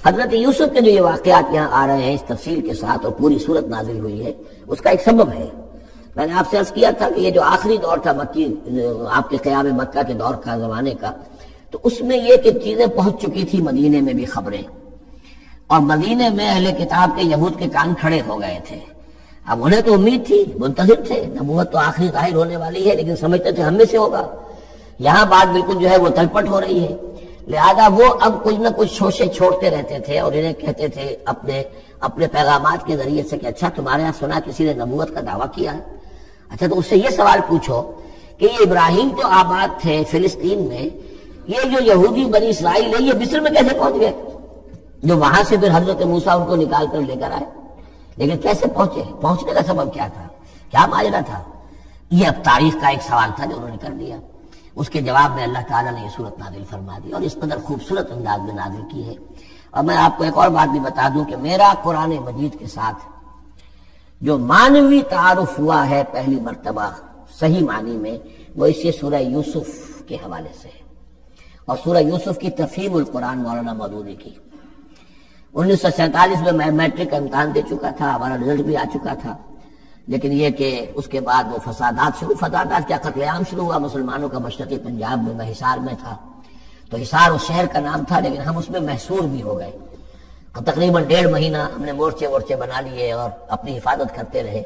حضرت یوسف کے جو یہ واقعات یہاں آ رہے ہیں اس تفصیل کے ساتھ اور پوری صورت نازل ہوئی ہے، اس کا ایک سبب ہے۔ میں نے آپ سے عرض کیا تھا کہ یہ جو آخری دور تھا مکی، آپ کے قیام مکہ کے دور کا، زمانے کا، تو اس میں یہ کہ چیزیں پہنچ چکی تھی مدینے میں بھی خبریں، اور مدینے میں اہل کتاب کے یہود کے کان کھڑے ہو گئے تھے۔ اب انہیں تو امید تھی، منتظر تھے، نبوت تو آخری ظاہر ہونے والی ہے، لیکن سمجھتے تھے ہم میں سے ہوگا۔ یہاں بات بالکل جو ہے وہ تلپٹ ہو رہی ہے، لہذا وہ اب کچھ نہ کچھ شوشے چھوڑتے رہتے تھے اور انہیں کہتے تھے اپنے پیغامات کے ذریعے سے کہ اچھا تمہارے یہاں سنا کسی نے نبوت کا دعویٰ کیا ہے؟ اچھا تو اس سے یہ سوال پوچھو کہ یہ ابراہیم جو آباد تھے فلسطین میں، یہ جو یہودی بنی اسرائیل ہے، یہ مصر میں کیسے پہنچ گئے؟ جو وہاں سے پھر حضرت موسیٰ ان کو نکال کر لے کر آئے، لیکن کیسے پہنچے؟ پہنچنے کا سبب کیا تھا؟ کیا ماجرا تھا؟ یہ اب تاریخ کا ایک سوال تھا جو انہوں نے کر دیا۔ اس کے جواب میں اللہ تعالیٰ نے یہ صورت نازل فرما دی اور اس قدر خوبصورت انداز میں نازل کی ہے۔ اور میں آپ کو ایک اور بات بھی بتا دوں کہ میرا قرآن مجید کے ساتھ جو معنوی تعارف ہوا ہے پہلی مرتبہ صحیح معنی میں، وہ اسی سورہ یوسف کے حوالے سے ہے، اور سورہ یوسف کی تفہیم القرآن مولانا مودودی کی۔ 1947 میں میں میٹرک کا امتحان دے چکا تھا، ہمارا رزلٹ بھی آ چکا تھا، لیکن یہ کہ اس کے بعد وہ فسادات کیا قتل عام شروع ہوا مسلمانوں کا مشرقی پنجاب میں۔ میں حصار میں تھا، تو حصار اس شہر کا نام تھا، لیکن ہم اس میں محصور بھی ہو گئے۔ تقریباً 1.5 مہینہ ہم نے مورچے بنا لیے اور اپنی حفاظت کرتے رہے۔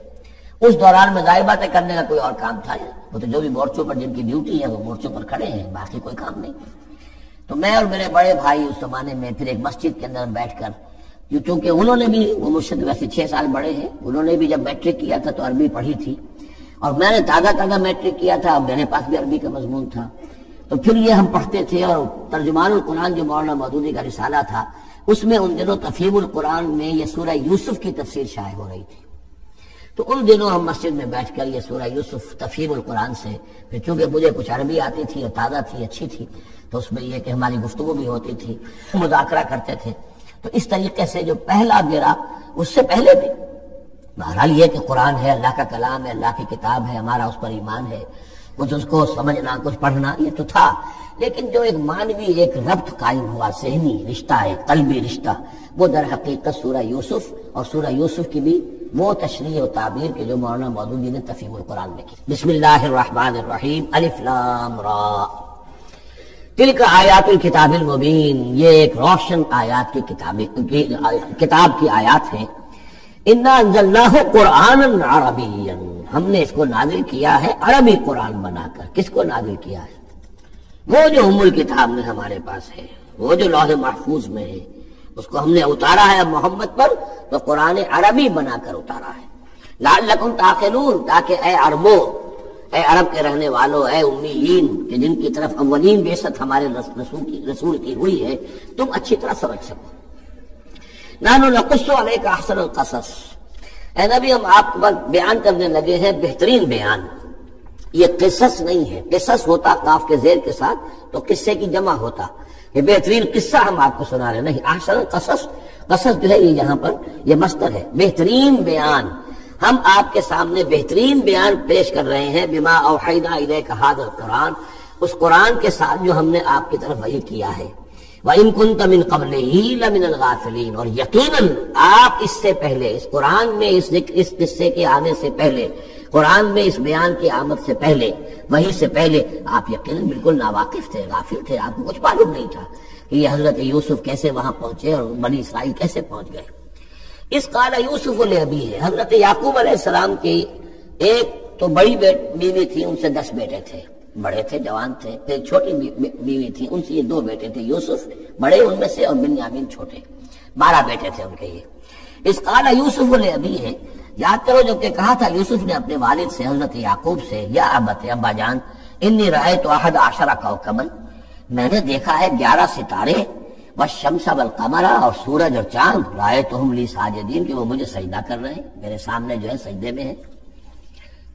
اس دوران میں ظاہر باتیں کرنے کا کوئی اور کام تھا، وہ تو جو بھی مورچوں پر جن کی ڈیوٹی ہے وہ مورچوں پر کھڑے ہیں، باقی کوئی کام نہیں۔ تو میں اور میرے بڑے بھائی اس زمانے میں پھر ایک مسجد کے اندر بیٹھ کر، چونکہ انہوں نے بھی، وہ مجھ سے ویسے 6 سال بڑے ہیں، انہوں نے بھی جب میٹرک کیا تھا تو عربی پڑھی تھی، اور میں نے تازہ میٹرک کیا تھا، میرے پاس بھی عربی کا مضمون تھا، تو پھر یہ ہم پڑھتے تھے۔ اور ترجمان القرآن جو مولانا مودودی کا رسالہ تھا، اس میں ان دنوں تفہیم القرآن میں یہ سورہ یوسف کی تفسیر شائع ہو رہی تھی، تو ان دنوں ہم مسجد میں بیٹھ کر یہ سورہ یوسف تفہیم القرآن سے، پھر چونکہ مجھے کچھ عربی آتی تھی اور تازہ تھی، اچھی تھی، تو اس میں یہ کہ ہماری گفتگو بھی ہوتی تھی، مذاکرہ کرتے تھے۔ تو اس طریقے سے جو پہلا گرا، اس سے پہلے بھی بہرحال یہ کہ قرآن ہے، اللہ کا کلام ہے، اللہ کی کتاب ہے، ہمارا اس پر ایمان ہے، کچھ اس کو سمجھنا، کچھ پڑھنا، یہ تو تھا، لیکن جو ایک معنوی ایک ربط قائم ہوا، ذہنی رشتہ ہے، قلبی رشتہ، وہ در حقیقت سورہ یوسف اور سورہ یوسف کی بھی وہ تشریح و تعبیر کے جو مولانا مودودی نے تفہیم القرآن میں کی۔ بسم اللہ الرحمن الرحیم، الف لام را، تلک آیات الکتاب المبین، یہ ایک روشن آیات کی کتاب کی آیات ہیں۔ انا انزلناہ قرآنا عربیا، ہم نے اس کو نازل کیا ہے عربی قرآن بنا کر۔ کس کو نازل کیا ہے؟ وہ جو ام الکتاب میں ہمارے پاس ہے، وہ جو لوح محفوظ میں ہے، اس کو ہم نے اتارا ہے اب محمد پر، تو قرآن عربی بنا کر اتارا ہے۔ لعلکم تعقلون، تاکہ اے عربو، اے عرب کے رہنے والوں، اے امیین کہ جن کی طرف اولین بعثت ہمارے رسول کی ہوئی ہے، تم اچھی طرح سمجھ سکو۔ نحن نقص علیک احسن القصص، اے نبی ہم آپ پر بیان کرنے لگے ہیں بہترین بیان۔ یہ قصص نہیں ہے، قصص ہوتا قاف کے زیر کے ساتھ تو قصے کی جمع ہوتا، یہ بہترین قصہ ہم آپ کو سنا رہے نہیں، احسن القصص، قصص جو ہے یہ یہاں پر یہ مصدر ہے، بہترین بیان، ہم آپ کے سامنے بہترین بیان پیش کر رہے ہیں، بما اوحینا الیک ھذا القرآن، اس قرآن کے ساتھ جو ہم نے آپ کی طرف وحی کیا ہے۔ وَإِن كُنتَ مِن قَبْلِهِ لَمِنَ الْغَافِلِينَ، اور یقیناً آپ اس سے پہلے، اس قرآن میں اس قصے کے آنے سے پہلے، قرآن میں اس بیان کی آمد سے پہلے، وحی سے پہلے آپ یقیناً بالکل ناواقف تھے، غافل تھے، آپ کو کچھ معلوم نہیں تھا کہ یہ حضرت یوسف کیسے وہاں پہنچے اور بنی اسرائیل کیسے پہنچ گئے۔ اس قال یوسف لأبیہ، حضرت یعقوب علیہ السلام کی ایک تو بڑی بیوی تھی، ان سے 10 بیٹے تھے، بڑے تھے، جوان تھے، پھر چھوٹی بیوی تھی، ان سے یہ 2 بیٹے تھے، یوسف بڑے ان میں سے اور بنیامین چھوٹے، 12 بیٹے تھے ان کے یہ۔ اس قال یوسف لأبیہ، یاد کرو جب کہ کہا تھا یوسف نے اپنے والد سے، حضرت یعقوب سے، یا ابت، ابا جان، انی رأیت 11 کوكبا، میں نے دیکھا ہے 11 ستارے، والشمس والقمر، اور سورج اور چاند، رأیتهم لی ساجدین، کہ وہ مجھے سجدہ کر رہے ہیں، میرے سامنے جو ہے سجدے میں ہیں۔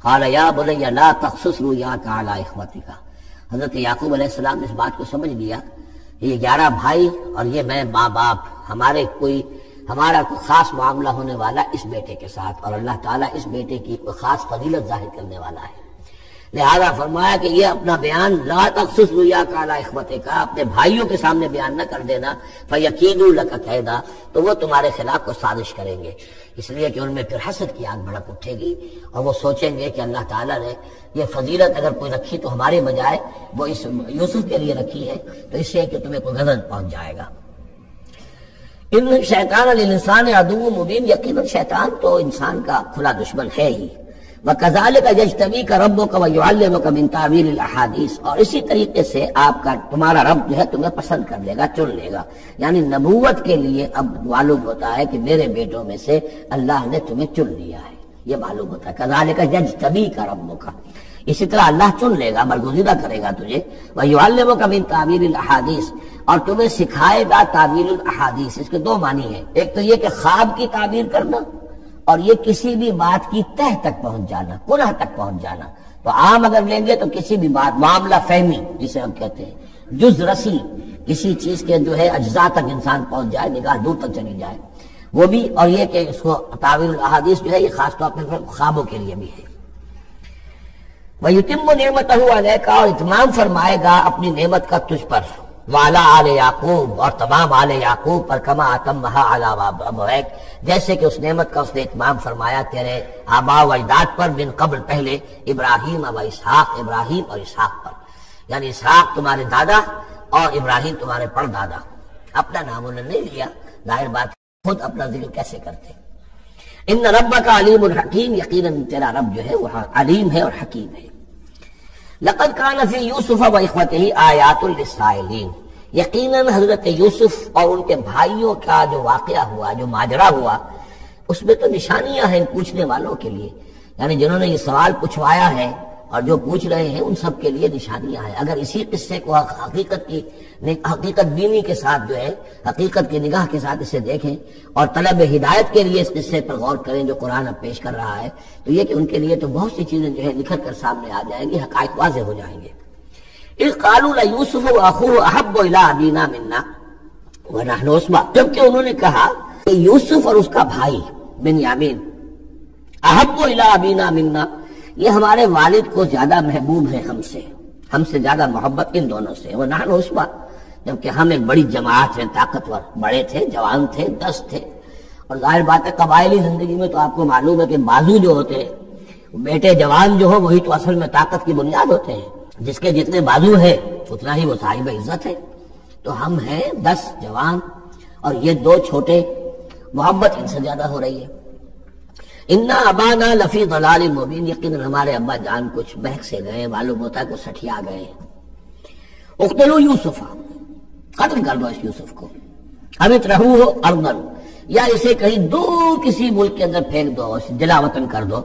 قال یا بنی لا تقصص رؤیاک علی اخوتک، حضرت یعقوب علیہ السلام نے اس بات کو سمجھ لیا کہ یہ 11 بھائی اور یہ میں ماں باپ، ہمارا کوئی خاص معاملہ ہونے والا اس بیٹے کے ساتھ، اور اللہ تعالیٰ اس بیٹے کی کوئی خاص فضیلت ظاہر کرنے والا ہے، لہذا فرمایا کہ یہ اپنا بیان لا تخصص رؤیا کالا اخوتے کا، اپنے بھائیوں کے سامنے بیان نہ کر دینا، فیکیدوا لک کیدا، تو وہ تمہارے خلاف کو سازش کریں گے، اس لیے کہ ان میں پھر حسد کی آگ بھڑک اٹھے گی اور وہ سوچیں گے کہ اللہ تعالیٰ نے یہ فضیلت اگر کوئی رکھی تو ہمارے بجائے وہ اس یوسف کے لیے رکھی ہے، تو اس سے کہ تمہیں کوئی غضب پہنچ جائے گا۔ ان شیطان للانسان عدو مبین، یقیناً شیطان تو انسان کا کھلا دشمن ہے ہی۔ وَكَذَلِكَ يَجْتَبِيكَ رَبُّكَ وَيُعَلِّمُكَ مِن تَأْوِيلِ الْأَحَادِيثِ، اور اسی طریقے سے آپ کا تمہارا رب جو ہے تمہیں پسند کر لے گا، چن لے گا، یعنی نبوت کے لیے اب معلوم ہوتا ہے کہ میرے بیٹوں میں سے اللہ نے تمہیں چن لیا ہے، یہ معلوم ہوتا ہے۔ كَذَلِكَ يَجْتَبِيكَ رَبُّكَ، اسی طرح اللہ چن لے گا، برگزیدہ کرے گا تجھے۔ وَيُعَلِّمُكَ مِن تَأْوِيلِ الْأَحَادِيثِ، اور تمہیں سکھائے گا تعبیر الاحادیث۔ اس کے دو معنی ہیں، ایک تو یہ کہ خواب کی تعبیر کرنا، اور یہ کسی بھی بات کی تہ تک پہنچ جانا، کنہ تک پہنچ جانا۔ تو عام اگر لیں گے تو کسی بھی بات، معاملہ فہمی جسے ہم کہتے ہیں، جز رسی، کسی چیز کے جو ہے اجزاء تک انسان پہنچ جائے، نگاہ دور تک چلی جائے، وہ بھی۔ اور یہ کہ اس کو تعبیر الاحادیث جو ہے یہ خاص طور پر خوابوں کے لیے بھی ہے۔ وَيُتِمُّ نِعْمَتَهُ عَلَيْكَ، اور اتمام فرمائے گا اپنی نعمت کا تجھ پر، وَعَلَىٰ آلِ یعقوب، اور تمام آل یعقوب پر، کما اتمھا علی ابویک، جیسے کہ اس نعمت کا اس نے اتمام فرمایا تیرے آباء و اجداد پر، من قبل پہلے، ابراہیم و اسحاق، ابراہیم اور اسحاق پر، یعنی اسحاق تمہارے دادا اور ابراہیم تمہارے پردادا۔ اپنا نام انہوں نے نہیں لیا، ظاہر بات خود اپنا ذکر کیسے کرتے۔ ان ربک علیم الحکیم، یقیناً تیرا رب جو ہے وہ علیم ہے اور حکیم ہے۔ لقد کان فی یوسف و اخوتہ آیات للسائلین، یقیناً حضرت یوسف اور ان کے بھائیوں کا جو واقعہ ہوا، جو ماجرا ہوا، اس میں تو نشانیاں ہیں پوچھنے والوں کے لیے، یعنی جنہوں نے یہ سوال پوچھوایا ہے اور جو پوچھ رہے ہیں ان سب کے لیے نشانیاں ہیں۔ اگر اسی قصے کو حقیقت بینی کے ساتھ جو ہے، حقیقت کی نگاہ کے ساتھ اسے دیکھیں اور طلب ہدایت کے لیے اس قصے پر غور کریں جو قرآن اب پیش کر رہا ہے، تو یہ کہ ان کے لیے تو بہت سی چیزیں جو ہے نکھر کر سامنے آ جائیں گی، حقائق واضح ہو جائیں گے۔ اذ قالوا لیوسف واخوہ احب الی ابینا منا ونحن عصبہ، جبکہ انہوں نے کہا کہ یوسف اور اس کا بھائی بنیامین احب الی ابینا منا، یہ ہمارے والد کو زیادہ محبوب ہے ہم سے زیادہ محبت ان دونوں سے، ونحن عصبہ، جبکہ ہم ایک بڑی جماعت ہیں، طاقتور، بڑے تھے، جوان تھے، 10 تھے۔ اور ظاہر بات ہے قبائلی زندگی میں تو آپ کو معلوم ہے کہ بازو جو ہوتے ہیں، بیٹے جوان جو ہو وہی تو اصل میں طاقت کی بنیاد ہوتے ہیں، جس کے جتنے بازو ہے اتنا ہی وہ صاحب عزت ہے۔ تو ہم ہیں 10 جوان اور یہ 2 چھوٹے، محبت ان سے زیادہ ہو رہی ہے۔ انا ابانا لفی ضلال مبین، یقیناً ہمارے ابا جان کچھ بہک سے گئے، معلوم ہوتا ہے کچھ سٹھیا گئے۔ اقتلوا یوسف، قتل کر دو اس یوسف کو، اب اطرحوہ ارضا، یا اسے کہیں دور کسی ملک کے اندر پھینک دو، جلا وطن کر دو،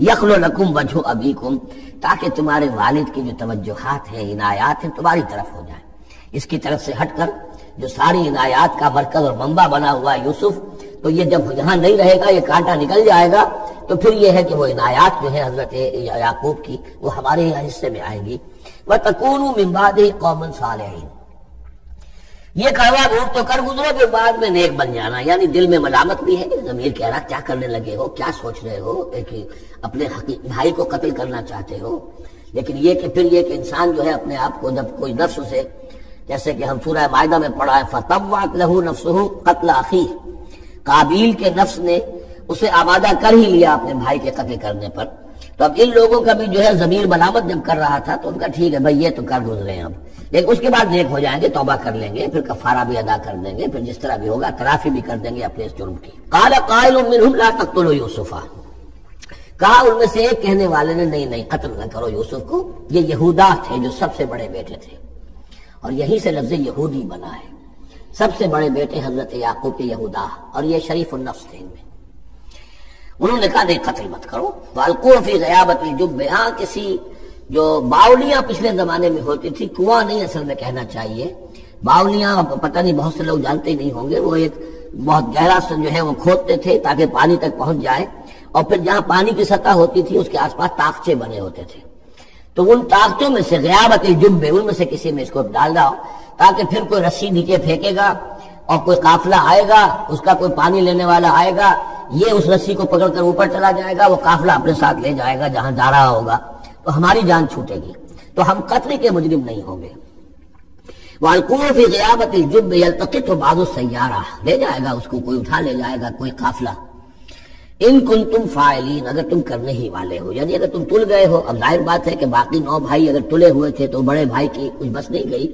یخلو لکم وجہ ابیکم، تاکہ تمہارے والد کی جو توجہات ہیں، عنایات ہیں، تمہاری طرف ہو جائیں۔ اس کی طرف سے ہٹ کر جو ساری عنایات کا مرکز اور منبع بنا ہوا ہے یوسف، تو یہ جب یہاں نہیں رہے گا، یہ کانٹا نکل جائے گا، تو پھر یہ ہے کہ وہ عنایات جو ہے حضرت یعقوب کی وہ ہمارے حصے میں آئیں گی۔ وَتَكُونُوا مِن بَعْدِهِ قَوْمًا صَالِحِينَ، یہ کڑوا گھوٹ تو کر گزرو پھر بعد میں نیک بن جانا، یعنی دل میں ملامت بھی ہے، ضمیر کہہ رہا کیا کرنے لگے ہو، کیا سوچ رہے ہو، ایک اپنے بھائی کو قتل کرنا چاہتے ہو۔ لیکن یہ کہ پھر یہ کہ انسان جو ہے اپنے آپ کو جب کوئی نفس سے، جیسے کہ ہم سورہ مائدہ میں پڑھا ہے، فَطَوَّعَتْ لَهُ نَفْسُهُ قَتْلَ أَخِيهِ، قابیل کے نفس نے اسے آمادہ کر ہی لیا اپنے بھائی کے قتل کرنے پر۔ تو اب ان لوگوں کا بھی جو ہے ضمیر ملامت جب کر رہا تھا تو ان کا ٹھیک ہے بھائی یہ تو کر گزرے ہیں اب، لیکن اس کے بعد نیک ہو جائیں گے، توبہ کر لیں گے، پھر کفارہ بھی ادا کر دیں گے، پھر جس طرح بھی ہوگا ترافی بھی کر دیں گے اپنے اس جرم کی۔ قال قائل منهم لا تقتلوا یوسف، کہا ان میں سے ایک کہنے والے نے نہیں قتل نہ کرو یوسف کو، یہ یہودا تھے جو سب سے بڑے بیٹے تھے، اور یہیں سے لفظ یہودی بنا ہے، سب سے بڑے بیٹے حضرت یعقوب کے یہودا، اور یہ شریف النفس تھے ان میں۔ انہوں نے کہا نہیں قتل مت کرو، وَالْقُوا فِي غَيَابَةِ الْجُبِّ، ہاں کسی جو باولیاں پچھلے زمانے میں ہوتی تھی، کنواں نہیں اصل میں کہنا چاہیے، باولیاں پتہ نہیں بہت سے لوگ جانتے ہی نہیں ہوں گے، وہ ایک بہت گہرا سے جو ہے وہ کھودتے تھے تاکہ پانی تک پہنچ جائے، اور پھر جہاں پانی کی سطح ہوتی تھی اس کے آس پاس طاقچے بنے ہوتے تھے، تو ان طاقتوں میں سے غیابت الجب، ان میں سے کسی میں اس کو ڈال دو تاکہ پھر کوئی رسی نیچے پھینکے گا اور کوئی قافلہ آئے گا، اس کا کوئی پانی لینے والا آئے گا، یہ اس رسی کو پکڑ کر اوپر چلا جائے گا، وہ قافلہ اپنے ساتھ لے جائے گا جہاں جا رہا ہوگا، تو ہماری جان چھوٹے گی، تو ہم قتل کے مجرم نہیں ہوں گے۔ وَالْقُوفِ غِيَابَةِ الْجُبِّ يَلْتَقِطُ بَعْضُ السَّيَّارَةِ، لے جائے گا اس کو، کوئی اٹھا لے جائے گا، کوئی قافلہ۔ ان کنتم فاعلین، اگر تم کرنے ہی والے ہو، یعنی اگر تم تل گئے ہو۔ اب ظاہر بات ہے کہ باقی 9 بھائی اگر تلے ہوئے تھے تو بڑے بھائی کی کچھ بس نہیں گئی،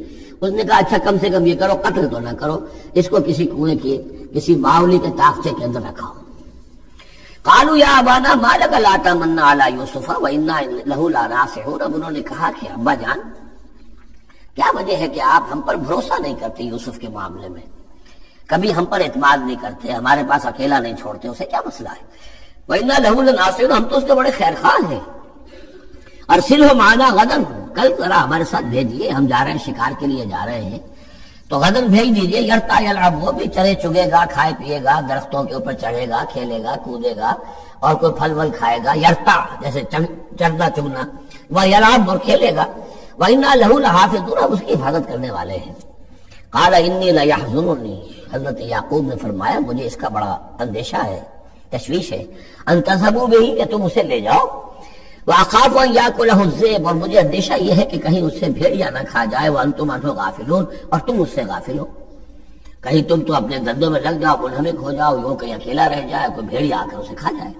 اس نے کہا اچھا کم سے کم یہ کرو، قتل تو نہ کرو، اس کو کسی کنویں کی کسی باولی کے تاخچے کے اندر رکھاؤ۔ قالوا یا ابانا ما لک لا تمنا علی یوسف وانا لہ لناصحون، اب انہوں نے کہا کہ ابا جان کیا وجہ ہے کہ آپ ہم پر بھروسہ نہیں کرتے یوسف کے معاملے میں، کبھی ہم پر اعتماد نہیں کرتے، ہمارے پاس اکیلا نہیں چھوڑتے، اسے کیا مسئلہ ہے؟ وَإِنَّا لَهُ لَنَاصِحُونَ، ہم تو اس کے بڑے خیر خواہ ہیں۔ أَرْسِلْهُ مَعَنَا غَدًا، کل ذرا ہمارے ساتھ بھیجیے، ہم جا رہے ہیں، شکار کے لیے جا رہے ہیں، تو غدًا بھیج دیجیے۔ یرتا یلعب، وہ بھی چرے چگے گا، کھائے پیے گا، درختوں کے اوپر چڑھے گا، کھیلے گا، کودے گا، اور کوئی پھل ول کھائے گا، یرتا جیسے چڑھنا چگنا، وہ یلعب اور کھیلے گا۔ وَإِنَّا لَهُ لَحَافِظُونَ، ہم اس کی حفاظت کرنے والے ہیں۔ قَالَ إِنِّي لَيَحْزُنُنِي، حضرت یعقوب نے فرمایا مجھے اس کا بڑا اندیشہ ہے، تشویش ہے، ان تذهبوا به، کہ تم اسے لے جاؤ، وَأَخَافُ أَن يَأْكُلَهُ الذِّئْبُ، اور مجھے اندیشہ یہ ہے کہ کہیں اس سے بھیڑیا نہ کھا جائے، وَأَنتُمْ عَنْهُ غَافِلُونَ، اور تم اس سے غافل ہو، کہیں تم تو اپنے دندوں میں لگ جاؤ، منہمک ہو جاؤ، یوں کہیں اکیلا رہ جائے، کوئی بھیڑیا آ کر اسے کھا جائے۔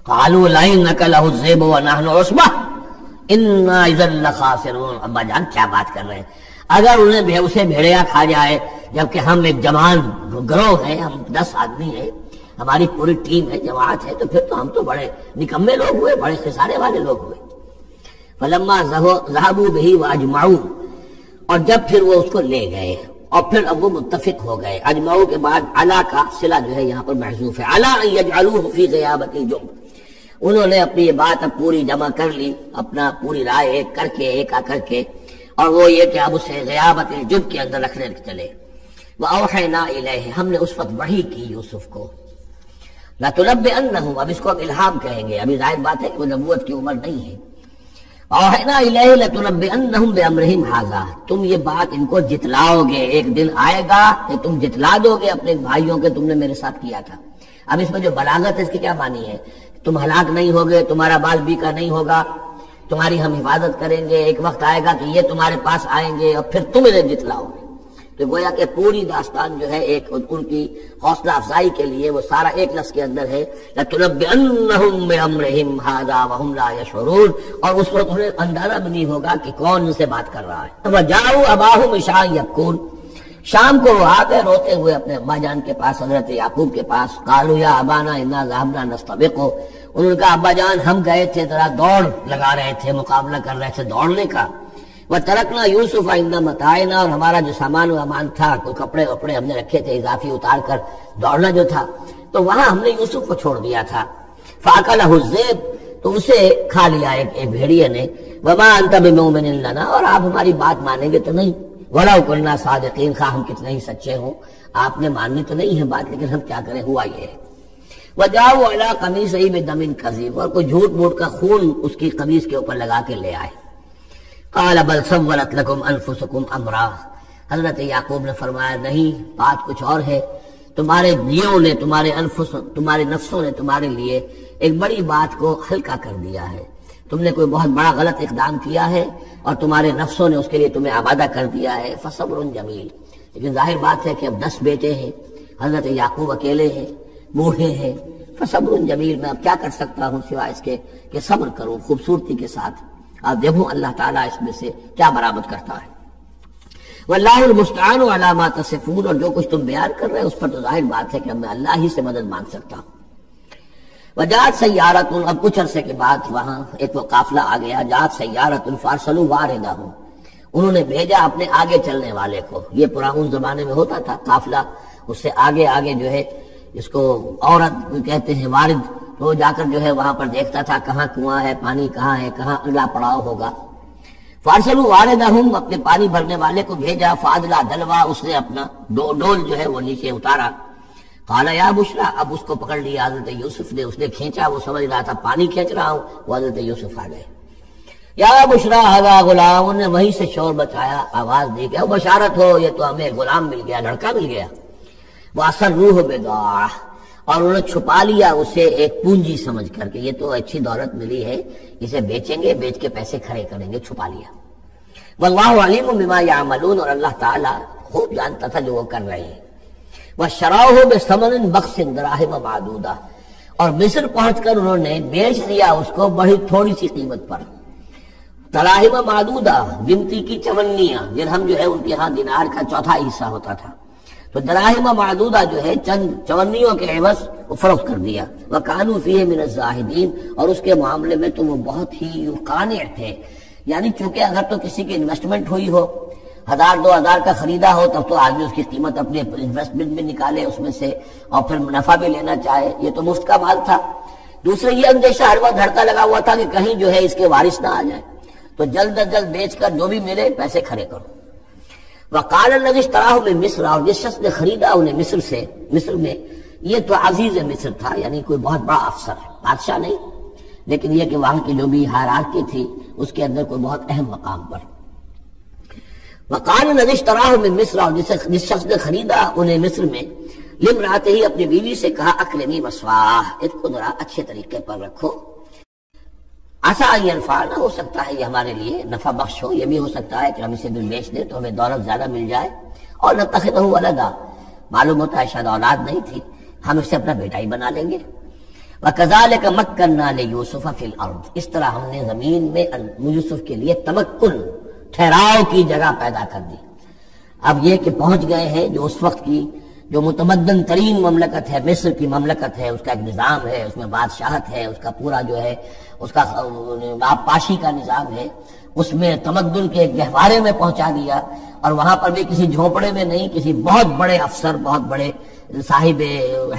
قَالُوا لَئِن أَكَلَهُ الذِّئْبُ وَنَحْنُ عُصْبَةٌ إِنَّا إِذًا لَخَاسِرُونَ، ابا جان کیا بات کر رہے ہیں، اگر انہیں اسے بھیڑیا کھا جائے جبکہ ہم ایک جوان گروہ ہیں، ہم 10 آدمی ہیں، ہماری پوری ٹیم ہے، جماعت ہے، تو پھر تو ہم تو بڑے نکمے لوگ ہوئے، بڑے خسارے والے لوگ ہوئے۔ فلما ذهبوا به واجمعوا، اور جب پھر وہ اس کو لے گئے اور پھر اب وہ متفق ہو گئے۔ اجمعوا کے بعد علا کا صلہ جو ہے یہاں پر محذوف ہے، علا ان يجعلوه في غيابة الجب، انہوں نے اپنی یہ بات اب پوری جمع کر لی، اپنا پوری رائے ایک کر کے، ایک آ کر کے، اور وہ یہ کہ اب اسے غیابت الجب کے اندر رکھنے چلے۔ وَأَوْحَيْنَا إِلَيْهِ، ہم نے اس وقت وحی کی یوسف کو، لَتُنَبِّئَنَّهُمْ، اب اس کو اب الہام کہیں گے، ابھی ظاہر بات ہے کہ وہ نبوت کی عمر نہیں ہے۔ وَأَوْحَيْنَا إِلَيْهِ لَتُنَبِّئَنَّهُمْ بِأَمْرِهِمْ هَٰذَا، تم یہ بات ان کو جتلاؤ گے، ایک دن آئے گا کہ تم جتلا دو گے اپنے بھائیوں کے تم نے میرے ساتھ کیا تھا۔ اب اس میں جو بلاغت ہے اس کی کیا معنی ہے؟ تم ہلاک نہیں ہوگے، تمہارا بال بیکا نہیں ہوگا، تمہاری ہم حفاظت کریں گے، ایک وقت آئے گا کہ یہ تمہارے پاس آئیں گے اور پھر تم انہیں جتلاؤ گے۔ تو گویا کہ پوری داستان جو ہے ایک ان کی حوصلہ افزائی کے لیے وہ سارا ایک لفظ کے اندر ہے، لَتُنَبِّئَنَّهُمْ بِأَمْرِهِمْ هَٰذَا وَهُمْ لَا يَشْعُرُونَ، اور اس وقت انہیں اندازہ بھی نہیں ہوگا کہ کون ان سے بات کر رہا ہے۔ وَجَاءُوا أَبَاهُمْ عِشَاءً يَبْكُونَ، شام کو وہ آ گئے روتے ہوئے اپنے اماں جان کے پاس، حضرت یعقوب کے پاس۔ قالوا یا ابانا انا ذهبنا نستبق، انہوں نے کہا ابا جان ہم گئے تھے ذرا دوڑ لگا رہے تھے، مقابلہ کر رہے تھے دوڑنے کا۔ وَتَرَكْنَا يُوسُفَ عِندَ مَتَاعِنَا، اور ہمارا جو سامان و امان تھا، کوئی کپڑے وپڑے ہم نے رکھے تھے اضافی اتار کر، دوڑنا جو تھا تو وہاں ہم نے یوسف کو چھوڑ دیا تھا۔ فَأَكَلَهُ الذِّئْبُ، تو اسے کھا لیا ایک بھیڑیے نے۔ وَمَا أَنْتَ بِمُؤْمِنٍ لَنَا، اور آپ ہماری بات مانیں گے تو نہیں۔ وَلَوْ كُنَّا صَادِقِينَ، خواہ ہم کتنے ہی سچے ہوں، آپ نے ماننی تو نہیں ہے بات، لیکن ہم کیا کریں، ہوا یہ ہے۔ وَجَاءُوا عَلَىٰ قَمِيصِهِ بِدَمٍ كَذِيبٍ، اور کوئی جھوٹ موٹ کا خون اس کی قمیص کے اوپر لگا کے لے آئے۔ قَالَ بَلْ سَوَّلَتْ لَكُمْ أَنفُسُكُمْ أَمْرًا، حضرت یعقوب نے فرمایا نہیں، بات کچھ اور ہے، تمہارے دیوں نے، تمہارے نفسوں نے تمہارے لیے ایک بڑی بات کو ہلکا کر دیا ہے، تم نے کوئی بہت بڑا غلط اقدام کیا ہے اور تمہارے نفسوں نے اس کے لیے تمہیں آبادہ کر دیا ہے۔ فصبر جمیل، لیکن ظاہر بات ہے کہ اب 10 بیٹے ہیں، حضرت یعقوب اکیلے ہیں، بوڑھے ہیں۔ فصبر جمیل، میں اب کیا کر سکتا ہوں سوائے اس کے کہ صبر کروں خوبصورتی کے ساتھ، آپ دیکھوں اللہ تعالیٰ اس میں سے کیا برآمد کرتا ہے۔ واللہ المستعان علی ما تصفون، اور جو کچھ تم بیان کر رہے ہیں اس پر تو ظاہر بات ہے کہ میں اللہ ہی سے مدد مانگ سکتا ہوں۔ وجاءت سیارۃ، اب کچھ عرصے کے بعد وہاں ایک وہ قافلہ آ گیا، جاءت سیارۃ فارسلوا واردہم، انہوں نے بھیجا اپنے آگے چلنے والے کو۔ یہ پرانے زمانے میں ہوتا تھا قافلہ، اس سے آگے آگے جو ہے اس کو عورت کہتے ہیں وارد، تو جا کر جو ہے وہاں پر دیکھتا تھا کہاں کنواں ہے، پانی کہاں ہے، کہاں اگلا پڑاؤ ہوگا۔ فارسلوا واردہم، اپنے پانی بھرنے والے کو بھیجا۔ فادلا دلوا، اس نے اپنا ڈول جو ہے وہ نیچے اتارا۔ قال یا بشرا، اب اس کو پکڑ لیا حضرت یوسف نے، اس نے کھینچا، وہ سمجھ رہا تھا پانی کھینچ رہا ہوں، وہ حضرت یوسف آ گئے۔ یا بشرا ھذا غلام، نے وہیں سے شور بچایا، آواز دی کہ بشارت ہو، یہ تو ہمیں غلام مل گیا، لڑکا مل گیا۔ واسروہ بضاعہ، اور انہوں نے چھپا لیا اسے ایک پونجی سمجھ کر کے یہ تو اچھی دولت ملی ہے، اسے بیچیں گے، بیچ کے پیسے کھڑے کریں گے، چھپا لیا۔ واللہ علیم بما یعملون، اور اللہ تعالیٰ خوب جانتا تھا جو وہ کر رہے ہیں۔ وَشَرَوْهُ بِثَمَنٍ بَخْسٍ دَرَاهِمَ مَعْدُودَةٍ، اور مصر پہنچ کر انہوں نے بیچ دیا اس کو بڑی تھوڑی سی قیمت پر، دراہم معدودہ، گنتی کی چونیاں، درہم جو ہے ان کے ہاں دینار کا چوتھا حصہ ہوتا تھا، تو دراہم معدودہ جو ہے چند چونیوں کے عوض وہ فروخت کر دیا۔ وَكَانُوا فِيهِ مِنَ الزَّاهِدِينَ، اور اس کے معاملے میں تو وہ بہت ہی قانع تھے، یعنی چونکہ اگر تو کسی کی انویسٹمنٹ ہوئی ہو، 1000-2000 کا خریدا ہو، تب تو آدمی اس کی قیمت اپنے انویسٹمنٹ میں نکالے اس میں سے اور پھر منافع بھی لینا چاہے، یہ تو مفت کا مال تھا۔ دوسرے یہ اندیشہ ہر وقت دھڑکا لگا ہوا تھا کہ کہیں جو ہے اس کے وارث نہ آ جائے، تو جلد از جلد بیچ کر جو بھی ملے پیسے کھڑے کرو۔ وقال الذي اشتراه من مصر، اور جس شخص نے خریدا انہیں مصر سے، مصر میں یہ تو عزیز مصر تھا، یعنی کوئی بہت بڑا افسر، بادشاہ نہیں، لیکن یہ کہ وہاں کی جو بھی ہائرارکی تھی اس کے اندر کوئی بہت اہم مقام پر۔ وقال الذي اشتراه من مصر، اور جس شخص نے خریدا انہیں مصر میں، لامرأته ہی اپنی بیوی سے کہا اکرمی مثواہ، اس کو ذرا اچھے طریقے پر رکھو، عسیٰ ان ینفعنا، ہو سکتا ہے یہ ہمارے لیے نفع بخش ہو، یہ بھی ہو سکتا ہے کہ ہم اسے بھی بیچ دیں تو ہمیں دولت زیادہ مل جائے، اور نتخذہ ولدا، معلوم ہوتا ہے شاید اولاد نہیں تھی، ہم اسے اپنا بیٹا ہی بنا لیں گے۔ وَكَذَلِكَ مَكَّنَّا لِيُوسُفَ فِي الْأَرْضِ، اس طرح ہم نے زمین میں یوسف کے لیے تمکن، ٹھہراؤ کی جگہ پیدا کر دی۔ اب یہ کہ پہنچ گئے ہیں جو اس وقت کی جو متمدن ترین مملکت ہے، مصر کی مملکت ہے، اس کا ایک نظام ہے، اس میں بادشاہت ہے، اس کا پورا جو ہے اس کا آبپاشی کا نظام ہے، اس میں تمدن کے ایک گہوارے میں پہنچا دیا، اور وہاں پر بھی کسی جھونپڑے میں نہیں، کسی بہت بڑے افسر، بہت بڑے صاحب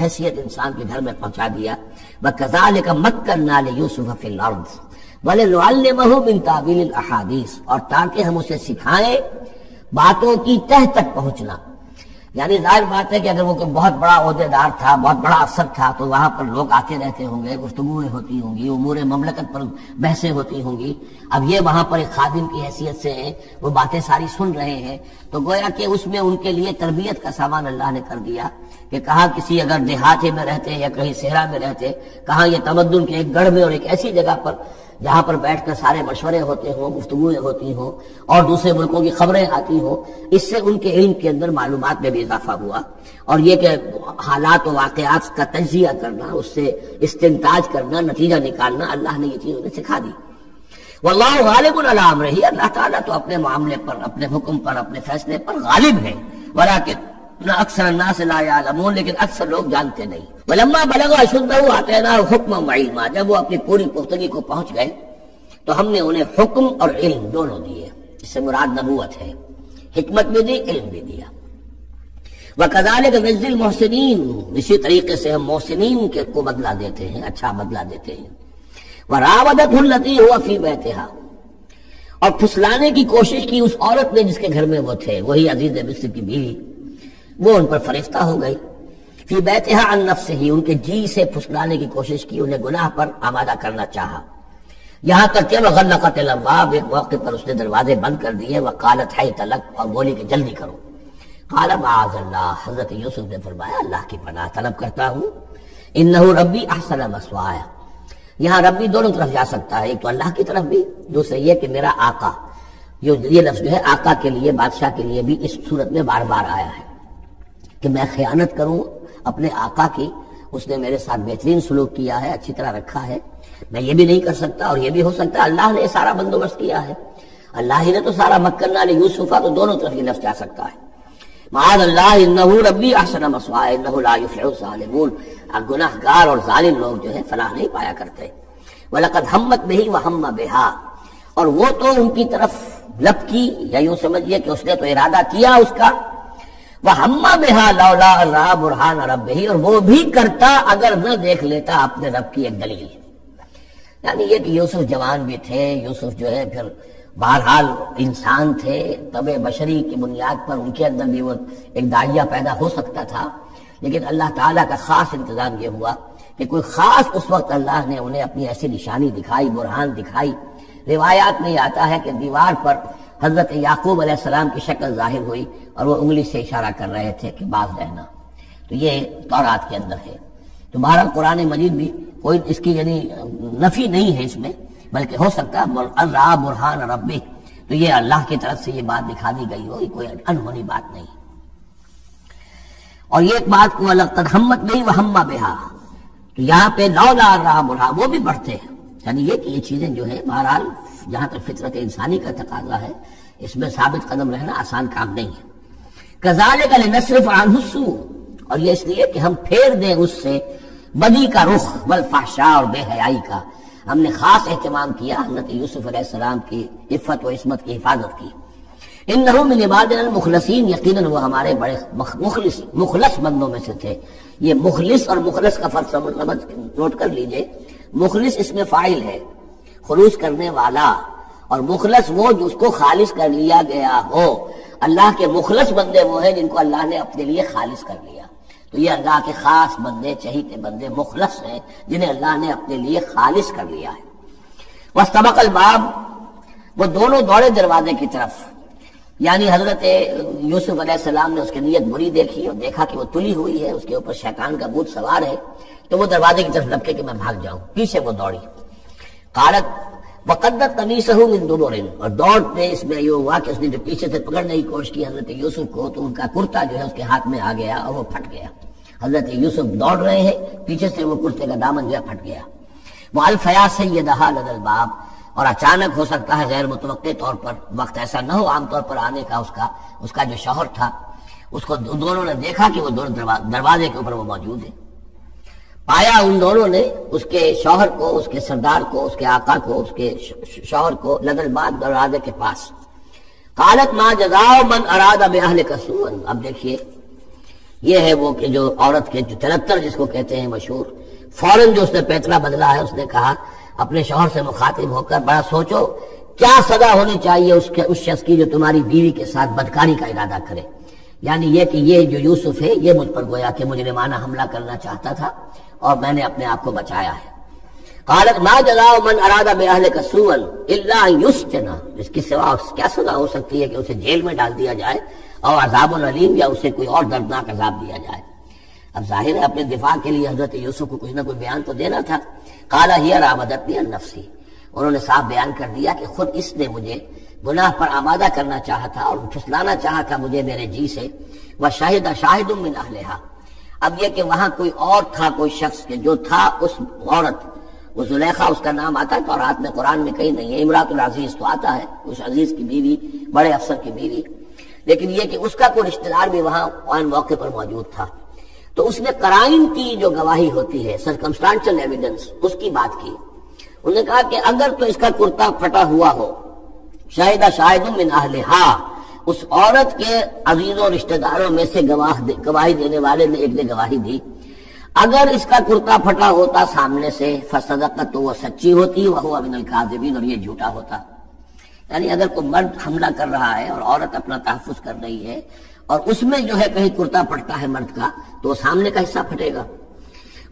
حیثیت انسان کے گھر میں پہنچا دیا۔ وَكَذَلِكَ مَكَّنَّا لِيُوسُفَ فِي الْأَرْضِ وَلِنُعَلِّمَهُ مِن تَأْوِيلِ الْأَحَادِيثِ، اور تاکہ ہم اسے سکھائیں باتوں کی تہ تک پہنچنا۔ یعنی ظاہر بات ہے کہ اگر وہ کوئی بہت بڑا عہدیدار تھا، بہت بڑا افسر تھا، تو وہاں پر لوگ آتے رہتے ہوں گے، گفتگویں ہوتی ہوں گی، امور مملکت پر بحثیں ہوتی ہوں گی۔ اب یہ وہاں پر ایک خادم کی حیثیت سے ہیں، وہ باتیں ساری سن رہے ہیں، تو گویا کہ اس میں ان کے لیے تربیت کا سامان اللہ نے کر دیا کہ کہاں کسی اگر دیہاتے میں رہتے یا کہیں صحرا میں رہتے، کہاں یہ تمدن کے ایک گڑھ میں اور ایک ایسی جگہ پر جہاں پر بیٹھ کر سارے مشورے ہوتے ہوں، گفتگویں ہوتی ہوں اور دوسرے ملکوں کی خبریں آتی ہوں، اس سے ان کے علم کے اندر معلومات میں بھی اضافہ ہوا، اور یہ کہ حالات و واقعات کا تجزیہ کرنا، اس سے استنتاج کرنا، نتیجہ نکالنا، اللہ نے یہ چیز انہیں سکھا دی۔ واللہ غالب علی امرہ، اللہ تعالیٰ تو اپنے معاملے پر، اپنے حکم پر، اپنے فیصلے پر غالب ہے، ولکن اکثر الناس لا یعلمون، لیکن اکثر لوگ جانتے نہیں۔ ولما بلغ اشدہ آتیناہ حکما وعلما، جب وہ اپنی پوری پختگی کو پہنچ گئے تو ہم نے انہیں حکم اور علم دونوں دیے، اس سے مراد نبوت ہے، حکمت بھی دی، علم بھی دیا۔ وَكَذَلِكَ نَجْزِي الْمُحْسِنِينَ، اسی طریقے سے ہم محسنین کو بدلہ دیتے ہیں، اچھا بدلہ دیتے ہیں۔ وَرَاوَدَتْهُ الَّتِي هُوَ فِي بَيْتِهَا، اور پھسلانے کی کوشش کی اس عورت نے جس کے گھر میں وہ تھے، وہی عزیز مصر کی بیوی، وہ ان پر فریفتہ ہو گئی۔ فی بیتہا عن نفسہ، ان کے جی سے پھسلانے کی کوشش کی، انہیں گناہ پر آمادہ کرنا چاہا، یہاں تک کہ وغلقت الابواب، ایک موقع پر اس نے دروازے بند کر دیے، وقالت حیت لک، اور بولی کہ جلدی کرو۔ قال معاذ اللہ، حضرت یوسف نے فرمایا اللہ کی پناہ طلب کرتا ہوں، انہ ربی احسن مثوایا، یہاں ربی دونوں طرف جا سکتا ہے، ایک تو اللہ کی طرف بھی، دوسرے یہ کہ میرا آقا، یہ لفظ جو ہے آقا کے لیے، بادشاہ کے لیے بھی اس صورت میں بار بار آیا ہے کہ میں خیانت کروں اپنے آقا کی، اس نے میرے ساتھ بہترین سلوک کیا ہے، اچھی طرح رکھا ہے، میں یہ بھی نہیں کر سکتا، اور یہ بھی ہو سکتا ہے اللہ نے سارا بندوبست کیا ہے، اللہ ہی نے تو سارا مکنہ لیوسف، تو دونوں طرف یہ لفظ جا سکتا ہے۔ معاذ اللہ انہ ربی احسن مثوایا انہ لا یفلح الظالمون، گناہگار اور ظالم لوگ جو ہے فلاح نہیں پایا کرتے۔ وَلَقَدْ هَمَّتْ بِهِ وَهَمَّ بِهَا، اور وہ تو ان کی طرف لپ کی، یا یوں سمجھیے کہ اس نے تو ارادہ کیا اس کا، وَهَمَّ بِهَا لَوْلَا أَن رَأَىٰ بُرْهَانَ رَبِّهِ، اور وہ بھی کرتا اگر نہ دیکھ لیتا اپنے رب کی ایک دلیل، یعنی یہ کہ یوسف جوان بھی تھے، یوسف جو ہے پھر بہرحال انسان تھے، طبع بشری کی بنیاد پر ان کے اندر بھی وہ ایک داعیہ پیدا ہو سکتا تھا، لیکن اللہ تعالیٰ کا خاص انتظام یہ ہوا کہ کوئی خاص اس وقت اللہ نے انہیں اپنی ایسی نشانی دکھائی، برہان دکھائی۔ روایات میں آتا ہے کہ دیوار پر حضرت یعقوب علیہ السلام کی شکل ظاہر ہوئی اور وہ انگلی سے اشارہ کر رہے تھے کہ باز رہنا، تو یہ تورات کے اندر ہے۔ تو بہرحال قرآن مجید بھی کوئی اس کی یعنی نفی نہیں ہے اس میں، بلکہ ہو سکتا ہے الرا برہان ربی، تو یہ اللہ کی طرف سے یہ بات دکھا دی گئی ہو، کوئی انہونی بات نہیں۔ اور یہ ایک بات کو لقد ہمت نہیں وہما بہا، تو یہاں پہ لولا الرا برہان وہ بھی بڑھتے ہیں، یعنی یہ کہ یہ چیزیں جو ہے بہرحال جہاں تک فطرت انسانی کا تقاضا ہے اس میں ثابت قدم رہنا آسان کام نہیں ہے۔ کذالک لنصرف عنہ السوء، اور یہ اس لیے کہ ہم پھیر دیں اس سے بدی کا رخ والفحشاء اور بے حیائی کا، ہم نے خاص اہتمام کیا حضرت یوسف علیہ السلام کی عفت و عصمت کی حفاظت کی۔ انہ من عبادنا المخلصین، یقیناً وہ ہمارے بڑے مخلص بندوں میں سے تھے۔ یہ مخلص اور مخلص کا فرق نوٹ کر لیجئے، مخلص اس میں فاعل ہے، خلوص کرنے والا، اور مخلص وہ جو اس کو خالص کر لیا گیا ہو۔ اللہ کے مخلص بندے وہ ہیں جن کو اللہ نے اپنے لیے خالص کر لیا، تو یہ اللہ کے خاص بندے، چہیتے بندے مخلص ہیں جنہیں اللہ نے اپنے لیے خالص کر لیا ہے۔ واستبق الباب، وہ دونوں دوڑے دروازے کی طرف، یعنی حضرت یوسف علیہ السلام نے اس کی نیت بری دیکھی اور دیکھا کہ وہ تلی ہوئی ہے، اس کے اوپر شیطان کا بھوت سوار ہے، تو وہ دروازے کی طرف لپکے کہ میں بھاگ جاؤں، پیچھے وہ دوڑی۔ قالت وقدت قمیصہ من دبر، اور دوڑتے اس میں یہ ہوا کہ اس نے جو پیچھے سے پکڑنے کی کوشش کی حضرت یوسف کو، تو ان کا کرتا جو ہے اس کے ہاتھ میں آ گیا اور وہ پھٹ گیا۔ حضرت یوسف دوڑ رہے ہیں، پیچھے سے وہ کرتے کا دامن جو ہے پھٹ گیا۔ وَأَلْفَيَا سَيِّدَهَا لَدَى الْبَابِ، اور اچانک ہو سکتا ہے غیر متوقع طور پر، وقت ایسا نہ ہو عام طور پر آنے کا، اس کا جو شوہر تھا اس کو دونوں نے دیکھا کہ وہ دونوں دروازے کے اوپر وہ موجود ہے۔ پایا ان دونوں نے اس کے شوہر کو، اس کے سردار کو، اس کے آقا کو، اس کے شوہر کو لدى الباب، دروازے کے پاس۔ قالت ما جزاء من اراد باهلك سوءا، اب دیکھیے یہ ہے وہ کہ جو عورت کے جو 73 جس کو کہتے ہیں مشہور، فوراً جو اس نے پیترا بدلا ہے، اس نے کہا اپنے شوہر سے مخاطب ہو کر بڑا سوچو کیا سزا ہونی چاہیے اس شخص کی جو تمہاری بیوی کے ساتھ بدکاری کا ارادہ کرے، یعنی یہ کہ یہ جو یوسف ہے یہ مجھ پر گویا کہ مجرمانہ حملہ کرنا چاہتا تھا اور میں نے اپنے آپ کو بچایا ہے۔ قالت ما جزاء من اراد باهلك سوءا الا ان يسجن، اس کی سوا کیا سزا ہو سکتی ہے کہ اسے جیل میں ڈال دیا جائے اور عذاب العلیم، یا اسے کوئی اور دردناک عذاب دیا جائے۔ اب ظاہر ہے اپنے دفاع کے لیے حضرت یوسف کو کچھ نہ کوئی بیان تو دینا تھا۔ قال هي راودتني عن نفسي، انہوں نے صاف بیان کر دیا کہ خود اس نے مجھے گناہ پر آمادہ کرنا چاہا تھا اور پھسلانا چاہا تھا مجھے میرے جی سے۔ وشهد شاهد من اهلها، اب یہ کہ وہاں کوئی اور تھا، کوئی شخص کہ جو تھا اس عورت، وہ زلیخا اس کا نام آتا ہے تورات میں، قرآن میں کہیں نہیں ہے، امراۃ العزیز تو آتا ہے، اس عزیز کی بیوی، بڑے افسر کی بیوی، لیکن یہ کہ اس کا کوئی رشتہ دار بھی وہاں آن موقع پر موجود تھا، تو اس نے قرائن کی جو گواہی ہوتی ہے، سرکمسٹانشل ایویڈنس، اس کی بات کی۔ انہوں نے کہا کہ اگر تو اس کا کرتا پھٹا ہوا ہو، شاہد شاہد من اہلہا، اس عورت کے عزیزوں رشتہ داروں میں سے گواہی دینے والے نے ایک نے گواہی دی، اگر اس کا کرتا پھٹا ہوتا سامنے سے فصدقت، تو وہ سچی ہوتی، وہو من الکاذبین، اور یہ جھوٹا ہوتا۔ یعنی اگر کوئی مرد حملہ کر رہا ہے اور عورت اپنا تحفظ کر رہی ہے اور اس میں جو ہے کہیں کرتا پھٹتا ہے مرد کا، تو وہ سامنے کا حصہ پھٹے گا۔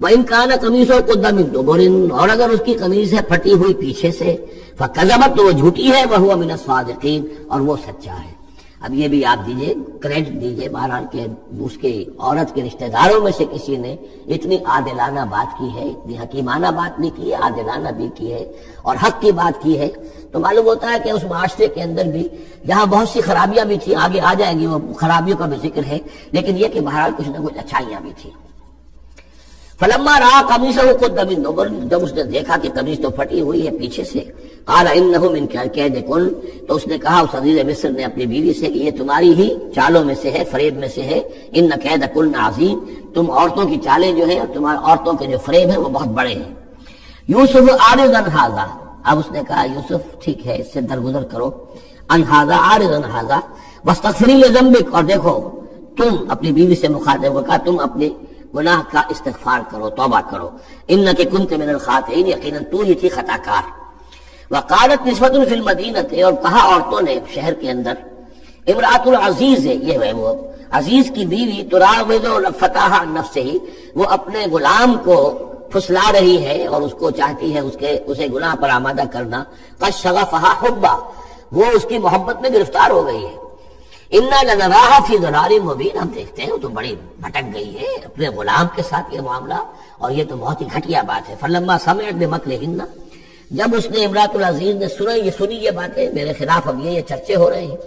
وَإِنْ كَانَ قَمِيصُهُ قُدَّ مِن دُبُرٍ، اور اگر اس کی قمیص ہے پھٹی ہوئی پیچھے سے، فَكَذَبَتْ، تو وہ جھوٹی ہے، وَهُوَ مِنَ الصَّادِقِينَ، اور وہ سچا ہے۔ اب یہ بھی آپ دیجئے، کریڈٹ دیجئے بہرحال کہ اس کے عورت کے رشتہ داروں میں سے کسی نے اتنی عادلانہ بات کی ہے، اتنی حکیمانہ بات بھی کی ہے، عادلانہ بھی کی ہے اور حق کی بات کی ہے، تو معلوم ہوتا ہے کہ اس معاشرے کے اندر بھی جہاں بہت سی خرابیاں بھی تھیں، آگے آ جائیں گی وہ خرابیوں کا بھی ذکر ہے، لیکن یہ کہ بہرحال کچھ نہ کچھ اچھائیاں بھی تھیں۔ فلما رأى قميصه قد من دبر، جب اس نے دیکھا کہ قمیص تو پھٹی ہوئی ہے پیچھے سے، قال انه من كيدكن، تو اس نے کہا اس عزیز مصر نے اپنی بیوی سے کہ یہ تمہاری ہی چالوں میں سے ہے، فریب میں سے ہے، ان كيدكن عظیم، تم عورتوں کی چالیں جو ہیں اور تمہاری عورتوں کے جو فریب ہیں وہ بہت بڑے ہیں۔ یوسف اعرض عن هذا، اب اس نے کہا یوسف ٹھیک ہے اس سے درگزر کرو، عن هذا، اعرض عن هذا، واستغفري لذنبك، اور دیکھو تم اپنی بیوی سے مخاطب ہو کہا تم اپنے گناہ کا استغفار کرو، توبہ کرو، انک کنت من الخاطئین، یقیناً تو ہی تھی خطا کار۔ وقالت نسوۃ فی المدینہ، اور کہا عورتوں نے شہر کے اندر، امرأۃ العزیز ہے، یہ ہے وہ عزیز کی بیوی، تراود فتاح عن نفسہ، وہ اپنے غلام کو پھسلا رہی ہے اور اس کو چاہتی ہے اسے گناہ پر آمادہ کرنا، قد شغفہا حبا، وہ اس کی محبت میں گرفتار ہو گئی ہے، انا لنراہا فی ضلال مبین، ہم دیکھتے ہیں وہ تو بڑی بھٹک گئی ہے اپنے غلام کے ساتھ یہ معاملہ، اور یہ تو بہت ہی گھٹیا بات ہے۔ فلما سمعت بمکرہن، جب اس نے امراۃ العزیز نے سنی یہ باتیں میرے خلاف، اب یہ چرچے ہو رہے ہیں،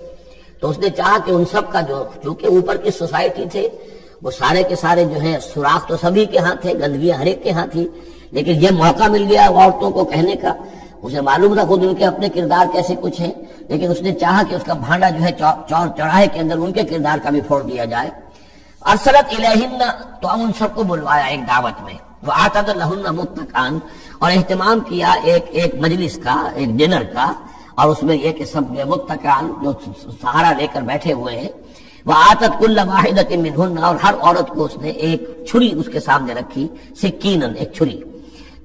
تو اس نے چاہا کہ ان سب کا جو چونکہ اوپر کی سوسائٹی تھے وہ سارے کے سارے جو ہیں سوراخ تو سبھی کے ہاں تھے، گندگیاں ہر ایک کے ہاں تھی، لیکن یہ موقع مل گیا عورتوں کو کہنے کا۔ اسے معلوم تھا خود ان کے اپنے کردار کیسے کچھ ہیں، لیکن اس نے چاہا کہ اس کا بھانڈا جو ہے چور چڑھائے کے اندر ان کے کردار کا بھی پھوڑ دیا جائے۔ ارسلت الیہن، تو ہم ان سب کو بلوایا ایک دعوت میں، وآتت لہن متکئا، اور اہتمام کیا ایک مجلس کا، ایک ڈنر کا، اور اس میں یہ کہ سب متکئا جو سہارا لے کر بیٹھے ہوئے ہیں، وآتت کل واحدۃ منہن، اور ہر عورت کو اس نے ایک چھری اس کے سامنے رکھی، سکینن، ایک چھری،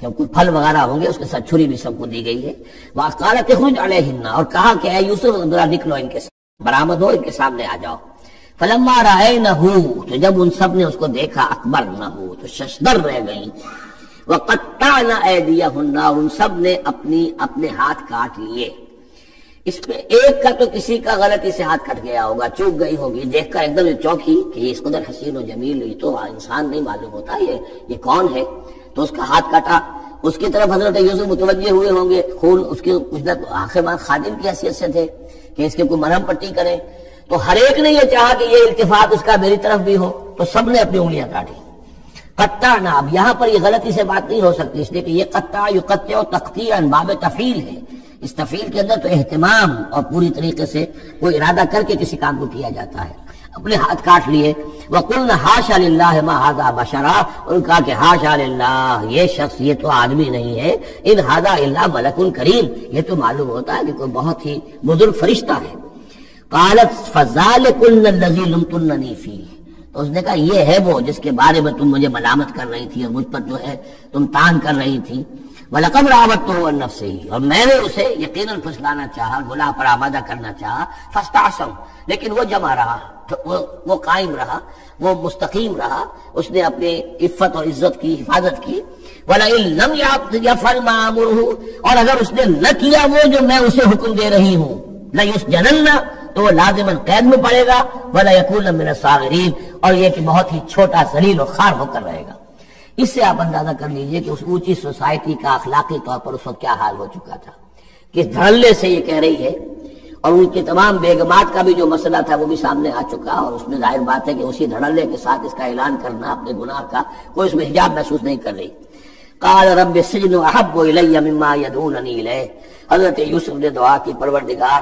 جب کوئی پھل وغیرہ ہوں گے اس کے ساتھ چھری بھی سب کو دی گئی ہے۔ وقالت اخرج علیہن، اور کہا کہ اے یوسف ذرا نکلو ان کے سامنے، برآمد ہو، ان کے سامنے آ جاؤ۔ فلما رأینہ، تو جب ان سب نے اس کو دیکھا، اکبرنہ، تو ششدر رہ گئیں، وقطعن ایدیہن، اور ان سب نے اپنے ہاتھ کاٹ لیے۔ اس میں ایک کا تو کسی کا غلطی سے ہاتھ کٹ گیا ہوگا، چوک گئی ہوگی، دیکھ کر ایک دم چوکی کہ یہ اس قدر حسین و جمیل، یہ تو انسان نہیں معلوم ہوتا یہ کون ہے، تو اس کا ہاتھ کاٹا۔ اس کی طرف حضرت یوسف متوجہ ہوئے ہوں گے، خون اس کے کچھ نہ آخر میں خادم کی حیثیت سے تھے کہ اس کے کوئی مرہم پٹی کریں، تو ہر ایک نے یہ چاہا کہ یہ التفات اس کا میری طرف بھی ہو، تو سب نے اپنی انگلیاں کاٹی۔ قطعنا، اب یہاں پر یہ غلطی سے بات نہیں ہو سکتی، اس لیے کہ یہ قطع یقطع تقطیعا باب تفعیل ہے، اس تفعیل کے اندر تو اہتمام اور پوری طریقے سے کوئی ارادہ کر کے کسی کام کو کیا جاتا ہے۔ اپنے ہاتھ کاٹ لیے، وَقُلْنَا حَاشَا لِلَّهِ مَا هَذَا بَشَرًا، اور کہا کہ حاشا للہ، یہ شخص یہ تو آدمی نہیں ہے، ان هَذَا إِلَّا مَلَكٌ کریم، یہ تو معلوم ہوتا ہے کہ کوئی بہت ہی بزرگ فرشتہ ہے۔ قالت فَذَلِكُنَّ الَّذِي لُمْتُنَّنِي فِيهِ، تو اس نے کہا یہ ہے وہ جس کے بارے میں تم مجھے ملامت کر رہی تھی اور مجھ پر جو ہے تم تان کر رہی تھی۔ وَلَقَدْ رَاوَدتُّهُ عَن نَفْسِهِ، اور میں نے اسے یقیناً پھسلانا چاہا، گناہ پر آمادہ کرنا چاہا، فَاسْتَعْصَمَ، لیکن وہ جمع رہا، وہ قائم رہا، وہ مستقیم رہا، اس نے اپنے عفت اور عزت کی حفاظت کی۔ وَلَئِن لَمْ يَفْعَلْ مَا آمُرُهُ، اور اگر اس نے نہ کیا وہ جو میں اسے حکم دے رہی ہوں، لَيُسْجَنَنَّ، تو وہ لازماً قید میں پڑے گا، وَلَيَكُونَ مِنَ الصَّاغِرِينَ، اور یہ کہ بہت ہی چھوٹا ذلیل و خوار ہو کر رہے گا۔ اس سے آپ اندازہ کر لیجئے کہ اس اونچی سوسائٹی کا اخلاقی طور پر اس وقت کیا حال ہو چکا تھا، کہ دھڑلے سے یہ کہہ رہی ہے، اور ان کی تمام بیگمات کا بھی جو مسئلہ تھا وہ بھی سامنے آ چکا، اور اس میں ظاہر بات ہے کہ اسی دھڑلے کے ساتھ اس کا اعلان کرنا اپنے گناہ کا، کوئی اس میں حجاب محسوس نہیں کر رہی۔ قال رب السجن احب الی مما یدعوننی الیہ، حضرت یوسف نے دعا کی، پروردگار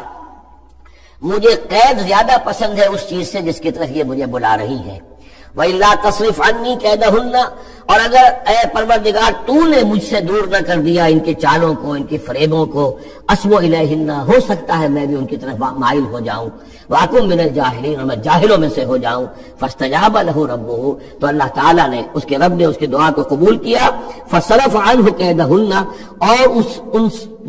مجھے قید زیادہ پسند ہے اس چیز سے جس کی طرف یہ مجھے بلا رہی ہے۔ وَإِلَّا تَصْرِفْ عَنِّي كَيْدَهُنَّ، اور اگر اے پروردگار تو نے مجھ سے دور نہ کر دیا ان کے چالوں کو، ان کے فریبوں کو، أَصْبُ إِلَيْهِنَّ، ہو سکتا ہے میں بھی ان کی طرف مائل ہو جاؤں، وَأَكُن مِّنَ الْجَاهِلِينَ، اور میں جاہلوں میں سے ہو جاؤں۔ فَاسْتَجَابَ لَهُ رَبُّهُ، تو اللہ تعالیٰ نے، اس کے رب نے اس کی دعا کو قبول کیا۔ فَصَرَفَ عَنْهُ كَيْدَهُنَّ، اور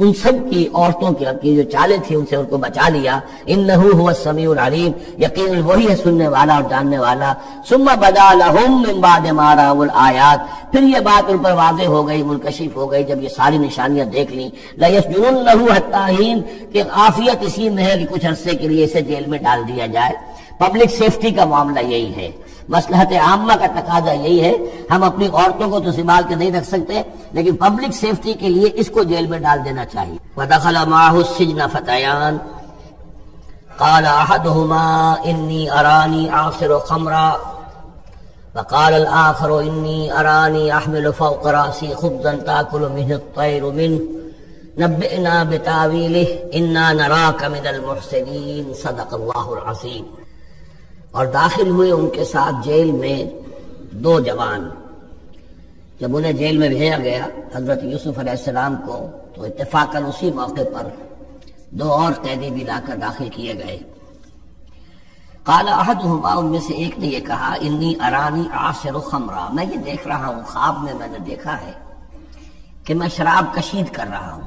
ان سب کی عورتوں کی جو چالیں تھیں ان سے ان کو بچا لیا۔ انہ هو السمیع العلیم، یقیناً وہی ہے سننے والا اور جاننے والا۔ ثم بدا لهم من بعد ما رأوا الآیات، پھر یہ بات ان پر واضح ہو گئی، منکشف ہو گئی جب یہ ساری نشانیاں دیکھ لیں۔ لَيَسْجُنُنَّهُ حَتَّىٰ حِينٍ، کہ عافیت اسی میں ہے کہ کچھ عرصے کے لیے اسے جیل میں ڈال دیا جائے۔ پبلک سیفٹی کا معاملہ یہی ہے، مصلحت عامہ کا تقاضا یہی ہے۔ ہم اپنی عورتوں کو تو سنبھال کے نہیں رکھ سکتے، لیکن پبلک سیفٹی کے لیے اس کو جیل میں ڈال دینا چاہیے۔ وَدَخَلَ مَعَهُ السِّجْنَ فَتَيَانِ قَالَ أَحَدُهُمَا إِنِّي أَرَانِي أَعْصِرُ خَمْرًا وَقَالَ الْآخَرُ إِنِّي أَرَانِي أَحْمِلُ فَوْقَ رَأْسِي خُبْزًا تَأْكُلُ مِنْهُ الطَّيْرُ مِنْهُ نَبِّئْنَا بِتَأْوِيلِهِ إِنَّا نَرَاكَ مِنَ الْمُحْسِنِينَ صدق اللہ العظیم۔ اور داخل ہوئے ان کے ساتھ جیل میں دو جوان۔ جب انہیں جیل میں بھیجا گیا حضرت یوسف علیہ السلام کو، تو اتفاقاً اسی موقع پر دو اور قیدی بھی لا کر داخل کیے گئے۔ قال احدہما، ان میں سے ایک نے یہ کہا، انی ارانی اعصر خمرا، میں یہ دیکھ رہا ہوں، خواب میں نے دیکھا ہے کہ میں شراب کشید کر رہا ہوں۔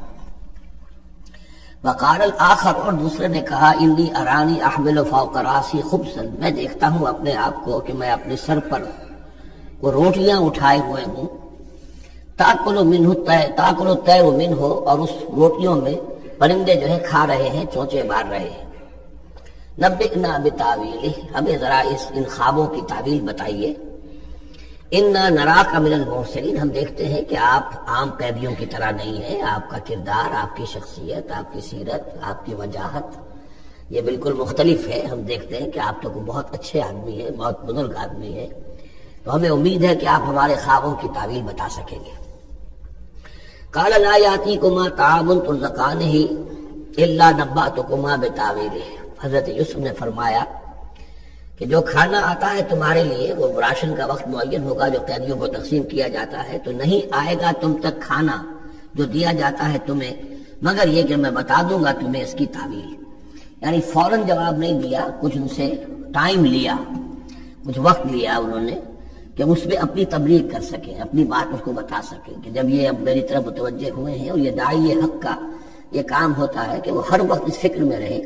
وقال الآخر، اور دوسرے نے کہا، انی ارانی احمل فوق راسی خبزا، میں دیکھتا ہوں اپنے آپ کو کہ میں اپنے سر پر وہ روٹیاں اٹھائے ہوئے ہوں، تاکل الطیر منہ، اور اس روٹیوں میں پرندے جو ہے کھا رہے ہیں، چونچے مار رہے ہیں۔ نبئنا بتاویلہ، ہمیں ذرا ان خوابوں کی تعویل بتائیے۔ انا نراک من المرسلین، ہم دیکھتے ہیں کہ آپ عام قیدیوں کی طرح نہیں ہیں، آپ کا کردار، آپ کی شخصیت، آپ کی سیرت، آپ کی وجاہت یہ بالکل مختلف ہے۔ ہم دیکھتے ہیں کہ آپ تو بہت اچھے آدمی ہیں، بہت بزرگ آدمی ہیں، تو ہمیں امید ہے کہ آپ ہمارے خوابوں کی تعویل بتا سکیں گے۔ قال لا یاتیکما طعام ترزقانہ الا نبأتکما بتاویلہ، حضرت یوسف نے فرمایا کہ جو کھانا آتا ہے تمہارے لیے وہ راشن کا وقت معین ہوگا جو قیدیوں کو تقسیم کیا جاتا ہے، تو نہیں آئے گا تم تک کھانا جو دیا جاتا ہے تمہیں مگر یہ کہ میں بتا دوں گا تمہیں اس کی تعویل۔ یعنی فوراً جواب نہیں دیا، کچھ ان سے ٹائم لیا، کچھ وقت لیا انہوں نے کہ اس پہ اپنی تبلیغ کر سکیں، اپنی بات اس کو بتا سکیں کہ جب یہ اب میری طرف متوجہ ہوئے ہیں۔ اور یہ داعی حق کا یہ کام ہوتا ہے کہ وہ ہر وقت اس فکر میں رہے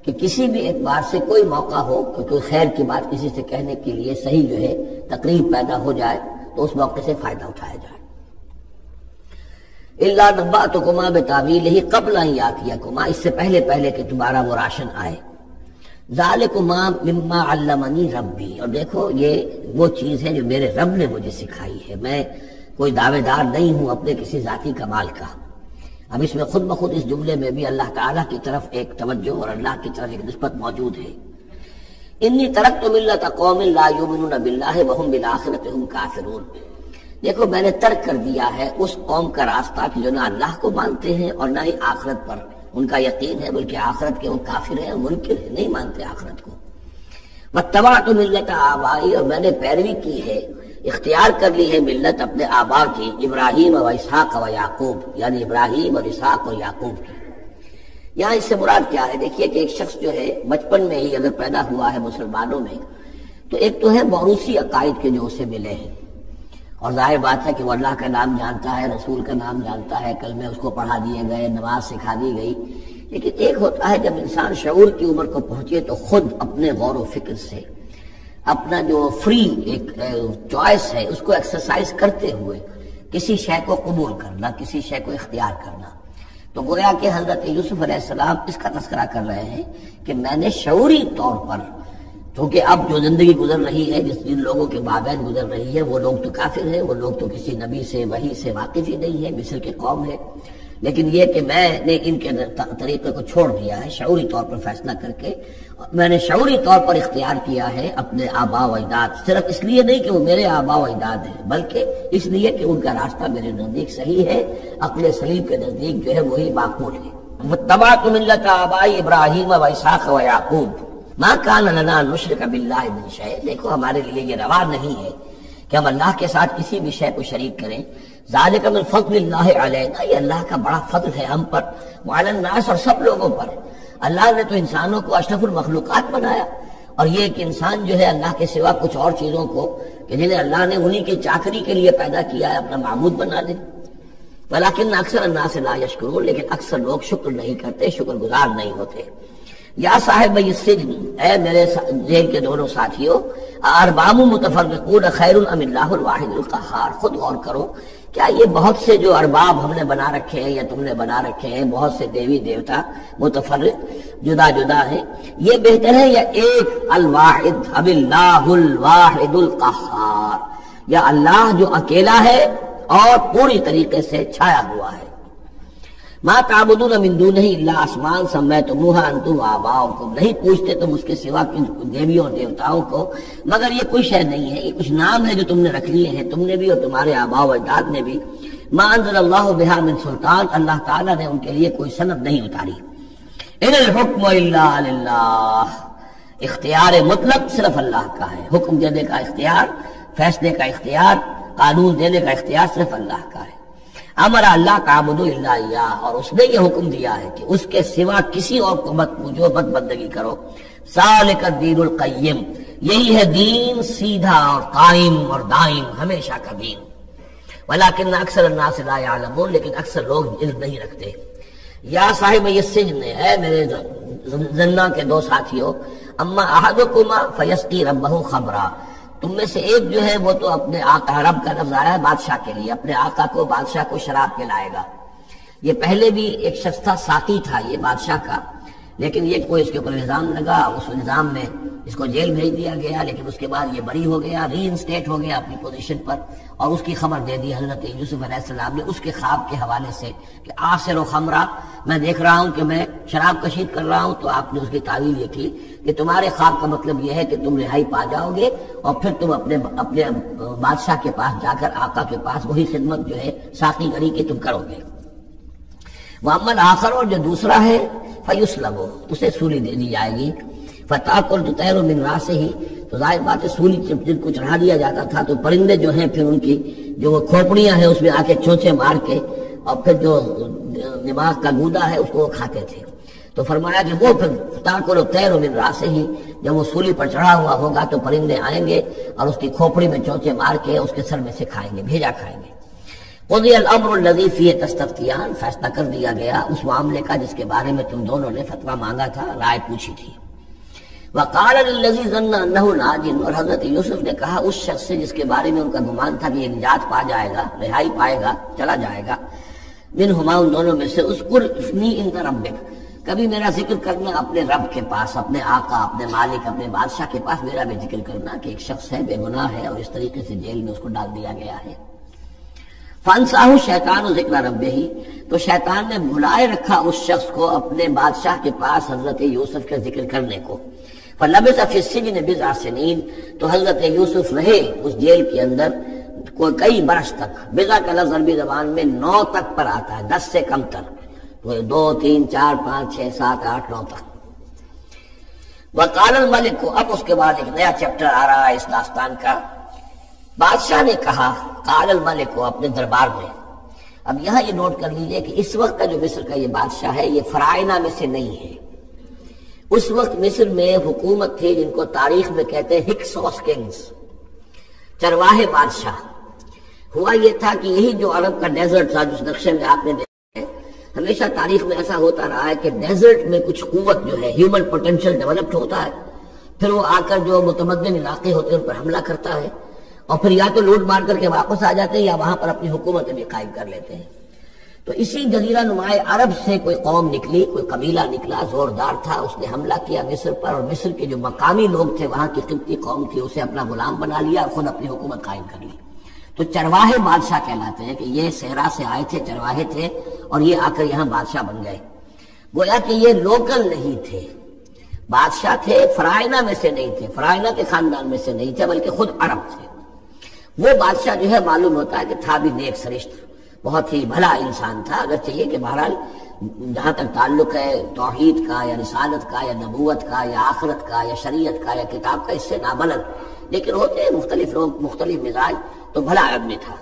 کہ کسی بھی اعتبار سے کوئی موقع ہو کہ کوئی خیر کی بات کسی سے کہنے کے لیے صحیح جو ہے تقریب پیدا ہو جائے تو اس موقع سے فائدہ اٹھایا جائے۔ الا نبأتکما بتاویلہ قبل ان یاتیکما، اس سے پہلے کہ تمہارا وہ راشن آئے۔ ذالکما مما علمنی ربی، اور دیکھو یہ وہ چیز ہے جو میرے رب نے مجھے سکھائی ہے، میں کوئی دعوے دار نہیں ہوں اپنے کسی ذاتی کمال کا۔ اب اس میں خود بخود اس جملے میں بھی اللہ تعالیٰ کی طرف ایک توجہ اور اللہ کی طرف ایک نسبت موجود ہے۔ انی ترکت ملت قوم لا یؤمنون باللہ وہم بالآخرۃ ھم کافرون، دیکھو میں نے ترک کر دیا ہے اس قوم کا راستہ کہ جو نہ اللہ کو مانتے ہیں اور نہ ہی آخرت پر ان کا یقین ہے، بلکہ آخرت کے وہ کافر ہیں، منکر ہیں، نہیں مانتے آخرت کو۔ واتبعت ملت آبائی، اور میں نے پیروی کی ہے، اختیار کر لی ہے ملت اپنے آبا کی، ابراہیم و اسحاق و یعقوب، یعنی ابراہیم اور اسحاق اور یعقوب کی۔ یہاں اس سے مراد کیا ہے؟ دیکھیے کہ ایک شخص جو ہے بچپن میں ہی اگر پیدا ہوا ہے مسلمانوں میں تو ایک تو ہے موروثی عقائد کے جو اسے ملے ہیں، اور ظاہر بات ہے کہ وہ اللہ کا نام جانتا ہے، رسول کا نام جانتا ہے، کلمے اس کو پڑھا دیے گئے، نماز سکھا دی گئی، لیکن ایک ہوتا ہے جب انسان شعور کی عمر کو پہنچے تو خود اپنے غور و فکر سے اپنا جو فری ایک چوائس ہے اس کو ایکسرسائز کرتے ہوئے کسی شے کو قبول کرنا، کسی شے کو اختیار کرنا۔ تو گویا کہ حضرت یوسف علیہ السلام اس کا تذکرہ کر رہے ہیں کہ میں نے شعوری طور پر، کیونکہ اب جو زندگی گزر رہی ہے، جن لوگوں کے مابین گزر رہی ہے، وہ لوگ تو کافر ہیں، وہ لوگ تو کسی نبی سے وحی سے واقف ہی نہیں ہے، مصر کی قوم ہے، لیکن یہ کہ میں نے ان کے طریقے کو چھوڑ دیا ہے شعوری طور پر فیصلہ کر کے، میں نے شعوری طور پر اختیار کیا ہے اپنے آبا و اجداد، صرف اس لیے نہیں کہ وہ میرے آبا و اجداد ہیں بلکہ اس لیے کہ ان کا راستہ میرے نزدیک صحیح ہے، عقل سلیم کے نزدیک جو ہے وہی معقول ہے۔ واتبعت ملت آبائی ابراہیم و اسحاق و یعقوب ما کان لنا ان نشرک باللہ من شیء، دیکھو ہمارے لیے یہ روا نہیں ہے کہ ہم اللہ کے ساتھ کسی بھی شے کو شریک کریں۔ ذالک من فضل اللہ علینا، یہ اللہ کا بڑا فضل ہے ہم پر، وعلی الناس، اور سب لوگوں پر۔ اللہ نے تو انسانوں کو اشرف المخلوقات بنایا، اور یہ کہ انسان جو ہے اللہ کے سوا کچھ اور چیزوں کو کہ جنہیں اللہ نے انہی کی چاکری کے لیے پیدا کیا ہے اپنا معبود بنا دے۔ ولیکن اکثر الناس لا یشکرون، لیکن اکثر لوگ شکر نہیں کرتے، شکر گزار نہیں ہوتے۔ یا صاحب السجن، اے میرے جیل کے دونوں ساتھیوں، ارباب متفرقون خیر ام اللہ الواحد القہار، خود غور کرو، کیا یہ بہت سے جو ارباب ہم نے بنا رکھے ہیں یا تم نے بنا رکھے ہیں، بہت سے دیوی دیوتا متفرق جدا جدا ہیں، یہ بہتر ہے یا ایک الواحد ام اللہ الواحد القہار، یا اللہ جو اکیلا ہے اور پوری طریقے سے چھایا ہوا ہے۔ ما تعبدون من دونہ الا اسماء سمیتموها انتم وآباؤکم، نہیں پوچھتے تم اس کے سوا کن دیویوں اور دیوتاؤں کو مگر یہ کوئی شے نہیں ہے، یہ کچھ نام ہے جو تم نے رکھ لیے ہیں، تم نے بھی اور تمہارے آباء و اجداد نے بھی۔ ما انزل اللہ بها من سلطان، اللہ تعالیٰ نے ان کے لیے کوئی سند نہیں اتاری۔ ان الحکم الا للہ، اختیار مطلق صرف اللہ کا ہے، حکم دینے کا اختیار، فیصلے کا اختیار، قانون دینے کا اختیار صرف اللہ کا ہے۔ امر اللہ تعبدوا الا ایاہ، اور اس نے یہ حکم دیا ہے کہ اس کے سوا کسی اور کو مت پوجو، مت بندگی کرو۔ ذالک الدین القیم، یہی ہے دین سیدھا اور قائم اور دائم، ہمیشہ کا دین۔ ولیکن اکثر الناس لا یعلمون، لیکن اکثر لوگ علم نہیں رکھتے۔ یا صاحب السجن، اے میرے زندہ کے دو ساتھیوں، اما احدکما فیسقی ربہ خمرا، تم میں سے ایک جو ہے وہ تو اپنے آقا، رب کا لفظ آیا ہے بادشاہ کے لیے، اپنے آقا کو، بادشاہ کو شراب پلائے گا۔ یہ پہلے بھی ایک شخص تھا، ساقی تھا یہ بادشاہ کا، لیکن یہ کوئی اس کے اوپر الزام لگا، اس الزام میں اس کو جیل بھیج دیا گیا، لیکن اس کے بعد یہ بری ہو گیا، ری انسٹیٹ ہو گیا اپنی پوزیشن پر، اور اس کی خبر دے دی حضرت یوسف علیہ السلام نے اس کے خواب کے حوالے سے کہ آصر و خمرہ، میں دیکھ رہا ہوں کہ میں شراب کشید کر رہا ہوں۔ تو آپ نے اس کی تعویل یہ کی کہ تمہارے خواب کا مطلب یہ ہے کہ تم رہائی پا جاؤ گے اور پھر تم اپنے بادشاہ کے پاس جا کر، آقا کے پاس وہی خدمت جو ہے ساقی گری کی تم کرو گے۔ محمد آخر، اور جو دوسرا ہے فیسلم، اسے سولی دے دی جائے گی۔ فتاکل تطیر من راسہ ہی، تو ظاہر بات ہے سولی جن کو چڑھا دیا جاتا تھا تو پرندے جو ہیں پھر ان کی جو وہ کھوپڑیاں ہیں اس میں آ کے چونچے مار کے اور پھر جو دماغ کا گودا ہے اس کو وہ کھاتے تھے۔ تو فرمایا کہ وہ پھر فتاکل تطیر من راسہ ہی، جب وہ سولی پر چڑھا ہوا ہوگا تو پرندے آئیں گے اور اس کی کھوپڑی میں چونچے مار کے اس کے سر میں سے کھائیں گے، بھیجا کھائیں گے۔ قضی الامر الذی فیہ تستفتیان، فیصلہ کر دیا گیا اس معاملے کا جس کے بارے میں تم دونوں نے فتویٰ مانگا تھا، رائے پوچھی تھی۔ وقال للذی ظن انہ ناج، اور حضرت یوسف نے کہا اس شخص سے جس کے بارے میں ان کا گمان تھا کہ یہ نجات پا جائے گا، رہائی پائے گا، چلا جائے گا، منہما، ان دونوں میں سے، اذکر اسمی عند ربک، کبھی میرا ذکر کرنا اپنے رب کے پاس، اپنے آقا، اپنے مالک، اپنے بادشاہ کے پاس میرا بھی ذکر کرنا کہ ایک شخص ہے، بے گناہ ہے اور اس طریقے سے جیل میں اس کو ڈال دیا گیا ہے۔ فانساہ شیطان و ذکر ربہ، تو شیطان نے بھلائے رکھا اس شخص کو اپنے بادشاہ کے پاس حضرت یوسف کا ذکر کرنے کو۔ فلبث فی السجن بضع سنین، تو حضرت یوسف رہے اس جیل کے اندر کئی برس تک۔ بضع کا لفظ عربی زبان میں 9 تک پر آتا ہے، 10 سے کم تر، تو 2 3 4 5 6 7 8 9 تک۔ وقال الملک کو، اب اس کے بعد ایک نیا چیپٹر آ رہا ہے اس داستان کا۔ بادشاہ نے کہا، قال الملک کو، اپنے دربار میں۔ اب یہاں یہ نوٹ کر لیجئے کہ اس وقت کا جو مصر کا یہ بادشاہ ہے یہ فرائنہ میں سے نہیں ہے۔ اس وقت مصر میں حکومت تھی جن کو تاریخ میں کہتے ہیں ہکسوس کنگز، چرواہے بادشاہ۔ ہوا یہ تھا کہ یہی جو عرب کا ڈیزرٹ تھا جس نقشے میں آپ نے دیکھا ہے، ہمیشہ تاریخ میں ایسا ہوتا رہا ہے کہ ڈیزرٹ میں کچھ قوت جو ہے، ہیومن پوٹینشیل ڈیولپڈ ہوتا ہے، پھر وہ آ کر جو متمدن علاقے ہوتے ہیں ان پر حملہ کرتا ہے اور پھر یا تو لوٹ مار کر کے واپس آ جاتے ہیں یا وہاں پر اپنی حکومتیں بھی قائم کر لیتے ہیں۔ تو اسی جزیرہ نمائے عرب سے کوئی قوم نکلی، کوئی قبیلہ نکلا، زوردار تھا، اس نے حملہ کیا مصر پر، اور مصر کے جو مقامی لوگ تھے، وہاں کی قبطی قوم تھی، اسے اپنا غلام بنا لیا اور خود اپنی حکومت قائم کر لی۔ تو چرواہے بادشاہ کہلاتے ہیں کہ یہ صحرا سے آئے تھے، چرواہے تھے، اور یہ آ کر یہاں بادشاہ بن گئے۔ گویا کہ یہ لوکل نہیں تھے، بادشاہ تھے، فرائنہ میں سے نہیں تھے، فرائنہ کے خاندان میں سے نہیں تھے، بلکہ خود عرب تھے۔ وہ بادشاہ جو ہے معلوم ہوتا ہے کہ تھا بھی نیک سرشت، بہت ہی بھلا انسان تھا، اگر چاہیے کہ بہرحال جہاں تک تعلق ہے توحید کا یا رسالت کا یا نبوت کا یا آخرت کا یا شریعت کا یا کتاب کا، اس سے نابلد، لیکن ہوتے ہیں مختلف لوگ، مختلف مزاج، تو بھلا آدمی تھا۔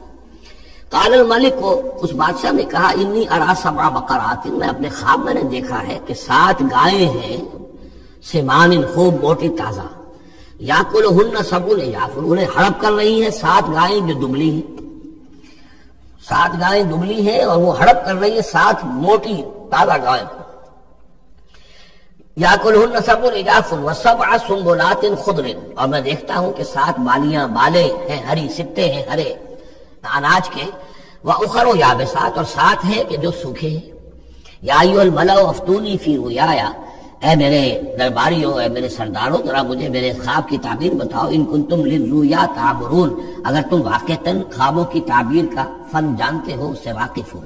قال الملک کو، اس بادشاہ نے کہا، انی ارا 7 بقرات، میں اپنے خواب میں نے دیکھا ہے کہ 7 گائیں ہیں، سمان، خوب موٹی تازہ، یاکلہن 7 یافن، انہیں ہڑپ کر رہی ہیں 7 گائیں جو دبلی ہیں، 7 گائیں دبلی ہیں اور وہ ہڑپ کر رہی ہیں 7 موٹی تازہ گائیں۔ یاکلہن 7 یافن و7 سنبلات خضر، اور میں دیکھتا ہوں کہ 7 بالیاں، بالے ہیں ہری، سٹے ہیں ہرے اناج کے، وَأُخَرُ یابسات، اور 7 ہیں کہ جو سوکھے ہیں۔ یا ایھا الملأ افتونی فی رؤیایا، اے میرے درباریوں، اے میرے سرداروں، ذرا مجھے میرے خواب کی تعبیر بتاؤ، ان کنتم للرؤیا تعبرون، اگر تم واقعتاً خوابوں کی تعبیر کا فن جانتے ہو، اس سے واقف ہو۔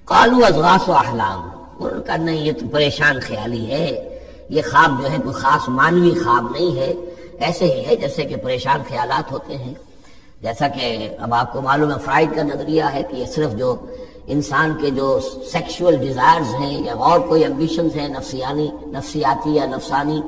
قالوا اضغاث احلام، انہوں نے کہا نہیں، یہ تو پریشان خیالی ہے، یہ خواب جو ہے کوئی خاص مانوی خواب نہیں ہے، ایسے ہی ہے جیسے کہ پریشان خیالات ہوتے ہیں۔ جیسا کہ اب آپ کو معلوم ہے فرائڈ کا نظریہ ہے کہ یہ صرف جو انسان کے جو سیکشول ڈیزائرز ہیں یا اور کوئی ایمبیشنز ہیں نفسیاتی یا نفسانی،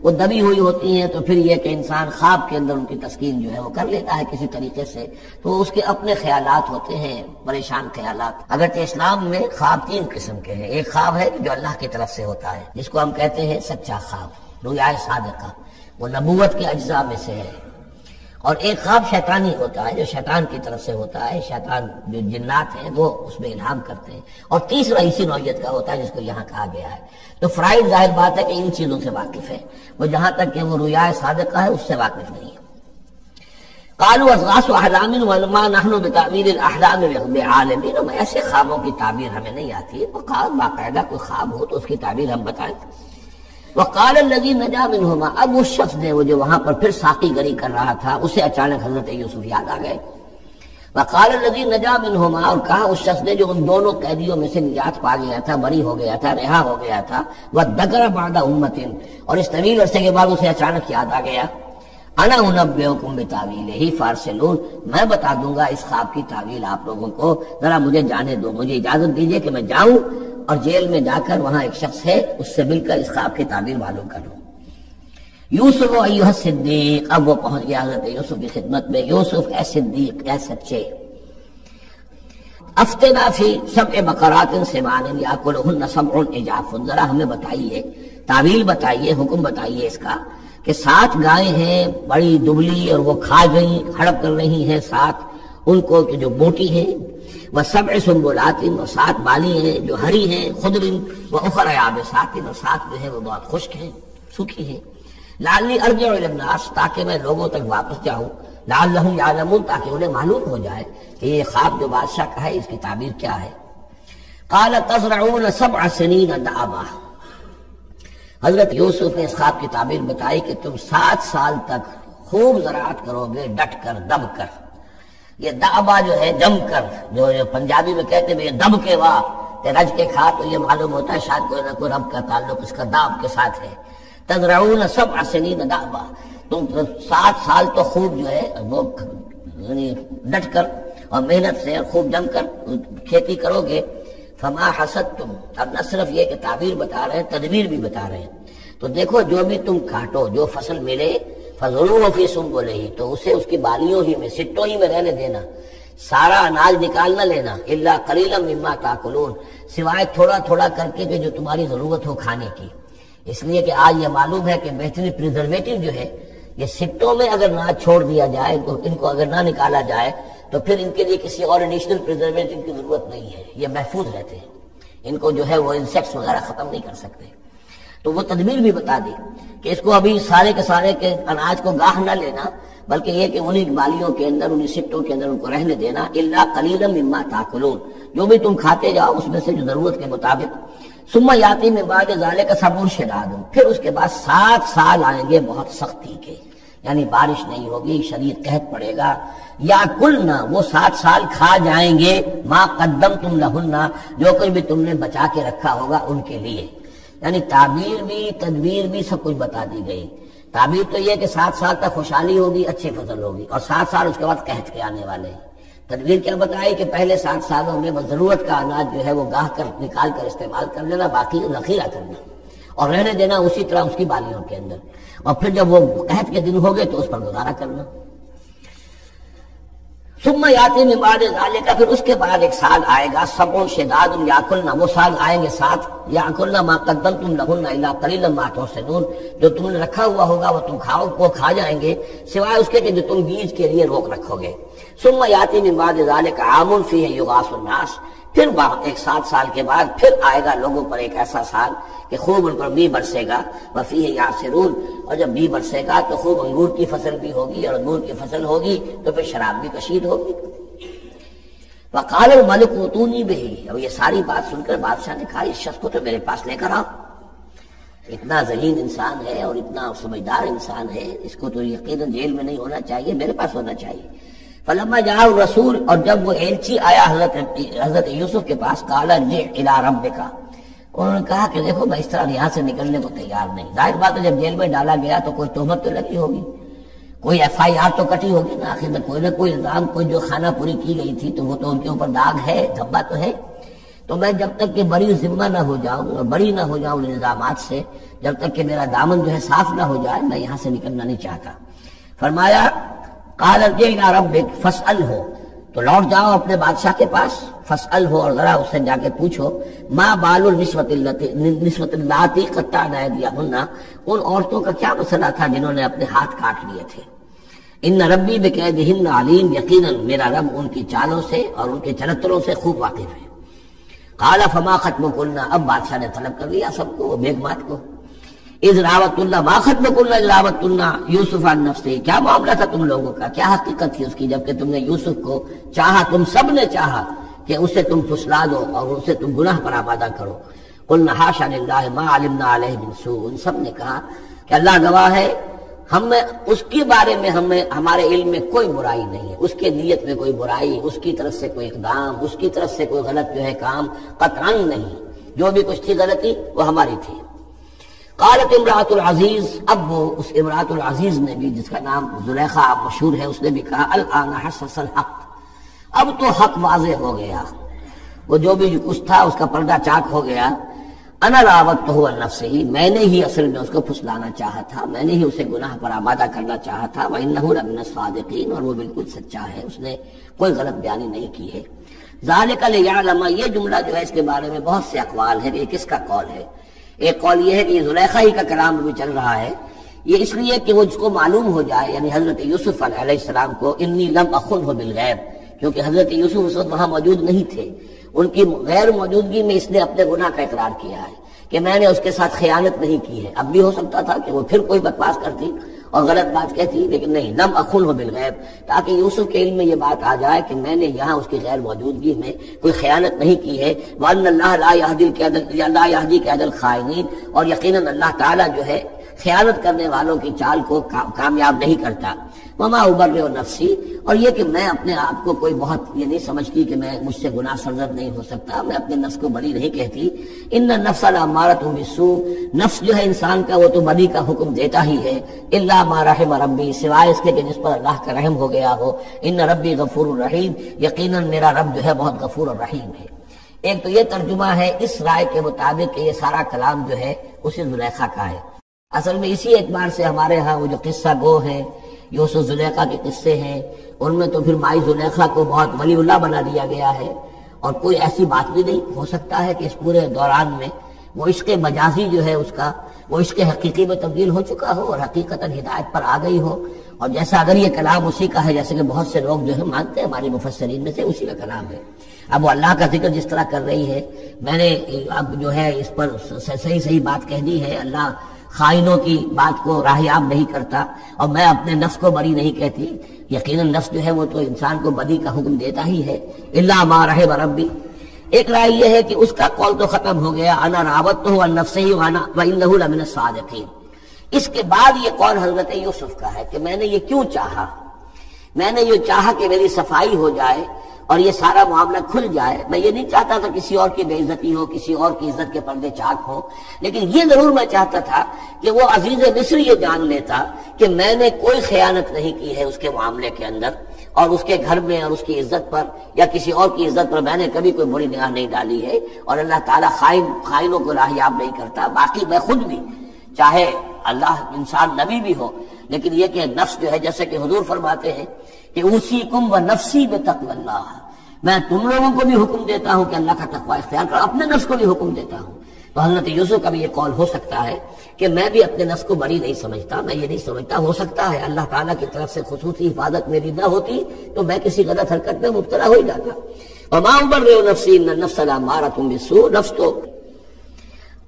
وہ دبی ہوئی ہوتی ہیں، تو پھر یہ کہ انسان خواب کے اندر ان کی تسکین جو ہے وہ کر لیتا ہے کسی طریقے سے، تو اس کے اپنے خیالات ہوتے ہیں، پریشان خیالات۔ اگرچہ اسلام میں خواب 3 قسم کے ہیں، ایک خواب ہے جو اللہ کی طرف سے ہوتا ہے جس کو ہم کہتے ہیں سچا خواب، رؤیا صادقہ، وہ نبوت کے اجزاء میں سے ہے، اور ایک خواب شیطانی ہوتا ہے جو شیطان کی طرف سے ہوتا ہے، شیطان جو جنات ہیں وہ اس میں الہام کرتے ہیں، اور تیسرا اسی نوعیت کا ہوتا ہے جس کو یہاں کہا گیا ہے۔ تو فرائڈ ظاہر بات ہے کہ ان چیزوں سے واقف ہے، وہ جہاں تک کہ وہ رؤیا صادقہ ہے اس سے واقف نہیں ہے۔ قالوا اضغاث احلام وما نحن بتاویل الاحلام بعالمین، ایسے خوابوں کی تعبیر ہمیں نہیں آتی ہے، وہ خواب باقاعدہ کوئی خواب ہو تو اس کی تعبیر ہم بتائیں۔ وقال الذی نجا منہما، اب اس شخص نے وہ جو وہاں پر پھر ساقی گری کر رہا تھا اسے اچانک حضرت یوسف یاد آ گئے. وقال الذی نجا منہما، اور کہا اس شخص نے جو ان دونوں قیدیوں میں سے نجات پا گیا تھا، بری ہو گیا تھا، رہا ہو گیا تھا، وذکر بعد امۃ، اور اس طویل عرصے کے بعد اسے اچانک یاد آ گیا، انا انبئکم بتاویلہ فارسلون، میں بتا دوں گا اس خواب کی تعویل آپ لوگوں کو، ذرا مجھے جانے دو، مجھے اجازت دیجیے کہ میں جاؤں اور جیل میں جا کر وہاں ایک شخص ہے اس سے مل کر اس خواب کی تعبیر معلوم کر لوں. یوسف ایھا الصدیق، اب وہ پہنچ گیا حضرت یوسف کی خدمت میں. یوسف اے صدیق، اے سچے، افتنا فی سبع بقرات سمان یاکلہن سبع عجاف، ذرا ہمیں بتائیے، تعویل بتائیے، حکم بتائیے اس کا کہ 7 گائیں ہیں بڑی دبلی اور وہ کھا گئی، ہڑپ کر رہی ہیں 7 ان کو کہ جو موٹی ہیں، وسبع سنبلات، اور 7 بالی ہیں جو ہری ہیں، خضر واخر یابسات، اور 7 جو ہیں وہ بہت خشک ہیں، سوکھی ہیں. لعلی ارجع الی الناس، تاکہ میں لوگوں تک واپس جاؤں، لعلہم یعلمون، تاکہ انہیں معلوم ہو جائے کہ یہ خواب جو بادشاہ کا ہے اس کی تعبیر کیا ہے. قال تزرعون 7 سنین دأبا، حضرت یوسف نے اس خواب کی تعبیر بتائی کہ تم 7 سال تک خوب زراعت کرو گے، ڈٹ کر، دب کر. یہ دأبا جو ہے جم کر، جو پنجابی میں کہتے ہیں یہ دب کے واہ تے رج کے کھا، تو یہ معلوم ہوتا ہے شاید کوئی نہ کوئی رب کا تعلق اس کا داب کے ساتھ ہے. تزرعون 7 سنین دأبا، تم 7 سال تو خوب جو ہے وہ یعنی ڈٹ کر اور محنت سے خوب جم کر کھیتی کرو گے. فما حصدتم، اب نہ صرف یہ کہ تعبیر بتا رہے ہیں، تدبیر بھی بتا رہے ہیں. تو دیکھو جو بھی تم کاٹو، جو فصل ملے، فضروه فی سنبلہ، تو اسے اس کی بالیوں ہی میں، سٹوں ہی میں رہنے دینا، سارا اناج نکال نہ لینا. الا قلیلا مما تاکلون، سوائے تھوڑا تھوڑا کر کے کہ جو تمہاری ضرورت ہو کھانے کی. اس لیے کہ آج یہ معلوم ہے کہ بہترین پریزرویٹو جو ہے یہ سٹوں میں اگر نہ چھوڑ دیا جائے، ان کو اگر نہ نکالا جائے تو پھر ان کے لیے کسی اور ایڈیشنل پریزرویٹو کی ضرورت نہیں ہے، یہ محفوظ رہتے ہیں، ان کو جو ہے وہ انسیکٹس وغیرہ ختم نہیں کر سکتے. تو وہ تدبیر بھی بتا دی کہ اس کو ابھی سارے کے سارے کے اناج کو گاہ نہ لینا، بلکہ یہ کہ انہیں بالیوں کے اندر، انہیں سٹوں کے اندر ان کو رہنے دینا. الا قلیلا مما تاکلون، جو بھی تم کھاتے جاؤ اس میں سے جو ضرورت کے مطابق. ثم یاتی من بعد ذلک صبر شداد، پھر اس کے بعد 7 سال آئیں گے بہت سختی کے، یعنی بارش نہیں ہوگی، شدید قحط پڑے گا. یا کلنا، وہ 7 سال کھا جائیں گے، ما قدمتم لہن، جو کچھ بھی تم نے بچا کے رکھا ہوگا ان کے لیے. یعنی تعبیر بھی تدبیر بھی سب کچھ بتا دی گئی. تعبیر تو یہ کہ 7 سال تک خوشحالی ہوگی، اچھی فصل ہوگی، اور 7 سال اس کے بعد قحط کے آنے والے ہیں. تدبیر کیا بتائی کہ پہلے 7 سالوں میں ضرورت کا اناج جو ہے وہ گاہ کر نکال کر استعمال کر لینا، باقی ذخیرہ کرنا اور رہنے دینا اسی طرح اس کی بالیوں کے اندر، اور پھر جب وہ قحط کے دن ہو گئے تو اس پر گزارا کرنا. ثم یاتی من بعد ذلک، پھر اس کے بعد ایک سال آئے گا، سبع شداد یاکلن، وہ سال آئیں گے 7، یاکلن ما قدمتم لہن الا قلیلا ما تحسنون، جو تم نے رکھا ہوا ہوگا وہ تم کھاؤ، وہ کھا جائیں گے، سوائے اس کے کہ جو تم بیج کے لیے روک رکھو گے. ثم یاتی من بعد ذلک عام فیہ یغاث الناس، پھر ایک 7 سال کے بعد پھر آئے گا لوگوں پر ایک ایسا سال کہ خوب ان پر بی برسے گا. وفیہ یعصرون، اور جب بی برسے گا تو خوب انگور کی فصل بھی ہوگی، اور انگور کی فصل ہوگی تو پھر شراب بھی کشید ہوگی. وقال الملک اوتونی بہ، اب یہ ساری بات سن کر بادشاہ نے کہا اس شخص کو تو میرے پاس لے کر آؤ، اتنا ذہین انسان ہے اور اتنا سمجھدار انسان ہے، اس کو تو یقیناً جیل میں نہیں ہونا چاہیے، میرے پاس ہونا چاہیے. فلما جاء الرسول، اور جب وہ ایلچی آیا حضرت یوسف کے پاس، قال ارجع الی ربک، انہوں نے کہا کہ دیکھو میں اس طرح یہاں سے نکلنے کو تیار نہیں. ظاہر بات ہے جب جیل میں ڈالا گیا تو کوئی تہمت تو لگی ہوگی، کوئی FIR تو کٹی ہوگی نا، آخر میں کوئی نہ کوئی الزام، کوئی جو خانہ پوری کی گئی تھی تو وہ تو ان کے اوپر داغ ہے، دھبا تو ہے. تو میں جب تک کہ بری ذمہ نہ ہو جاؤں اور بری نہ ہو جاؤں ان الزامات سے، جب تک کہ میرا دامن جو ہے صاف نہ ہو جائے، میں یہاں سے نکلنا نہیں چاہتا. فرمایا قال ارجع الی ربک فاسألہ، تو لوٹ جاؤ اپنے بادشاہ کے پاس، فاسألہ، اور ذرا اس سے جا کے پوچھو، ما بال النسوۃ اللاتی قطعن ایدیہن، ان عورتوں کا کیا مسئلہ تھا جنہوں نے اپنے ہاتھ کاٹ لیے تھے. ان ربی بکیدہن علیم، یقیناً میرا رب ان کی چالوں سے اور ان کے چرتروں سے خوب واقف ہے. قال فما ختمکن، اب بادشاہ نے طلب کر لیا سب کو، وہ بیگمات کو. اذ راوتن، ما ختمکن اذ راوتن یوسف عن نفسہ، کیا معاملہ تھا تم لوگوں کا، کیا حقیقت تھی اس کی جبکہ تم نے یوسف کو چاہا، تم سب نے چاہا کہ اسے تم پھسلا دو اور اسے تم گناہ پر آمادہ کرو. قلنا حاشا للہ ما علمنا علیہ من سوء، ان سب نے کہا کہ اللہ گواہ ہے ہمیں اس کے بارے میں ہمارے علم میں کوئی برائی نہیں ہے، اس کے نیت میں کوئی برائی، اس کی طرف سے کوئی اقدام، اس کی طرف سے کوئی غلط جو ہے کام قطعاً نہیں، جو بھی کچھ تھی غلطی وہ ہماری تھی۔ قالت امرأۃ العزیز، اب وہ اس امرأۃ العزیز نے بھی، جس کا نام زلیخا مشہور ہے، اس نے بھی کہا الآن حسس الحق، اب تو حق واضح ہو گیا، وہ جو بھی کچھ تھا اس کا پردہ چاک ہو گیا۔ انا راودتہ عن نفسہ، میں نے ہی اصل میں اس کو پھسلانا چاہا تھا، میں نے ہی اسے گناہ پر آمادہ کرنا چاہا تھا، وانہ لمن الصادقین، اور وہ بالکل سچا ہے، اس نے کوئی غلط بیانی نہیں کی ہے۔ ذالک لیعلم، یہ جملہ جو ہے اس کے بارے میں بہت سے اقوال ہیں کہ یہ کس کا قول ہے۔ ایک قول یہ ہے کہ یہ زلیخا ہی کا کلام بھی چل رہا ہے، یہ اس لیے کہ وہ جس کو معلوم ہو جائے، یعنی حضرت یوسف علیہ السلام کو، انی لم اخنہ بالغیب، کیونکہ حضرت یوسف اس وقت وہاں موجود نہیں تھے، ان کی غیر موجودگی میں اس نے اپنے گناہ کا اقرار کیا ہے کہ میں نے اس کے ساتھ خیانت نہیں کی ہے۔ اب بھی ہو سکتا تھا کہ وہ پھر کوئی بکواس کرتی اور غلط بات کہتی، لیکن نہیں، لم اخنہ بالغیب، تاکہ یوسف کے علم میں یہ بات آ جائے کہ میں نے یہاں اس کی غیر موجودگی میں کوئی خیانت نہیں کی ہے۔ وَأَنَّ اللَّهَ لَا يَهْدِي كَيْدَ الْخَائِنِينَ، اور یقیناً اللہ تعالیٰ جو ہے خیانت کرنے والوں کی چال کو کامیاب نہیں کرتا۔ وما ابرئ نفسی، اور یہ کہ میں اپنے آپ کو کوئی بہت یہ نہیں سمجھتی کہ میں مجھ سے گناہ سرزد نہیں ہو سکتا، میں اپنے نفس کو بری نہیں کہتی۔ ان النفس لامارۃ بالسوء، نفس جو ہے انسان کا وہ تو بدی کا حکم دیتا ہی ہے، الا ما رحم ربی، سوائے اس کے کہ جس پر اللہ کا رحم ہو گیا ہو۔ ان ربی غفور الرحیم، یقیناً میرا رب جو ہے بہت غفور الرحیم ہے۔ ایک تو یہ ترجمہ ہے اس رائے کے مطابق کہ یہ سارا کلام جو ہے اسی زلیخا کا ہے۔ اصل میں اسی اعتبار سے ہمارے ہاں وہ جو قصہ گو ہے، یوسف زلیخا کے قصے ہیں، ان میں تو پھر مائی زلیخا کو بہت ولی اللہ بنا دیا گیا ہے، اور کوئی ایسی بات بھی نہیں ہو سکتا ہے کہ اس پورے دوران میں وہ عشق مجازی جو ہے اس کا وہ عشق حقیقی میں تبدیل ہو چکا ہو اور حقیقتاً ہدایت پر آ گئی ہو۔ اور جیسا اگر یہ کلام اسی کا ہے، جیسے کہ بہت سے لوگ جو ہے مانتے ہیں ہمارے مفسرین میں سے، اسی کا کلام ہے۔ اب وہ اللہ کا ذکر جس طرح کر رہی ہے، میں نے اب جو ہے اس پر صحیح بات کہہ دی ہے، اللہ خائنوں کی بات کو راہیاب نہیں کرتا، اور میں اپنے نفس کو بری نہیں کہتی۔ یقیناً نفس جو ہے وہ تو انسان کو بدی کا حکم دیتا ہی ہے، الا ما رحم ربی۔ ایک رائے یہ ہے کہ اس کا قول تو ختم ہو گیا، انا راودتہ عن نفسہ وانہ لمن الصادقین۔ اس کے بعد یہ قول حضرت یوسف کا ہے کہ میں نے یہ کیوں چاہا، میں نے یہ چاہا کہ میری صفائی ہو جائے اور یہ سارا معاملہ کھل جائے۔ میں یہ نہیں چاہتا تھا کسی اور کی بے عزتی ہو، کسی اور کی عزت کے پردے چاک ہو، لیکن یہ ضرور میں چاہتا تھا کہ وہ عزیز مصر یہ جان لیتا کہ میں نے کوئی خیانت نہیں کی ہے اس کے معاملے کے اندر، اور اس کے گھر میں اور اس کی عزت پر یا کسی اور کی عزت پر میں نے کبھی کوئی بری نگاہ نہیں ڈالی ہے، اور اللہ تعالیٰ خائنوں کو راہیاب نہیں کرتا۔ باقی میں خود بھی، چاہے اللہ انسان نبی بھی ہو، لیکن یہ کہ نفس جو ہے، جیسے کہ حضور فرماتے ہیں کہ اوصیکم و نفسی بتقوی اللہ، میں تم لوگوں کو بھی حکم دیتا ہوں کہ اللہ کا تقوی اختیار کرو، اپنے نفس کو بھی حکم دیتا ہوں۔ تو حضرت یوسف کا بھی یہ قول ہو سکتا ہے کہ میں بھی اپنے نفس کو بری نہیں سمجھتا، میں یہ نہیں سمجھتا، ہو سکتا ہے اللہ تعالیٰ کی طرف سے خصوصی حفاظت میری نہ ہوتی تو میں کسی غلط حرکت میں مبتلا ہو جاتا۔ وما ابرئ نفسی ان النفس لامارۃ بالسوء، نفس تو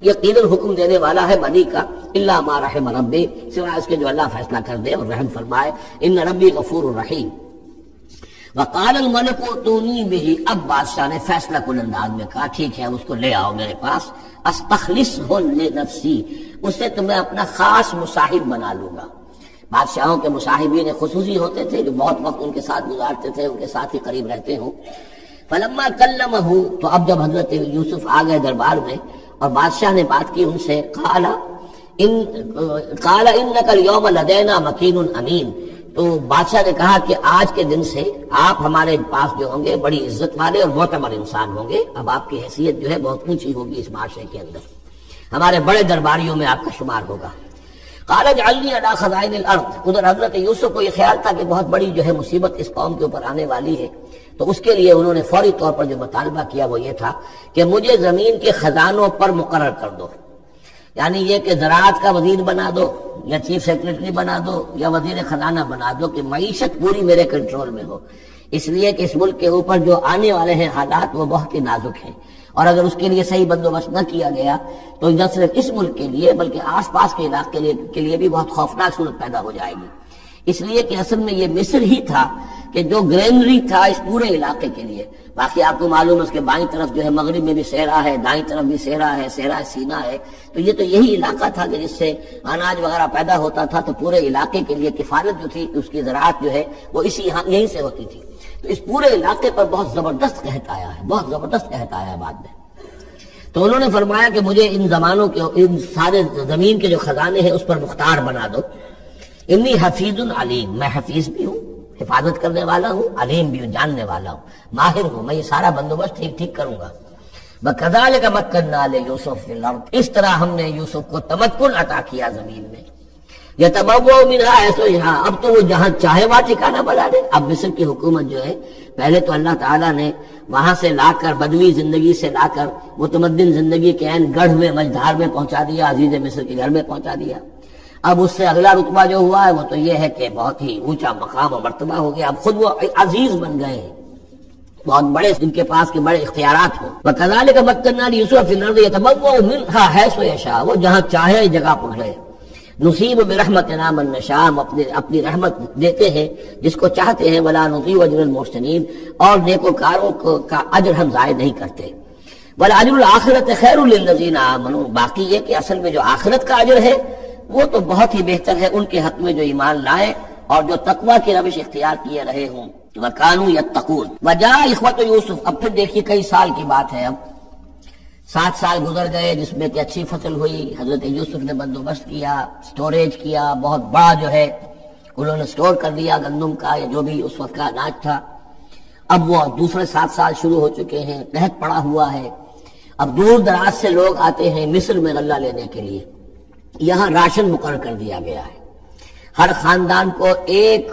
یقیناً حکم دینے والا ہے بدی کا، الا ما رحم ربی، سوائے اس کے جو اللہ فیصلہ کر دے اور رحم فرمائے۔ ان ربی غفور الرحیم۔ وقال الملک ائتونی بہ، اب بادشاہ نے فیصلہ کن انداز میں کہا ٹھیک ہے اس کو لے آؤ میرے پاس، استخلصہ لنفسی، اسے تو میں اپنا خاص مصاحب بنا لوں گا۔ بادشاہوں کے مصاحبین خصوصی ہوتے تھے جو بہت وقت ان کے ساتھ گزارتے تھے، ان کے ساتھ ہی قریب رہتے ہوں۔ فلما کلمہ، تو اب جب حضرت یوسف آ گئے دربار میں اور بادشاہ نے بات کی ان سے، قال انک اليوم لدینا مکین امین، تو بادشاہ نے کہا کہ آج کے دن سے آپ ہمارے پاس جو ہوں گے بڑی عزت والے اور معتبر انسان ہوں گے، اب آپ کی حیثیت جو ہے بہت اونچی ہوگی اس معاشرے کے اندر، ہمارے بڑے درباریوں میں آپ کا شمار ہوگا۔ قال اجعلنی علی خزائن الارض، ادھر حضرت یوسف کو یہ خیال تھا کہ بہت بڑی جو ہے مصیبت اس قوم کے اوپر آنے والی ہے، تو اس کے لیے انہوں نے فوری طور پر جو مطالبہ کیا وہ یہ تھا کہ مجھے زمین کے خزانوں پر مقرر کر دو، یعنی یہ کہ زراعت کا وزیر بنا دو یا چیف سیکرٹری بنا دو یا وزیر خزانہ بنا دو، کہ معیشت پوری میرے کنٹرول میں ہو، اس لیے کہ اس ملک کے اوپر جو آنے والے ہیں حالات وہ بہت ہی نازک ہیں، اور اگر اس کے لیے صحیح بندوبست نہ کیا گیا تو نہ صرف اس ملک کے لیے بلکہ آس پاس کے علاقے کے لیے بھی بہت خوفناک صورت پیدا ہو جائے گی۔ اس لیے کہ اصل میں یہ مصر ہی تھا کہ جو گرینری تھا اس پورے علاقے کے لیے. باقی آپ کو معلوم ہے اس کے بائیں طرف جو ہے مغرب میں بھی صحرا ہے، دائیں طرف بھی صحرا ہے، صحرا سینا ہے. تو یہ تو یہی علاقہ تھا کہ جس سے اناج وغیرہ پیدا ہوتا تھا. تو پورے علاقے کے لیے کفالت جو تھی اس کی زراعت جو ہے وہ یہیں سے ہوتی تھی. تو اس پورے علاقے پر بہت زبردست قحط آیا ہے، بہت زبردست قحط آیا ہے بعد میں. تو انہوں نے فرمایا کہ مجھے ان زمانوں کے ان سارے زمین کے جو خزانے ہیں اس پر مختار بنا دو. انی حفیظ علیم، میں حفیظ بھی ہوں، حفاظت کرنے والا ہوں، علیم بھی ہوں، جاننے والا ہوں، ماہر ہوں، میں یہ سارا بندوبست ٹھیک کروں گا. وَكَذَلِكَ مَكَّنَّا لِيُوسُفَ فِي الْأَرْضِ، اس طرح ہم نے یوسف کو تمکن عطا کیا زمین میں. يَتَبَوَّأُ مِنْهَا حَيْثُ يَشَاءُ، اب تو وہ جہاں چاہے وہاں ٹھکانہ بنا دے. اب مصر کی حکومت جو ہے پہلے تو اللہ تعالیٰ نے وہاں سے لا کر بدوی زندگی سے لا کر متمدن زندگی کے عین گڑھ میں مجدھار میں پہنچا دیا، عزیز مصر کے گھر میں پہنچا دیا. اب اس سے اگلا رتبہ جو ہوا ہے وہ تو یہ ہے کہ بہت ہی اونچا مقام و مرتبہ ہو گیا. اب خود وہ عزیز بن گئے ہیں، بہت بڑے، جن کے پاس کے بڑے اختیارات ہوں. وَكَذَلِكَ مَكَّنَّا لِيُوسُفَ فِي الْأَرْضِ يَتَبَوَّأُ مِنْهَا حَيْثُ يَشَاءُ، وہ جہاں چاہے جگہ پکڑے. نصیب برحمتنا من نشاء، ہم اپنی رحمت دیتے ہیں جس کو چاہتے ہیں. ولا نضيع اجر المحسنین، اور نیکوکاروں کا اجر ہم ضائع نہیں کرتے. وَلَأَجْرُ الْآخِرَةِ خَيْرٌ لِلَّذِينَ آمَنُوا، باقی یہ کہ اصل میں جو آخرت کا اجر ہے وہ تو بہت ہی بہتر ہے ان کے حق میں جو ایمان لائے اور جو تقوی کی روش اختیار کیے رہے ہوں. وَكَانُوا يَتَّقُونَ. وَجَاءَ إِخْوَةُ يُوسُف، اب پھر دیکھیے کئی سال کی بات ہے، اب 7 سال گزر گئے جس میں کہ اچھی فصل ہوئی. حضرت یوسف نے بندوبست کیا، سٹوریج کیا، بہت بڑا جو ہے انہوں نے سٹور کر دیا گندم کا یا جو بھی اس وقت کا اناج تھا. اب وہ دوسرے 7 سال شروع ہو چکے ہیں، قحط پڑا ہوا ہے. اب دور دراز سے لوگ آتے ہیں مصر میں غلہ لینے کے لیے. یہاں راشن مقرر کر دیا گیا ہے، ہر خاندان کو ایک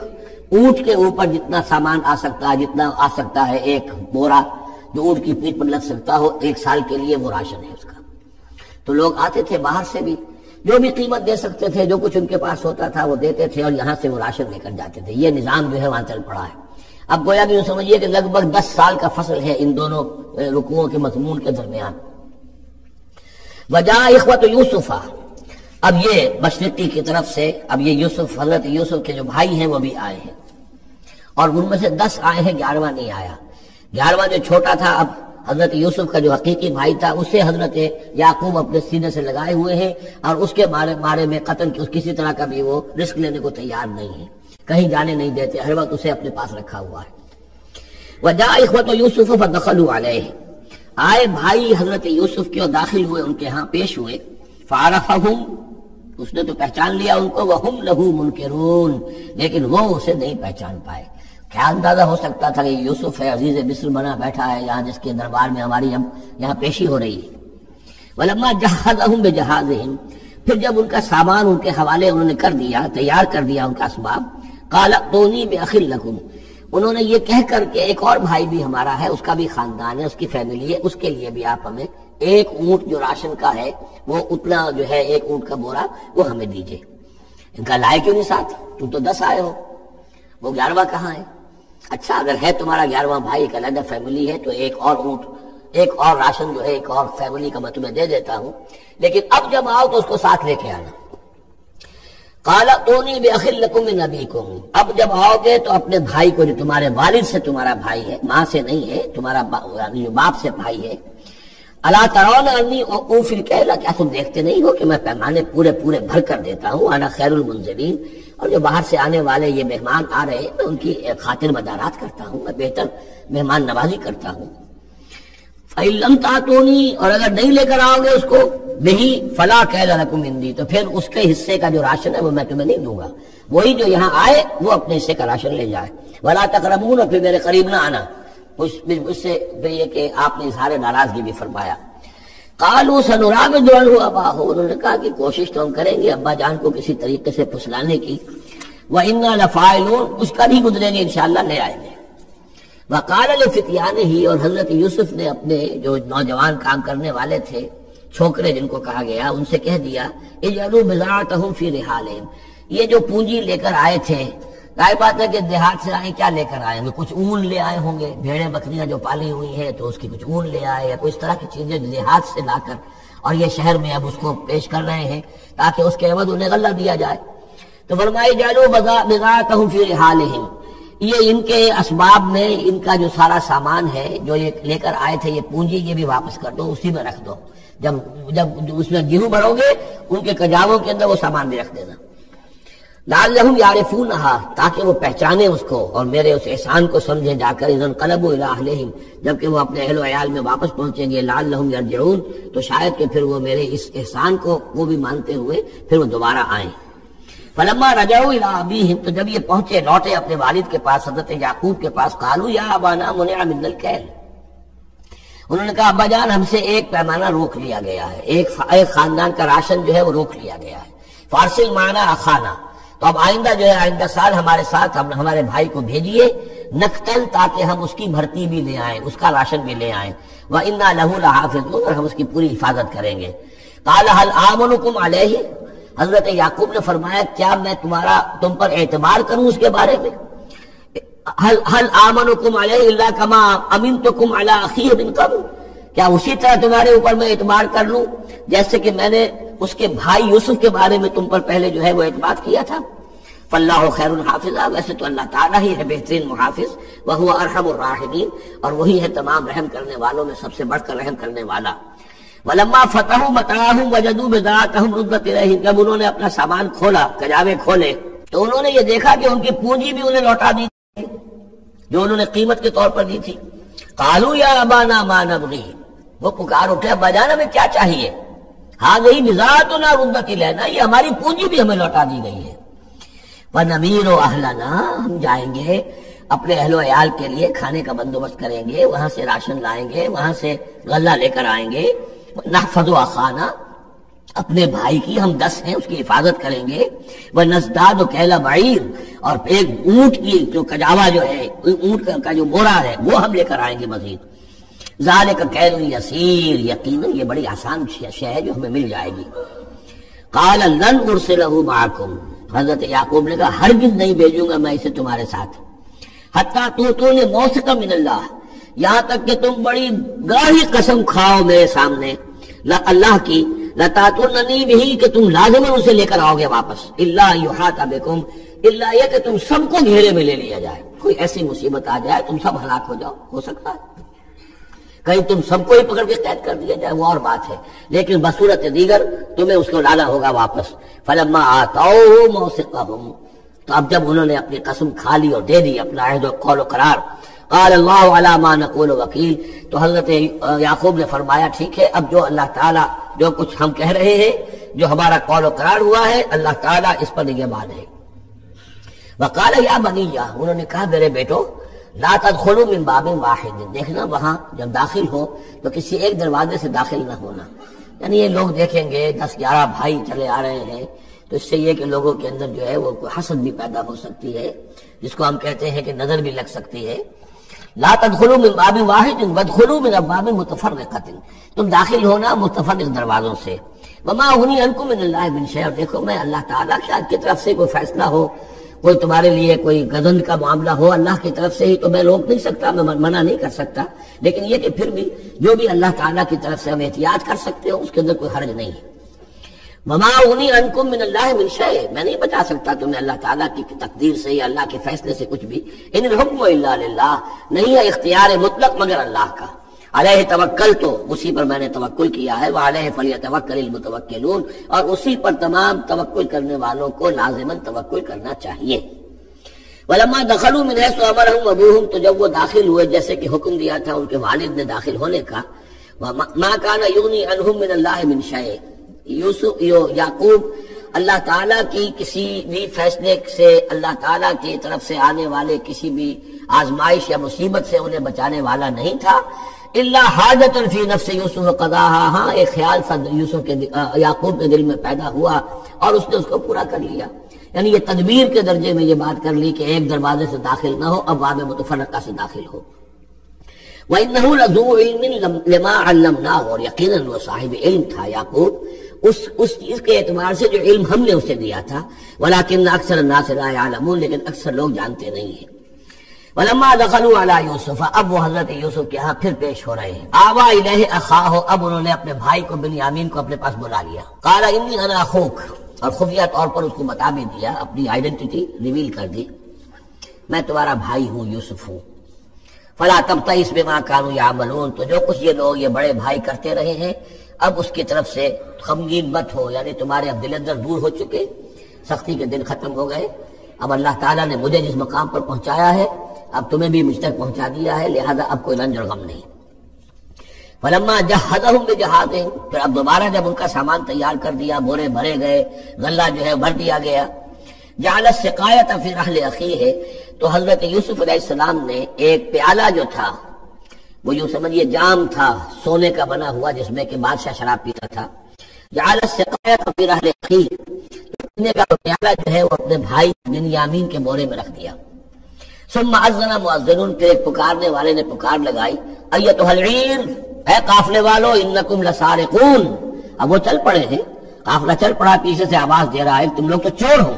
اونٹ کے اوپر جتنا سامان آ سکتا ہے، جتنا آ سکتا ہے ایک بورا جو اونٹ کی پیٹھ پر لگ سکتا ہو، 1 سال کے لیے وہ راشن ہے اس کا. تو لوگ آتے تھے باہر سے بھی، جو بھی قیمت دے سکتے تھے، جو کچھ ان کے پاس ہوتا تھا وہ دیتے تھے اور یہاں سے وہ راشن لے کر جاتے تھے. یہ نظام جو ہے وہاں چل پڑا ہے. اب گویا کہ سمجھیے کہ لگ بھگ 10 سال کا فصل ہے ان دونوں رکوعوں کے مضمون کے درمیان. وجاء اخوۃ یوسف، اب یہ مشرقی کی طرف سے اب یہ یوسف، حضرت یوسف کے جو بھائی ہیں وہ بھی آئے ہیں، اور ان میں سے 10 آئے ہیں، 11واں نہیں آیا. 11واں جو چھوٹا تھا، اب حضرت یوسف کا جو حقیقی بھائی تھا اسے حضرت یعقوب اپنے سینے سے لگائے ہوئے ہیں، اور اس کے بارے میں قتل کسی طرح کا بھی وہ رسک لینے کو تیار نہیں ہے، کہیں جانے نہیں دیتے، ہر وقت اسے اپنے پاس رکھا ہوا ہے. وجاء اخوۃ یوسف فدخلوا علیہ، آئے بھائی حضرت یوسف کے اور داخل ہوئے ان کے ہاں، پیش ہوئے. فعرفہم، اس نے تو پہچان لیا ان کو. وہم لہ منکرون، لیکن وہ اسے نہیں پہچان پائے. کیا اندازہ ہو سکتا تھا کہ یوسف ہے، عزیز مصر بنا بیٹھا ہے یہاں، جس کے دربار میں ہماری یہاں پیشی ہو رہی ہے. ولما جہزہم بجہازہم، پھر جب ان کا سامان ان کے حوالے انہوں نے کر دیا، تیار کر دیا ان کا اسباب. قال ائتونی بأخ لکم، انہوں نے یہ کہہ کر کہ ایک اور بھائی بھی ہمارا ہے، اس کا بھی خاندان ہے، اس کی فیملی ہے، اس کے لیے بھی آپ ہمیں ایک اونٹ جو راشن کا ہے وہ اتنا جو ہے ایک اونٹ کا بورا وہ ہمیں دیجئے. ان کا لائے کیوں نہیں ساتھ؟ تم تو 10 آئے ہو، وہ 11واں کہاں ہے؟ اچھا اگر ہے تمہارا 11واں بھائی، ایک علیحدہ فیملی ہے، تو ایک اور اونٹ، ایک اور راشن جو ہے ایک اور فیملی کا میں تمہیں دے دیتا ہوں، لیکن اب جب آؤ تو اس کو ساتھ لے کے آنا. قال ائتونی بأخ لکم من ابیکم، اب جب آؤ گے تو اپنے بھائی کو، جو تمہارے والد سے تمہارا بھائی ہے، ماں سے نہیں ہے، تمہارا جو باپ سے بھائی ہے. الا ترون انی اوفی الکیل، کیا تم دیکھتے نہیں ہو کہ میں پیمانے پورے بھر کر دیتا ہوں. انا خیر المنزلین، اور جو باہر سے آنے والے یہ مہمان آ رہے ہیں میں ان کی خاطر مدارات کرتا ہوں، میں بہتر مہمان نوازی کرتا ہوں. فإن لم تأتونی، اور اگر نہیں لے کر آؤ گے اس کو، بہی فلا کیل لکم عندی، تو پھر اس کے حصے کا جو راشن ہے وہ میں تمہیں نہیں دوں گا. وہی جو یہاں آئے وہ اپنے حصے کا راشن لے جائے. ولا تقربون، اور پھر میرے قریب نہ آنا. اس سے یہ کہ آپ نے اظہار ناراضگی بھی فرمایا. قالوا سنراود عنہ اباہ، انہوں نے کہا کہ کوشش تو ہم کریں گے ابا جان کو کسی طریقے سے پھسلانے کی. وإنا لفاعلون، اس کا بھی گزریں گے انشاءاللہ، لے آئیں گے. وقال لفتیانہ، اور حضرت یوسف نے اپنے جو نوجوان کام کرنے والے تھے، چھوکرے جن کو کہا گیا، ان سے کہہ دیا اجعلوا بضاعتہم فی رحالہم، یہ جو پونجی لے کر آئے تھے، ظاہر بات ہے کہ دیہات سے آئے، کیا لے کر آئے ہوں گے؟ کچھ اون لے آئے ہوں گے، بھیڑیں بکریاں جو پالی ہوئی ہیں تو اس کی کچھ اون لے آئے، یا کوئی اس طرح کی چیزیں دیہات سے لا کر، اور یہ شہر میں اب اس کو پیش کر رہے ہیں تاکہ اس کے عوض انہیں غلہ دیا جائے. تو فرمائی جعلوا بضاعتهم فی رحالہم، یہ ان کے اسباب میں ان کا جو سارا سامان ہے جو یہ لے کر آئے تھے، یہ پونجی، یہ بھی واپس کر دو، اسی میں رکھ دو، جب اس میں گیہوں بھرو گے ان کے کجاووں کے اندر وہ سامان بھی رکھ دینا، لعلہم یعرفونہا، تاکہ وہ پہچانے اس کو اور میرے اس احسان کو سمجھیں جا کر، اذا انقلبوا الی اہلہم، جبکہ وہ اپنے اہل و عیال میں واپس پہنچیں گے، لعلہم یرجعون، تو شاید کہ پھر وہ میرے اس احسان کو وہ بھی مانتے ہوئے پھر وہ دوبارہ آئیں۔ فلما رجعوا الی ابیہم، تو جب یہ پہنچے لوٹے اپنے والد کے پاس، حضرت یعقوب کے پاس، قالوا یا ابانا منع منا الکیل، انہوں نے کہا ابا جان ہم سے ایک پیمانہ روک لیا گیا ہے، ایک خاندان کا راشن جو ہے وہ روک لیا گیا ہے، فارسل معنا اخانا، تو اب آئندہ جو ہے آئندہ سال ہمارے ساتھ ہمارے بھائی کو بھیجیے، نقتل، تاکہ ہم اس کی بھرتی بھی لے آئیں، اس کا راشن بھی لے آئیں، وَإِنَّا لَهُ لَحَافِظُونَ، اور ہم اس کی پوری حفاظت کریں گے۔ قَالَ هَلْ آمَنُكُمْ عَلَيْهِ، حضرت یعقوب نے فرمایا کیا میں تم پر اعتبار کروں اس کے بارے میں؟ هَلْ آمَنُكُمْ عَلَيْهِ إِلَّا كَمَا أَمِنْتُكُمْ عَلَىٰ أَخِيهِ مِنْ قَبْلُ، کیا اسی طرح تمہارے اوپر میں اعتبار کر لوں جیسے کہ میں نے اس کے بھائی یوسف کے بارے میں تم پر پہلے جو ہے وہ اعتماد کیا تھا؟ فاللہ خیر حافظہ، ویسے تو اللہ تعالیٰ ہی ہے بہترین محافظ، وہو ارحم الراحمین، اور وہی ہے تمام رحم کرنے والوں میں سب سے بڑھ کر رحم کرنے والا۔ ولما فتحوا متاعهم وجدوا بضاعتهم ردت الیہم، جب انہوں نے اپنا سامان کھولا، کجاوے کھولے، تو انہوں نے یہ دیکھا کہ ان کی پونجی بھی انہیں لوٹا دی جو انہوں نے قیمت کے طور پر دی تھی۔ قالوا یا ابانا ما نبغی، وہ پکار اٹھے ابا جان ہمیں کیا چاہیے؟ ہذہ بضاعتنا ردت الینا، یہ ہماری پونجی بھی ہمیں لوٹا دی گئی ہے۔ وَنَمِيرُ أَهْلَنَا، ہم جائیں گے اپنے اہل و عیال کے لیے کھانے کا بندوبست کریں گے، وہاں سے راشن لائیں گے، وہاں سے غلہ لے کر آئیں گے، نحفظ أَخَانَا، اپنے بھائی کی ہم 10 ہیں اس کی حفاظت کریں گے، وَنَزْدَادُ كَيْلَ بَعِيرٍ، اور ایک اونٹ کی جو کجاوا جو ہے، اونٹ کا جو بورا ہے وہ ہم لے کر آئیں گے مزید۔ ذَلِكَ كَيْلٌ يَسِيرٌ، یقیناً یہ بڑی آسان شے ہے جو ہمیں مل جائے گی۔ قَالَ لَنْ أُرْسِلَهُ مَعَكُمْ، حضرت یعقوب نے کہا ہرگز نہیں بھیجوں گا میں اسے تمہارے ساتھ، حتیٰ تؤتونی موثقا من اللہ، یہاں تک کہ تم بڑی گاہی قسم کھاؤ میرے سامنے اللہ کی، لتاتوننی بہ، کہ تم لازماً اسے لے کر آؤ گے واپس، الا یحاط بکم، الا یہ کہ تم سب کو گھیرے میں لے لیا جائے، کوئی ایسی مصیبت آ جائے تم سب ہلاک ہو جاؤ، ہو سکتا ہے کہیں تم سب کو ہی پکڑ کے قید کر دیا جائے، وہ اور بات ہے، لیکن بصورت دیگر تمہیں اس کو لانا ہوگا واپس۔ فلما آتوہ موثقہم، تو اب جب انہوں نے اپنی قسم کھا لی اور دے دی اپنا عہد و قول و قرار، قال اللہ علی ما نقول وکیل، تو حضرت یعقوب نے فرمایا ٹھیک ہے، اب جو اللہ تعالیٰ جو کچھ ہم کہہ رہے ہیں، جو ہمارا قول و قرار ہوا ہے، اللہ تعالیٰ اس پر نگہبان ہے۔ وقال یا بنیہ، انہوں نے کہا میرے بیٹو، لا تدخلوا من باب واحد، دیکھنا وہاں جب داخل ہو تو کسی ایک دروازے سے داخل نہ ہونا، یعنی یہ لوگ دیکھیں گے 10-11 بھائی چلے آ رہے ہیں، تو اس سے یہ کہ لوگوں کے اندر جو ہے وہ حسد بھی پیدا ہو سکتی ہے، جس کو ہم کہتے ہیں کہ نظر بھی لگ سکتی ہے۔ لا تدخلوا من باب واحد وادخلوا من ابواب متفرقۃ، تم داخل ہونا متفرق دروازوں سے۔ وما اغنی عنکم من اللہ من شیء، دیکھو میں اللہ تعالیٰ کی طرف سے کوئی فیصلہ ہو، کوئی تمہارے لیے کوئی غضب کا معاملہ ہو اللہ کی طرف سے ہی، تو میں روک نہیں سکتا، میں منع نہیں کر سکتا، لیکن یہ کہ پھر بھی جو بھی اللہ تعالیٰ کی طرف سے ہم احتیاط کر سکتے ہو اس کے اندر کوئی حرج نہیں ہے۔ وما اغنی عنکم من اللہ من شیء، میں نہیں بچا سکتا تمہیں اللہ تعالیٰ کی تقدیر سے یا اللہ کے فیصلے سے کچھ بھی۔ ان الحکم الا للہ، نہیں ہے اختیار مطلق مگر اللہ کا۔ علیہ توکل، تو اسی پر میں نے توکل کیا ہے، وعلیہ فلیتوکل المتوکلون، اور اسی پر تمام توکل کرنے والوں کو لازماً توکل کرنا چاہیے۔ ولما دخلوا من حيث امرهم ابوهم، تو جب وہ داخل ہوئے جیسے کہ حکم دیا تھا ان کے والد نے داخل ہونے کا، ما كان يغني عنهم من الله من شيء، یعقوب اللہ تعالیٰ کی کسی بھی فیصلے سے، اللہ تعالیٰ کی طرف سے آنے والے کسی بھی آزمائش یا مصیبت سے انہیں بچانے والا نہیں تھا، الا حاجۃ فی نفس یوسف قضاها، ہاں ایک خیال سا یوسف کے یعقوب کے دل میں پیدا ہوا اور اس نے اس کو پورا کر لیا، یعنی یہ تدبیر کے درجے میں یہ بات کر لی کہ ایک دروازے سے داخل نہ ہو، اب باب متفرقہ سے داخل ہو۔ وَإِنَّهُ لَذُو عِلْمٍ لِمَا عَلَّمْنَاهُ، اور یقیناً وہ صاحب علم تھا یعقوب اس چیز کے اعتبار سے جو علم ہم نے اسے دیا تھا، وَلَكِنَّ أَكْثَرَ النَّاسِ لَا يَعْلَمُونَ، لیکن اکثر لوگ جانتے نہیں ہیں۔ وَلَمَّا دَخَلُوا عَلَى يُوسُفَ، اب وہ حضرت یوسف کے ہاں پھر پیش ہو رہے ہیں۔ آوَىٰ إِلَيْهِ أَخَاهُ، اب انہوں نے اپنے بھائی کو بنیامین کو اپنے پاس بلا لیا۔ قَالَ إِنِّي أَنَا أَخُوكَ، اور خفیہ طور پر اس کو بتا بھی دیا، اپنی آئیڈینٹی ریویل کر دی، میں تمہارا بھائی ہوں، یوسف ہوں۔ فلا تبتئس بما كانوا يعملون، تو جو کچھ یہ لوگ یہ بڑے بھائی کرتے رہے ہیں اب اس کی طرف سے غمگین مت ہو، یعنی تمہارے اب دل اندر دور ہو چکے، سختی کے دن ختم ہو گئے، اب اللہ تعالیٰ نے مجھے جس مقام پر پہنچایا ہے اب تمہیں بھی مجھ تک پہنچا دیا ہے، لہذا اب کوئی رنج اور غم نہیں۔ فلما جہزهم بجہازہم، پھر اب دوبارہ جب ان کا سامان تیار کر دیا، بورے بھرے گئے، غلہ جو ہے بھر دیا گیا، جعل السقایۃ فی رحل اخیہ، تو حضرت یوسف علیہ السلام نے ایک پیالہ جو تھا، وہ یوں سمجھیے جام تھا سونے کا بنا ہوا جس میں کہ بادشاہ شراب پیتا تھا، جعل السقایۃ فی رحل اخیہ، پینے کا پیالہ جو ہے وہ اپنے بھائی بنیامین کے بورے میں رکھ دیا۔ ثم اذن مؤذن، پھر ایک پکارنے والے نے پکار لگائی، ایتھا العیر، اے قافلے والو، انکم لسارقون، اب وہ چل پڑے ہیں، قافلہ چل پڑا، پیچھے سے آواز دے رہا ہے تم لوگ تو چور ہو۔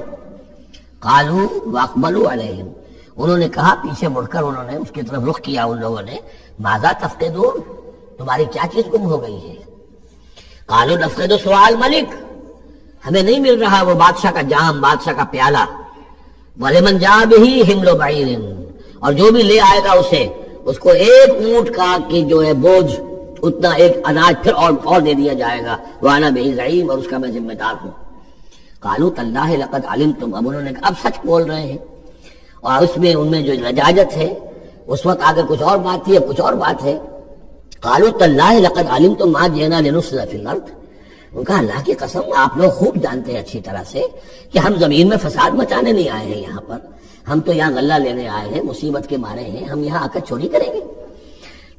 قالوا واقبلوا علیہم، انہوں نے کہا، پیچھے مڑ کر انہوں نے اس کی طرف رخ کیا ان لوگوں نے، ماذا تفقدون، تمہاری کیا چیز گم ہو گئی ہے؟ قالوا نفقد سؤال ملک، ہمیں نہیں مل رہا وہ بادشاہ کا جام، بادشاہ کا پیالہ، وَلِمَنْ جَاءَ بِهِ حِمْلُ بَعِيرٍ، اور جو بھی لے آئے گا اسے، اس کو ایک اونٹ کا کہ جو ہے بوجھ، اتنا ایک اناج پھر اور دے دیا جائے گا، وَأَنَا بِهِ زَعِيمٌ، اور اس کا میں ذمہ دار ہوں۔ قَالُوا تَاللَّهِ لَقَدْ عَلِمْتُمْ، اب انہوں نے کہا اب سچ بول رہے ہیں، اور اس میں ان میں جو لجاجت ہے، اس وقت اگر کچھ اور بات تھی اب کچھ اور بات ہے۔ قَالُوا تَاللَّهِ لَقَدْ عَلِمْتُمْ مَا جِئْنَا لِنُفْسِدَ فِي الْأَرْضِ، ان کا اللہ کی قسم آپ لوگ خوب جانتے ہیں اچھی طرح سے کہ ہم زمین میں فساد مچانے نہیں آئے ہیں، یہاں پر ہم تو یہاں غلہ لینے آئے ہیں، مصیبت کے مارے ہیں، ہم یہاں آ کر چوری کریں گے؟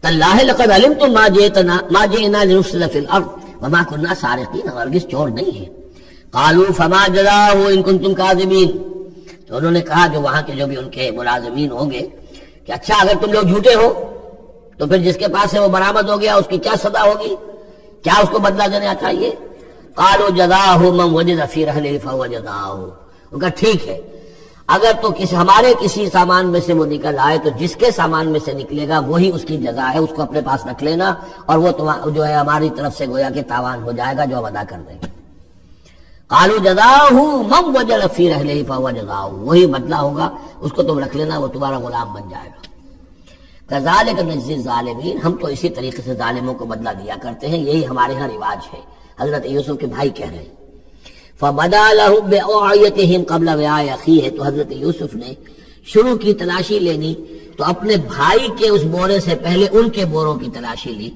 تاللہ لقد علمتم ما جئنا لنفسد فی الارض وما كنا سارقین، ہرگز چور نہیں ہیں۔ قالوا فما جزاؤہ ان کنتم کاذبین، تو انہوں نے کہا جو وہاں کے جو بھی ان کے ملازمین ہوں گے کہ اچھا اگر تم لوگ جھوٹے ہو تو پھر جس کے پاس سے وہ برآمد ہو گیا اس کی کیا سزا ہوگی، کیا اس کو بدلہ دینا چاہیے؟ قالوا جزاؤہ من وجد فی رحلہ فہو جزاؤہ، ان کا ٹھیک ہے اگر تو ہمارے کسی سامان میں سے وہ نکل آئے تو جس کے سامان میں سے نکلے گا وہی اس کی جزا ہے، اس کو اپنے پاس رکھ لینا، اور وہ جو ہے ہماری طرف سے گویا کہ تاوان ہو جائے گا جو ہم ادا کر دیں گے۔ قالوا جزاؤہ من وجد فی رحلہ فہو جزاؤہ، وہی بدلہ ہوگا، اس کو تم رکھ لینا، وہ تمہارا غلام بن جائے گا۔ کذالک نجزی الظالمین، ہم تو اسی طریقے سے ظالموں کو بدلہ دیا کرتے ہیں، یہی ہمارے ہاں رواج ہے۔ حضرت یوسف کے بھائی کہہ رہے ہیں فَبَدَا لَهُمْ بِأَوْعِيَتِهِمْ قَبْلَ وِعَاءِ أَخِيهِ، تو حضرت یوسف نے شروع کی تلاشی لینی تو اپنے بھائی کے اس بورے سے پہلے ان کے بوروں کی تلاشی لی،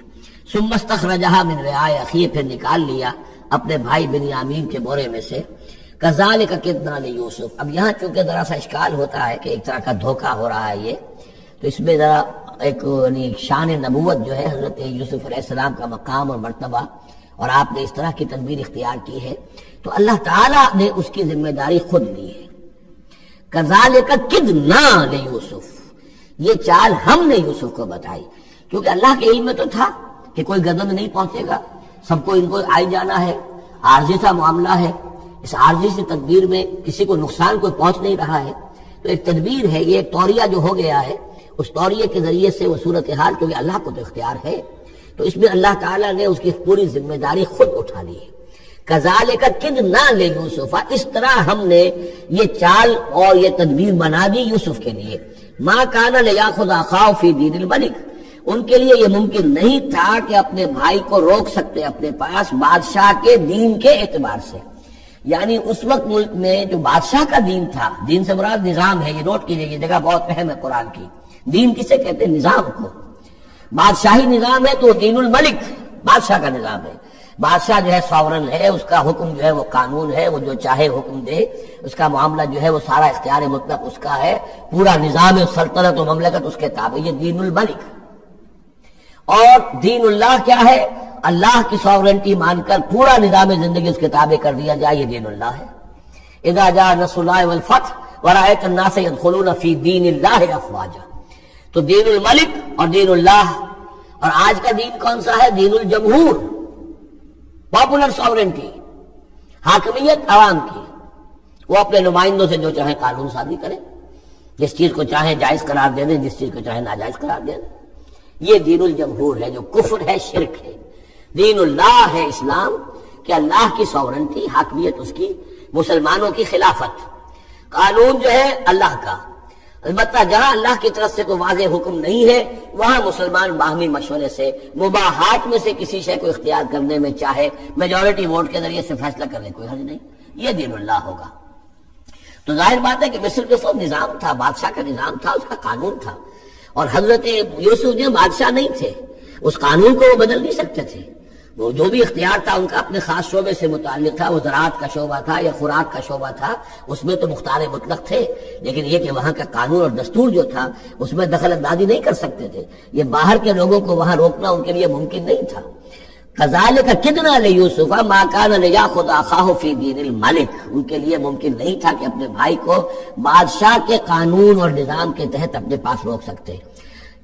ثُمَّ اسْتَخْرَجَهَا مِنْ وِعَاءِ أَخِيهِ، پھر نکال لیا اپنے بھائی بنیامین کے بورے میں سے۔ كَذَلِكَ كِدْنَا لِيُوسُف، اب یہاں چونکہ ذرا سا اشکال ہوتا ہے کہ ایک طرح کا دھوکہ ہو رہا ہے یہ، تو اس میں ذرا ایک شان نبوت جو ہے حضرت یوسف علیہ السلام کا مقام اور مرتبہ، اور آپ نے اس طرح کی تدبیر اختیار کی ہے تو اللہ تعالیٰ نے اس کی ذمہ داری خود لی ہے۔ کذالک کدنا لیوسف، یہ چال ہم نے یوسف کو بتائی، کیونکہ اللہ کے علم میں تو تھا کہ کوئی گزند نہیں پہنچے گا، سب کو ان کو آئی جانا ہے، عارضی سا معاملہ ہے، اس عارضی سے تدبیر میں کسی کو نقصان کوئی پہنچ نہیں رہا ہے، تو ایک تدبیر ہے، یہ ایک توریہ جو ہو گیا ہے، اس توریہ کے ذریعے سے وہ صورتحال، کیونکہ اللہ کو تو اختیار ہے، تو اس میں اللہ تعالیٰ نے اس کی پوری ذمہ داری خود اٹھا لی ہے۔ کذالک کدنا لیوسف، اس طرح ہم نے یہ چال اور یہ تدبیر بنا دی یوسف کے لیے۔ ما کان لیاخذ اخاہ فی دین الملک، ان کے لیے یہ ممکن نہیں تھا کہ اپنے بھائی کو روک سکتے اپنے پاس بادشاہ کے دین کے اعتبار سے، یعنی اس وقت ملک میں جو بادشاہ کا دین تھا، دین سے مراد نظام ہے، یہ نوٹ کیجئے، یہ جگہ بہت اہم ہے قرآن کی، دین کسے کہتے ہیں؟ نظام کو، بادشاہی نظام ہے تو دین الملک بادشاہ کا نظام ہے، بادشاہ جو ہے ساورن ہے، اس کا حکم جو ہے وہ قانون ہے، وہ جو چاہے حکم دے، اس کا معاملہ جو ہے وہ سارا اختیار مطلق اس کا ہے، پورا نظام سلطنت و مملکت اس کے تابع، یہ دین الملک۔ اور دین اللہ کیا ہے؟ اللہ کی ساورنٹی مان کر پورا نظام زندگی اس کے تابع کر دیا جائے، یہ دین اللہ ہے۔ اذا جاء نصر اللہ والفتح ورأيت الناس يدخلون في دین اللہ افواجا، تو دین الملک اور دین اللہ، اور آج کا دین کون سا ہے؟ دین الجمہور، پاپولر ساورنٹی، حاکمیت عوام کی، وہ اپنے نمائندوں سے جو چاہے قانون سازی کریں، جس چیز کو چاہے جائز قرار دے دیں، جس چیز کو چاہے ناجائز قرار دے دیں، یہ دین الجمہور ہے جو کفر ہے، شرک ہے۔ دین اللہ ہے اسلام، کہ اللہ کی ساورنٹی، حاکمیت اس کی مسلمانوں کی خلافت، قانون جو ہے اللہ کا، البتہ جہاں اللہ کی طرف سے کوئی واضح حکم نہیں ہے وہاں مسلمان باہمی مشورے سے مباحات میں سے کسی شے کو اختیار کرنے میں چاہے میجورٹی ووٹ کے ذریعے سے فیصلہ کرنے کوئی حرج نہیں، یہ دین اللہ ہوگا۔ تو ظاہر بات ہے کہ مصر کے سب نظام تھا، بادشاہ کا نظام تھا، اس کا قانون تھا، اور حضرت یوسف جو بادشاہ نہیں تھے، اس قانون کو وہ بدل نہیں سکتے تھے۔ وہ جو بھی اختیار تھا ان کا اپنے خاص شعبے سے متعلق تھا، وہ زراعت کا شعبہ تھا یا خوراک کا شعبہ تھا، اس میں تو مختار مطلق تھے، لیکن یہ کہ وہاں کا قانون اور دستور جو تھا اس میں دخل اندازی نہیں کر سکتے تھے، یہ باہر کے لوگوں کو وہاں روکنا ان کے لیے ممکن نہیں تھا۔ کذالک کدنا لیوسف ما کان لیاخذ اخاہ فی دین الملک، ان کے لیے ممکن نہیں تھا کہ اپنے بھائی کو بادشاہ کے قانون اور نظام کے تحت اپنے پاس روک سکتے،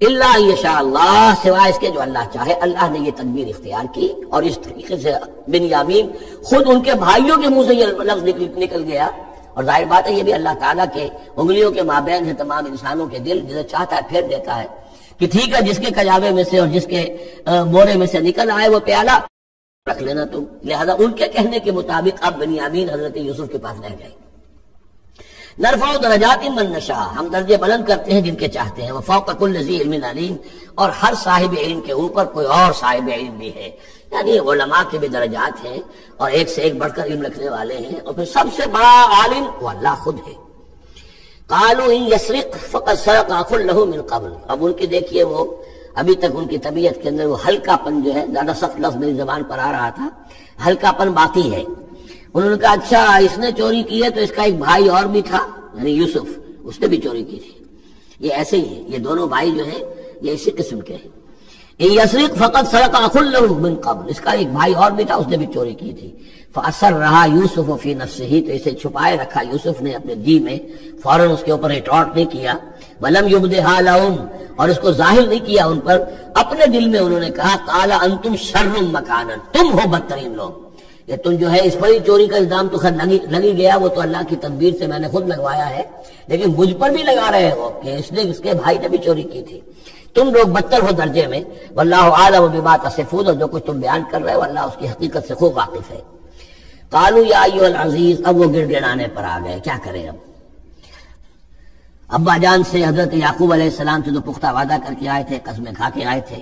الا یشاء اللہ، سوائے اس کے جو اللہ چاہے۔ اللہ نے یہ تدبیر اختیار کی، اور اس طریقے سے بنیامین خود ان کے بھائیوں کے منہ سے یہ لفظ نکل گیا، اور ظاہر بات ہے یہ بھی اللہ تعالیٰ کے انگلیوں کے مابین ہے تمام انسانوں کے دل، جسے چاہتا ہے پھیر دیتا ہے کہ ٹھیک ہے، جس کے کجاوے میں سے اور جس کے بورے میں سے نکل آئے وہ پیالہ رکھ لینا تم۔ لہذا ان کے کہنے کے مطابق اب بنیامین حضرت یوسف کے پاس رہ گئے۔ نرفع درجات من نشاء، ہم درجے بلند کرتے ہیں جن کے چاہتے ہیں، وفوق کل ذی علم علیم، اور ہر صاحب علم کے اوپر کوئی اور صاحب علم بھی ہے، یعنی علماء کے بھی درجات ہیں اور ایک سے ایک بڑھ کر علم رکھنے والے ہیں، اور پھر سب سے بڑا عالم وہ اللہ خود ہے۔ قالوا ان یسرق فقد سرق اخ له من قبل، اب ان کی دیکھیے وہ ابھی تک ان کی طبیعت کے اندر وہ ہلکا پن جو ہے، زیادہ سخت لفظ میری زبان پر آ رہا تھا، ہلکا پن باقی ہے۔ انہوں نے کہا اچھا اس نے چوری کی ہے تو اس کا ایک بھائی اور بھی تھا، یعنی یوسف، اس نے بھی چوری کی تھی۔ یہ ایسے ہی ہے، یہ دونوں بھائی جو ہیں یہ اسی قسم کے ہیں۔ ان یسرق فقد سرق اخ له من قبل، اس کا ایک بھائی اور بھی تھا، اس نے بھی چوری کی تھی۔ فأسرها یوسف فی نفسہ، تو اسے چھپائے رکھا یوسف نے اپنے جی میں، فوراً اس کے اوپر ریٹارٹ نہیں کیا۔ ولم یبدھا لهم، اور اس کو ظاہر نہیں کیا ان پر، اپنے دل میں انہوں نے کہا قال انتم شر مکانا، تم ہو بدترین لوگ، یہ تم جو ہے اس پر ہی چوری کا الزام تو خیر لگی گیا، وہ تو اللہ کی تدبیر سے میں نے خود لگوایا ہے، لیکن مجھ پر بھی لگا رہے ہو کہ اس نے اس کے بھائی نے بھی چوری کی تھی، تم لوگ بدتر ہو درجے میں۔ واللہ اعلم بما تصفون، اور جو کچھ تم بیان کر رہے ہو اللہ اس کی حقیقت سے خوب واقف ہے۔ قالوا یا ایھا العزیز، اب وہ گڑ گڑانے پر آ گئے، کیا کریں اب؟ ابا جان سے حضرت یعقوب علیہ السلام سے جو پختہ وعدہ کر کے آئے تھے، قسمیں کھا کے آئے تھے۔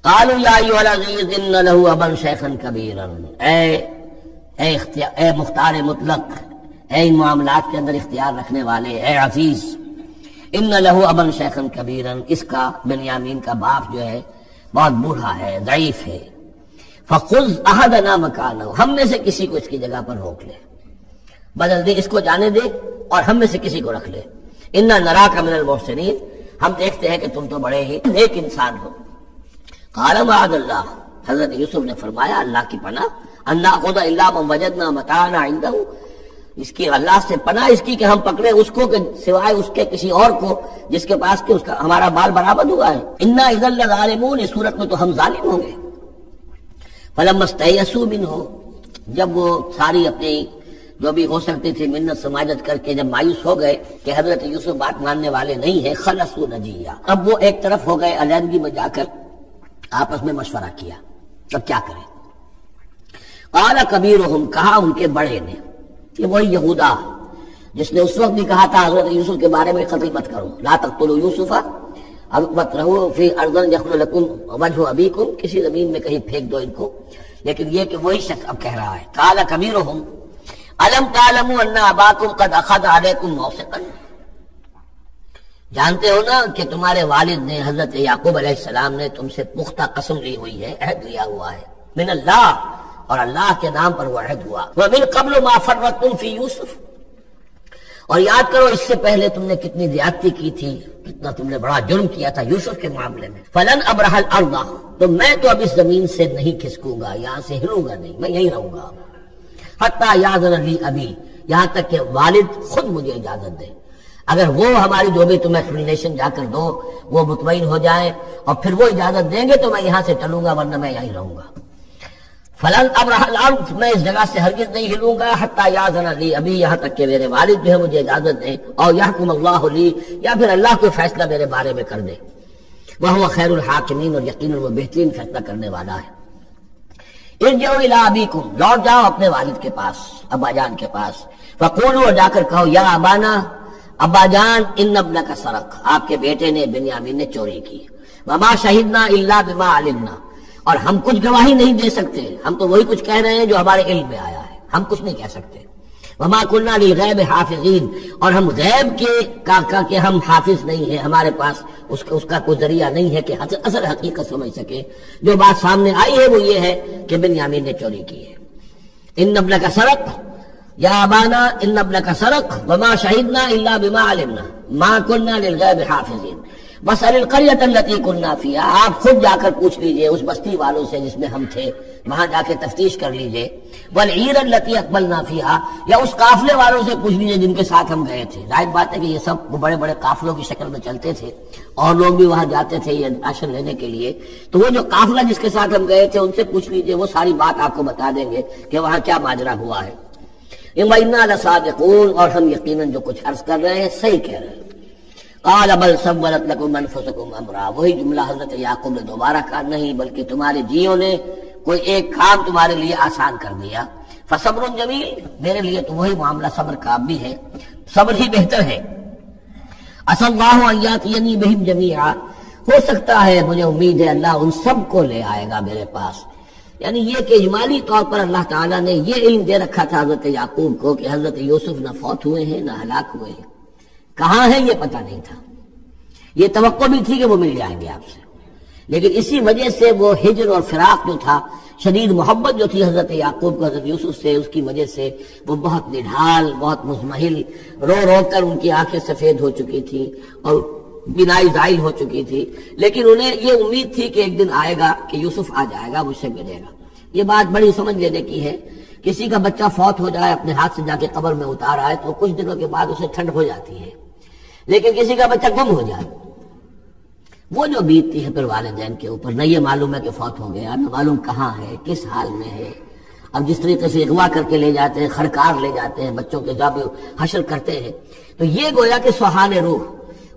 قالوا یا ایھا العزیز ان له ابا شیخا کبیرا، اے مختار مطلق، اے ان معاملات کے اندر اختیار رکھنے والے، اے عزیز، ان له ابا شیخا کبیرا، اس کا بنیامین کا باپ جو ہے بہت بوڑھا ہے، ضعیف ہے۔ فخذ احدنا مکانہ، ہم میں سے کسی کو اس کی جگہ پر روک لے، بدل دے، اس کو جانے دے اور ہم میں سے کسی کو رکھ لے۔ انا نراک من المحسنین، ہم دیکھتے ہیں کہ تم تو بڑے ہی نیک انسان ہو۔ قال معاذ اللہ، حضرت یوسف نے فرمایا اللہ کی پناہ، ان ناخذ الا من وجدنا متاعنا عنده، اس کی اللہ سے پناہ اس کی کہ ہم پکڑے اس کو کہ سوائے اس کے کسی اور کو جس کے پاس کہ اس کا ہمارا بال برابر ہوا ہے۔ انا اذا لظالمون، اس صورت میں تو ہم ظالم ہوں گے۔ فلما استيئسوا منه، جب وہ ساری اپنی جو بھی ہو سکتی تھی منت سماجت کر کے جب مایوس ہو گئے کہ حضرت یوسف بات ماننے والے نہیں ہیں، خلصوا نجیہ، اب وہ ایک طرف ہو گئے، علیحدگی میں جا کر آپس میں مشورہ کیا، اب کیا کریں؟ قال کبیرہم، کہا ان کے بڑے نے، کہ وہی یہودا جس نے اس وقت بھی کہا تھا حضرت یوسف کے بارے میں قتل مت کرو، لا تقتلوا یوسف وَاطْرَحُوهُ فِي أَرْضٍ يَخْلُ لَكُمْ وَجْهُ أَبِيكُمْ، کسی زمین میں کہیں پھینک دو ان کو، لیکن یہ کہ وہی شخص اب کہہ رہا ہے قال کبیرہم أَلَمْ تَعْلَمُوا أَنَّ أَبَاكُمْ قَدْ أَخَذَ عَلَيْكُمْ مَوْثِقًا، جانتے ہو نا کہ تمہارے والد نے حضرت یعقوب علیہ السلام نے تم سے پختہ قسم لی ہوئی ہے، عہد لیا ہوا ہے، من اللہ، اور اللہ کے نام پر وہ عہد ہوا، وَمِن قَبْلُ مَا فَرَّطْتُمْ فِي يُوسُف، اور یاد کرو اس سے پہلے تم نے کتنی زیادتی کی تھی، کتنا تم نے بڑا جرم کیا تھا یوسف کے معاملے میں۔ فلن ابرح الارض، تو میں تو اب اس زمین سے نہیں کھسکوں گا، یہاں سے ہلوں گا نہیں، میں یہیں رہوں گا، حتی یاذن لی ابی، یہاں تک کہ والد خود مجھے اجازت دے، اگر وہ ہماری جو بھی تم ایکسپلینیشن جا کر دو وہ مطمئن ہو جائیں اور پھر وہ اجازت دیں گے تو میں یہاں سے چلوں گا، ورنہ میں یہیں رہوں گا۔ فلن ابرح الارض، میں اس جگہ سے ہرگز نہیں ہلوں گا، حتی یاذن لی ابی، یہاں تک کہ میرے والد جو ہے مجھے اجازت دیں، اور یحکم اللہ لی، یا پھر اللہ کوئی فیصلہ میرے بارے میں کر دے، وہو خیر الحاکمین، اور یقیناً وہ بہترین فیصلہ کرنے والا ہے۔ ارجعوا الی ابیکم، لوٹ جاؤ اپنے والد کے پاس، ابا جان کے پاس، فقولوا، اور جا کر کہو، یا ابانا، ابا جان، ان ابنک سرق، آپ کے بیٹے نے بنیامین نے چوری کی، وما شہدنا الا بما علمنا، اور ہم کچھ گواہی نہیں دے سکتے، ہم تو وہی کچھ کہہ رہے ہیں جو ہمارے علم میں آیا ہے، ہم کچھ نہیں کہہ سکتے، وما كنا للغیب حافظین، اور ہم غیب کے ہم حافظ نہیں ہیں، ہمارے پاس اس کا کوئی ذریعہ نہیں ہے کہ اصل حقیقت سمجھ سکے۔ جو بات سامنے آئی ہے وہ یہ ہے کہ بنیامین نے چوری کی ہے۔ ان ابنک سرق یا ابانا ان ابنک سرق وما شہدنا الا بما علمنا ما كنا للغیب حافظین واسأل القریۃ التی كنا فیہا، آپ خود جا کر پوچھ لیجئے اس بستی والوں سے جس میں ہم تھے، وہاں جا کے تفتیش کر لیجئے، والعیر التی اقبلنا فیہا، یا اس قافلے والوں سے پوچھ لیجئے جن کے ساتھ ہم گئے تھے۔ ظاہر بات ہے کہ یہ سب بڑے بڑے قافلوں کی شکل میں چلتے تھے اور لوگ بھی وہاں جاتے تھے یہ راشن لینے کے لیے، تو وہ جو قافلہ جس کے ساتھ ہم گئے تھے ان سے پوچھ لیجئے، وہ ساری بات آپ کو بتا دیں گے کہ وہاں کیا ماجرا ہوا ہے۔ وَإِنَّا لَصَادِقُونَ، اور ہم یقیناً جو کچھ عرض کر رہے ہیں صحیح کہہ رہے ہیں۔ قال بل سولت لكم انفسكم امرا، وہی جملہ حضرت یعقوب نے دوبارہ کہا، نہیں بلکہ تمہارے جیوں نے کوئی ایک کام تمہارے لیے آسان کر دیا، فصبر جمیل، میرے لیے تو وہی معاملہ صبر کا بھی ہے، صبر ہی بہتر ہے۔ عسى الله ان ياتيني بهم جميعا، ہو سکتا ہے، مجھے امید ہے اللہ ان سب کو لے آئے گا میرے پاس، یعنی یہ کہ اجمالی طور پر اللہ تعالیٰ نے یہ علم دے رکھا تھا حضرت یعقوب کو کہ حضرت یوسف نہ فوت ہوئے ہیں نہ ہلاک ہوئے ہیں، کہاں ہے یہ پتہ نہیں تھا، یہ توقع بھی تھی کہ وہ مل جائیں گے آپ سے، لیکن اسی وجہ سے وہ ہجر اور فراق جو تھا، شدید محبت جو تھی حضرت یعقوب کو حضرت یوسف سے، اس کی وجہ سے وہ بہت نڈھال، بہت مزمحل، رو رو کر ان کی آنکھیں سفید ہو چکی تھی اور بینائی زائل ہو چکی تھی، لیکن انہیں یہ امید تھی کہ ایک دن آئے گا کہ یوسف آ جائے گا، مجھ سے ملے گا۔ یہ بات بڑی سمجھ لینے کی ہے، کسی کا بچہ فوت ہو جائے، اپنے ہاتھ سے جا کے قبر میں اتار آئے تو کچھ دنوں کے بعد اسے ٹھنڈ ہو جاتی ہے، لیکن کسی کا بچہ گم ہو جائے، وہ جو بیتتی ہے پھر والدین کے اوپر، نہ یہ معلوم ہے کہ فوت ہو گیا، نہ معلوم کہاں ہے، کس حال میں ہے۔ اب جس طریقے سے اغوا کر کے لے جاتے ہیں، خرکار لے جاتے ہیں بچوں کے، جب حشر کرتے ہیں، تو یہ گویا کہ سوہان روح،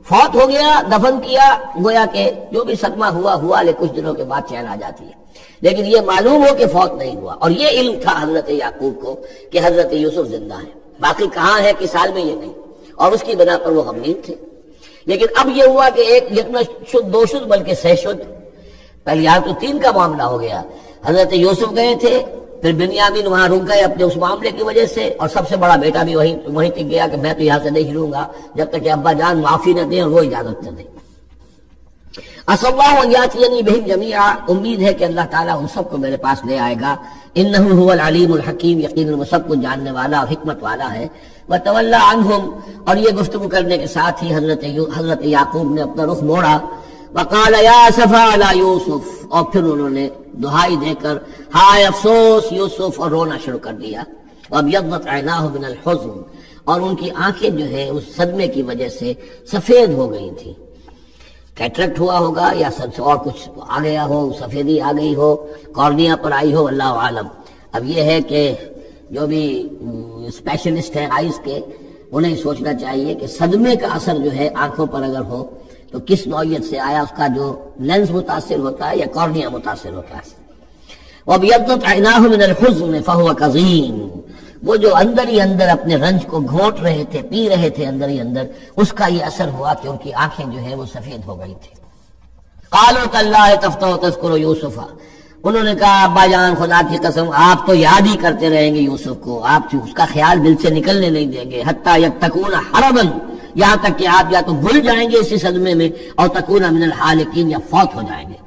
فوت ہو گیا، دفن کیا، گویا کہ جو بھی صدمہ ہوا لے کچھ دنوں کے بعد چین آ جاتی ہے، لیکن یہ معلوم ہو کہ فوت نہیں ہوا، اور یہ علم تھا حضرت یعقوب کو کہ حضرت یوسف زندہ ہے، باقی کہاں ہے کس حال میں یہ نہیں، اور اس کی بنا پر وہ غمگین تھے۔ لیکن اب یہ ہوا کہ ایک یکنا شد دو شد بلکہ سہ شد، پہلے یہاں تو تین کا معاملہ ہو گیا، حضرت یوسف گئے تھے، پھر بنیامین وہاں رک گئے اپنے اس معاملے کی وجہ سے، اور سب سے بڑا بیٹا بھی وہیں ٹک گیا کہ میں تو یہاں سے نہیں ہلوں گا جب تک کہ ابا جان معافی نہ دیں اور وہ اجازت نہ دیں۔ عسى الله ان ياتيني بهم جميعا، امید ہے کہ اللہ تعالیٰ ان سب کو میرے پاس لے آئے گا، انه هو العلیم الحکیم، یقیناً وہ سب کو جاننے والا اور حکمت والا ہے۔ وتولى عنهم، اور یہ گفتگو کرنے کے ساتھ ہی حضرت یعقوب نے اپنا رخ موڑا، وقال یا اسفا علی یوسف، اور پھر انہوں نے دہائی دے کر ہائے افسوس یوسف، اور رونا شروع کر دیا۔ وابیضت عیناہ من الحزن، اور ان کی آنکھیں جو ہے اس صدمے کی وجہ سے سفید ہو گئی تھیں، کیٹریکٹ ہوا ہوگا یا سب سے اور کچھ آ گیا ہو، سفیدی آ گئی ہو، کارنیا پر آئی ہو، اللہ عالم۔ اب یہ ہے کہ جو بھی اسپیشلسٹ ہیں آئیز کے، انہیں سوچنا چاہیے کہ صدمے کا اثر جو ہے آنکھوں پر اگر ہو تو کس نوعیت سے آیا، اس کا جو لینس متاثر ہوتا ہے یا کارنیا متاثر ہوتا ہے۔ وَابْيَضَّتْ عَيْنَاهُ مِنَ الْحُزْنِ فَهُوَ كَظِيمٌ، وہ جو اندر ہی اندر اپنے رنج کو گھونٹ رہے تھے، پی رہے تھے اندر ہی اندر، اس کا یہ اثر ہوا کہ ان کی آنکھیں جو ہے وہ سفید ہو گئی تھی۔ قَالُوا تَاللَّهِ تَفْتَحُ تَذْكُرُ يُوسُفَ، انہوں نے کہا ابا جان خدا کی قسم آپ تو یاد ہی کرتے رہیں گے یوسف کو، آپ اس کا خیال دل سے نکلنے نہیں دیں گے، حتیٰ یتکون حربا، یہاں تک کہ آپ یا تو بھول جائیں گے اسی صدمے میں، اور تکون من الحالکین، یا فوت ہو جائیں گے۔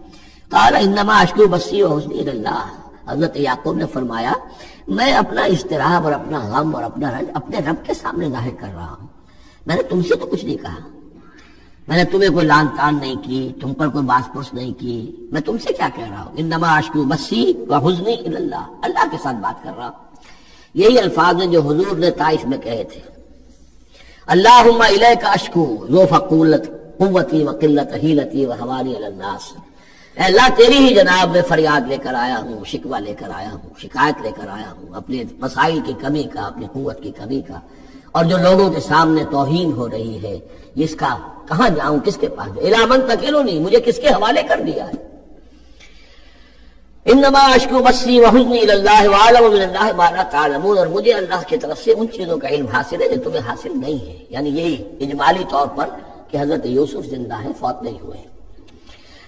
قال انما اشکو بثی وحزنی الی اللہ، حضرت یعقوب نے فرمایا میں اپنا اضطراب اور اپنا غم اور اپنا رنج اپنے رب کے سامنے ظاہر کر رہا ہوں، میں نے تم سے تو کچھ نہیں کہا، میں نے تمہیں کوئی لان تان نہیں کی، تم پر کوئی باس پرس نہیں کی، میں تم سے کیا کہہ رہا ہوں، انما اشکو بثی وحزنی الی اللہ، اللہ کے ساتھ بات کر رہا ہوں۔ یہی الفاظ ہیں جو حضور نے طائف میں کہے تھے، اللہم الیک اشکو ضعف قوتی وقلت حیلتی وحوانی علی الناس، اے اللہ تیری ہی جناب میں فریاد لے کر آیا ہوں، شکوہ لے کر آیا ہوں، شکایت لے کر آیا ہوں اپنے مسائل کی کمی کا، اپنی قوت کی کمی کا، اور جو لوگوں کے سامنے توہین ہو رہی ہے اس کا کہاں جاؤں، کس کے پاس، الی من تکلنی، مجھے کس کے حوالے کر دیا ہے۔ انما اشکو بثی وحزنی الی اللہ واعلم من اللہ ما لا تعلمون، اور مجھے اللہ کی طرف سے ان چیزوں کا علم حاصل ہے جو تمہیں حاصل نہیں ہے، یعنی یہی اجمالی طور پر کہ حضرت یوسف زندہ ہیں، فوت نہیں ہوئے۔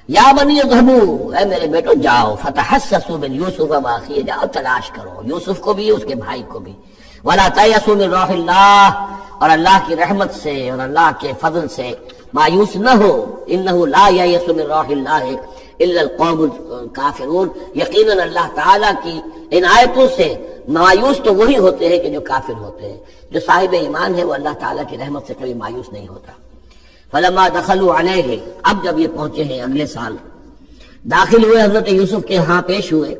یا بنی اذهبوا، اے میرے بیٹو جاؤ، فتحسسوا من یوسف واخیہ، جاؤ تلاش کرو یوسف کو بھی اس کے بھائی کو بھی، ولا تیأسوا من روح اللہ، اور اللہ کی رحمت سے اور اللہ کے فضل سے مایوس نہ ہو، انہ لا ییأس من روح اللہ الا القوم الکافرون، یقیناً اللہ تعالیٰ کی عنایتوں سے مایوس تو وہی ہوتے ہیں کہ جو کافر ہوتے ہیں، جو صاحب ایمان ہے وہ اللہ تعالیٰ کی رحمت سے کبھی مایوس نہیں ہوتا۔ فلما دخلوا علیہ، اب جب یہ پہنچے ہیں اگلے سال، داخل ہوئے حضرت یوسف کے ہاں پیش ہوئے،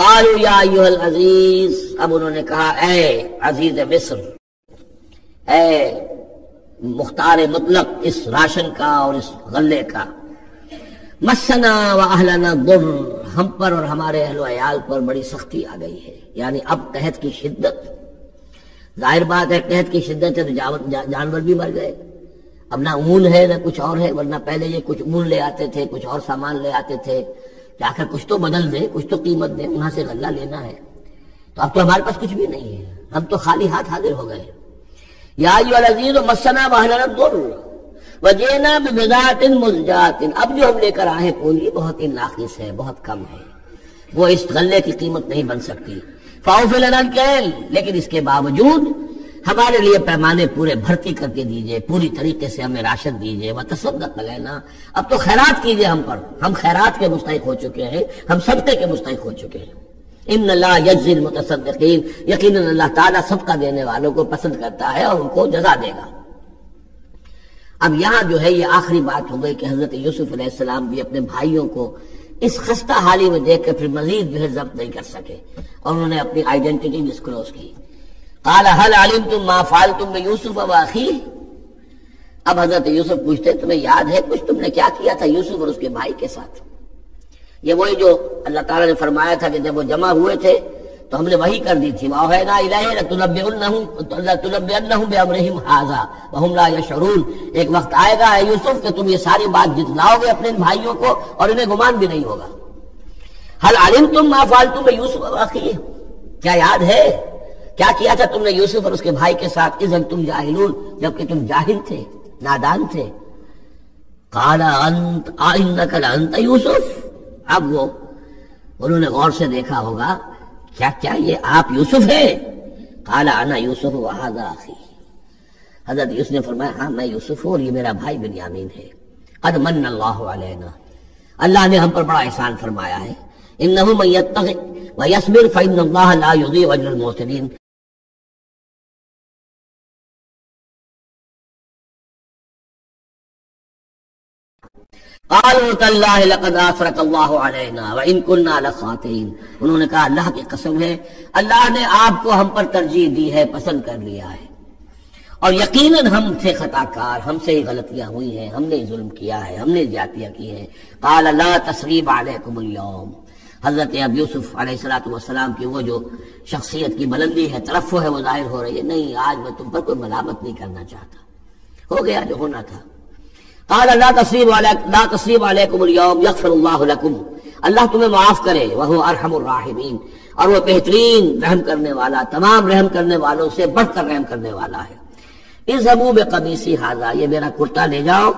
قالوا یا ایھا العزیز، اب انہوں نے کہا اے عزیز مصر، اے مختار مطلق اس راشن کا اور اس غلے کا، مسنا واہلنا الضر، ہم پر اور ہمارے اہل و عیال پر بڑی سختی آ گئی ہے، یعنی اب قحط کی شدت، ظاہر بات ہے قحط کی شدت ہے تو جانور بھی مر گئے، اب نہ اون ہے نہ کچھ اور ہے، ورنہ پہلے یہ کچھ اون لے آتے تھے، کچھ اور سامان لے آتے تھے، جا کر کچھ تو بدل دیں، کچھ تو قیمت دیں، وہاں سے غلہ لینا ہے، تو اب تو ہمارے پاس کچھ بھی نہیں ہے، ہم تو خالی ہاتھ حاضر ہو گئے۔ یا ایھا العزیز مسنا واہلنا الضر وجئنا ببضاعۃ مزجاۃ، اب جو ہم لے کر آئے ہیں پونجی بہت ہی ناقص ہے، بہت کم ہے، وہ اس غلے کی قیمت نہیں بن سکتی، فاوف لنا الکیل، لیکن اس کے باوجود ہمارے لیے پیمانے پورے بھرتی کر کے دیجئے، پوری طریقے سے ہمیں راشن دیجئے، وتصدق علینا، اب تو خیرات کیجئے ہم پر، ہم خیرات کے مستحق ہو چکے ہیں، ہم صدقے کے مستحق ہو چکے ہیں۔ ان اللہ یجزی المتصدقین، یقیناً اللہ تعالیٰ صدقہ دینے والوں کو پسند کرتا ہے اور ان کو جزا دے گا۔ اب یہاں جو ہے یہ آخری بات ہو گئی کہ حضرت یوسف علیہ السلام بھی اپنے بھائیوں کو اس خستہ حالی میں دیکھ کر پھر مزید جو ہے ضبط نہیں کر سکے، اور انہوں نے اپنی آئیڈینٹی ڈسکلوز کی۔ قال هل علمتم ما فعلتم بيوسف واخيه، اب حضرت یوسف پوچھتے تمہیں یاد ہے کچھ تم نے کیا کیا تھا یوسف اور اس کے بھائی کے ساتھ؟ یہ وہی جو اللہ تعالیٰ نے فرمایا تھا کہ جب وہ جمع ہوئے تھے تو ہم نے وہی کر دی تھی، وَأَوْحَيْنَا إِلَيْهِ لَتُنَبِّئُنَّهُم بِأَمْرِهِمْ هَٰذَا وَهُمْ لَا يَشْعُرُونَ، ایک وقت آئے گا اے یوسف کہ تم یہ ساری بات جتلاؤ گے اپنے بھائیوں کو اور انہیں گمان بھی نہیں ہوگا۔ هل علمتم ما فعلتم بيوسف واخيه، کیا یاد ہے کیا کیا تھا تم نے یوسف اور اس کے بھائی کے ساتھ، اذ انتم جاہلون، جبکہ تم جاہل تھے، نادان تھے۔ قال انت انک لانت یوسف، اب وہ انہوں نے غور سے دیکھا ہوگا کیا یہ آپ یوسف ہے؟ قال انا یوسف وہذا اخی، حضرت یوسف نے فرمایا ہاں میں یوسف ہوں اور یہ میرا بھائی بنیامین ہے۔ قد من اللہ علینا، اللہ نے ہم پر بڑا احسان فرمایا ہے۔ انہ من یتق ویصبر فإن اللہ لا یضیع اجر المحسنین، قالوا تاللہ لقد آثرک اللہ علینا وإن كنا لخاطئین، انہوں نے کہا اللہ کی قسم ہے اللہ نے آپ کو ہم پر ترجیح دی ہے، پسند کر لیا ہے، اور یقیناً ہم تھے خطا کار، ہم سے ہی غلطیاں ہوئی ہیں، ہم نے ظلم کیا ہے، ہم نے زیادتیاں کی ہیں۔ قال لا تثریب علیکم اليوم، حضرت اب یوسف علیہ السلام کی وہ جو شخصیت کی بلندی ہے، ترفع ہے، وہ ظاہر ہو رہی ہے، نہیں آج میں تم پر کوئی ملامت نہیں کرنا چاہتا، ہو گیا جو ہونا تھا۔ قال لا تثریب علیکم اليوم یغفر اللہ لکم، اللہ تمہیں معاف کرے، وہو ارحم الراحمین، اور وہ بہترین رحم کرنے والا، تمام رحم کرنے والوں سے بڑھ کر رحم کرنے والا ہے۔ اذهبوا بقمیصی ھذا، یہ میرا کرتا لے جاؤ،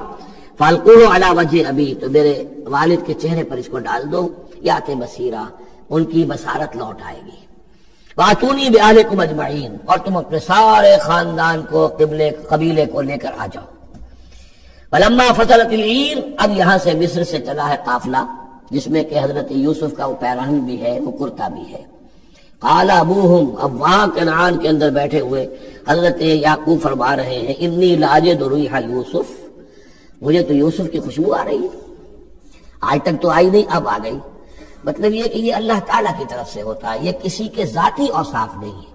فالقوه علی وجه ابی، تو میرے والد کے چہرے پر اس کو ڈال دو، یات بصیرہ، ان کی بصارت لوٹ آئے گی۔ واتونی باہلکم اجمعین، اور تم اپنے سارے خاندان کو، قبیلے کو لے کر آ جاؤ۔ فلما فصلت العیر، اب یہاں سے مصر سے چلا ہے قافلہ جس میں کہ حضرت یوسف کا وہ پیراہن بھی ہے، وہ کرتا بھی ہے۔ قال ابوہم، اب وہاں کنعان کے اندر بیٹھے ہوئے حضرت یعقوب فرما رہے ہیں انی لاجد ریح یوسف، مجھے تو یوسف کی خوشبو آ رہی ہے، آج تک تو آئی نہیں اب آ گئی۔ مطلب یہ کہ یہ اللہ تعالیٰ کی طرف سے ہوتا ہے، یہ کسی کے ذاتی اوصاف نہیں ہے،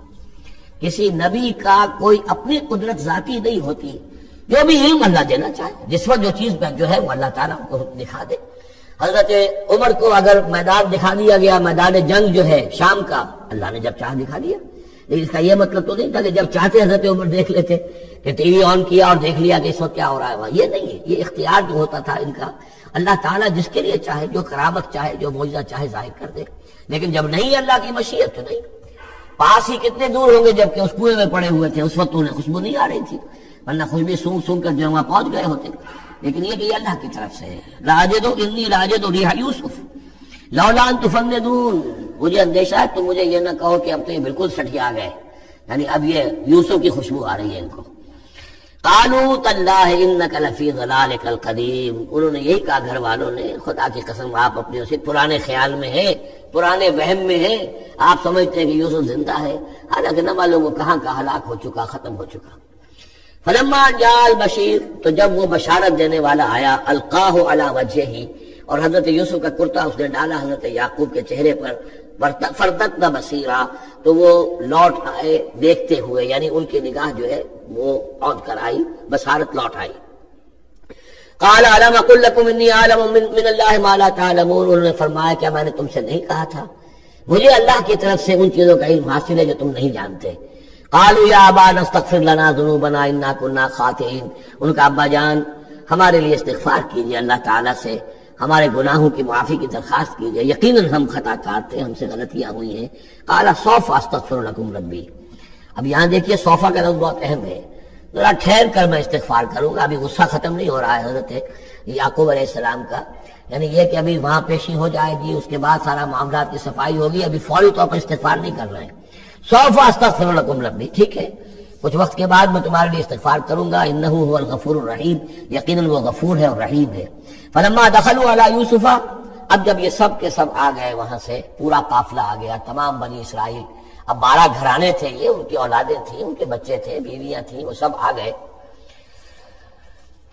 کسی نبی کا کوئی اپنی قدرت ذاتی نہیں ہوتی، جو بھی علم اللہ دینا چاہے، جس وقت جو چیز جو ہے وہ اللہ تعالیٰ کو دکھا دے۔ حضرت عمر کو اگر میدان دکھا دیا گیا، میدان جنگ جو ہے شام کا، اللہ نے جب چاہ دکھا دیا۔ لیکن اس کا یہ مطلب تو نہیں تھا کہ جب چاہتے حضرت عمر دیکھ لیتے کہ ٹی وی آن کیا اور دیکھ لیا کہ اس وقت کیا ہو رہا ہے. یہ نہیں ہے، یہ اختیار جو ہوتا تھا ان کا، اللہ تعالیٰ جس کے لیے چاہے، جو کرامت چاہے، جو معجزہ چاہے ظاہر کر دے. لیکن جب نہیں اللہ کی مشیت تو نہیں. پاس ہی کتنے دور ہوں گے جبکہ اس کنویں میں پڑے ہوئے تھے، اس وقت انہیں خوشبو نہیں آ رہی تھی، ورنہ خوشبو سونگ سونگ کر جو وہاں پہنچ گئے ہوتے. لیکن یہ کہ یہ اللہ کی طرف سے ہے. لاجد انی لاجد ریح یوسف لولا ان تفندون، مجھے اندیشہ ہے تم مجھے یہ نہ کہو کہ اب تو یہ بالکل سٹیا گئے، یعنی اب یہ یوسف کی خوشبو آ رہی ہے ان کو. قالوا تاللہ انک لفی ضلالک القدیم، انہوں نے یہی کہا گھر والوں نے، خدا کی قسم آپ اپنے اسے پرانے خیال میں ہیں، پرانے وہم میں ہیں، آپ سمجھتے ہیں کہ یوسف زندہ ہے، حالانکہ نہ معلوم وہ کہاں کا ہلاک ہو چکا، ختم ہو چکا. فلما جاء البشیر، تو جب وہ بشارت دینے والا آیا، القاہ علی وجہہ، اور حضرت یوسف کا کرتا اس نے ڈالا حضرت یعقوب کے چہرے پر، فردتنا بصیرا، تو وہ لوٹ آئے دیکھتے ہوئے، یعنی ان کی نگاہ جو ہے وہ عود کر آئی، بصارت لوٹ آئی. قال الم اقل لكم انی اعلم من اللہ ما لا تعلمون، انہوں نے فرمایا کیا میں نے تم سے نہیں کہا تھا مجھے اللہ کی طرف سے ان چیزوں کا علم حاصل ہے جو تم نہیں جانتے. قالوا یا ابانا استغفر لنا ذنوبنا انا كنا خاطئین، ان کا ابا جان ہمارے لیے استغفار کیجیے اللہ تعالیٰ سے، ہمارے گناہوں کی معافی کی درخواست کیجیے، یقیناً ہم خطا کار تھے، ہم سے غلطیاں ہوئی ہیں. قال سوف استغفر لكم ربی، اب یہاں دیکھیے صوفہ کا لفظ بہت اہم ہے، ذرا ٹھہر کر میں استغفار کروں گا. ابھی غصہ ختم نہیں ہو رہا ہے حضرت یعقوب علیہ السلام کا، یعنی یہ کہ ابھی وہاں پیشی ہو جائے گی، اس کے بعد سارا معاملات کی صفائی ہوگی، ابھی فوری طور پر استغفار نہیں کر رہے ہیں. سوف استغفر لكم ربی، ٹھیک ہے کچھ وقت کے بعد میں تمہارے لیے استغفار کروں گا، انہ هو الغفور الرحیم، یقیناً وہ غفور ہے اور رحیم ہے. فلما دخلوا علی یوسف، اب جب یہ سب کے سب آ گئے وہاں سے، پورا قافلہ آ گیا، تمام بنی اسرائیل، اب 12 گھرانے تھے یہ، ان کی اولادیں تھیں، ان کے بچے تھے، بیویاں تھیں، وہ سب آ گئے.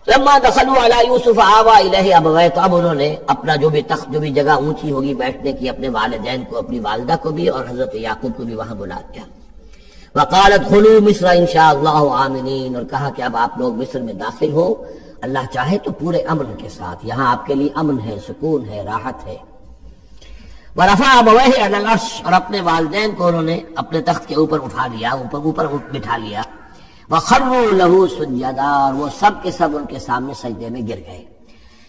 لما دخلوا علی یوسف آوى الیہ ابویہ، تو اب انہوں نے اپنا جو بھی تخت، جو بھی جگہ اونچی ہوگی بیٹھنے کی، اپنے والدین کو، اپنی والدہ کو بھی اور حضرت یعقوب کو بھی وہاں بلا دیا. وقال ادخلوا مصر ان شاء اللہ آمنین، اور کہا کہ اب آپ لوگ مصر میں داخل ہو اللہ چاہے تو پورے امن کے ساتھ، یہاں آپ کے لیے امن ہے، سکون ہے، راحت ہے. ورفع ابویہ علی العرش، اور اپنے والدین کو انہوں نے اپنے تخت کے اوپر اٹھا لیا، اوپر بٹھا لیا. وخروا له سجدا، اور وہ سب کے سب ان کے سامنے سجدے میں گر گئے.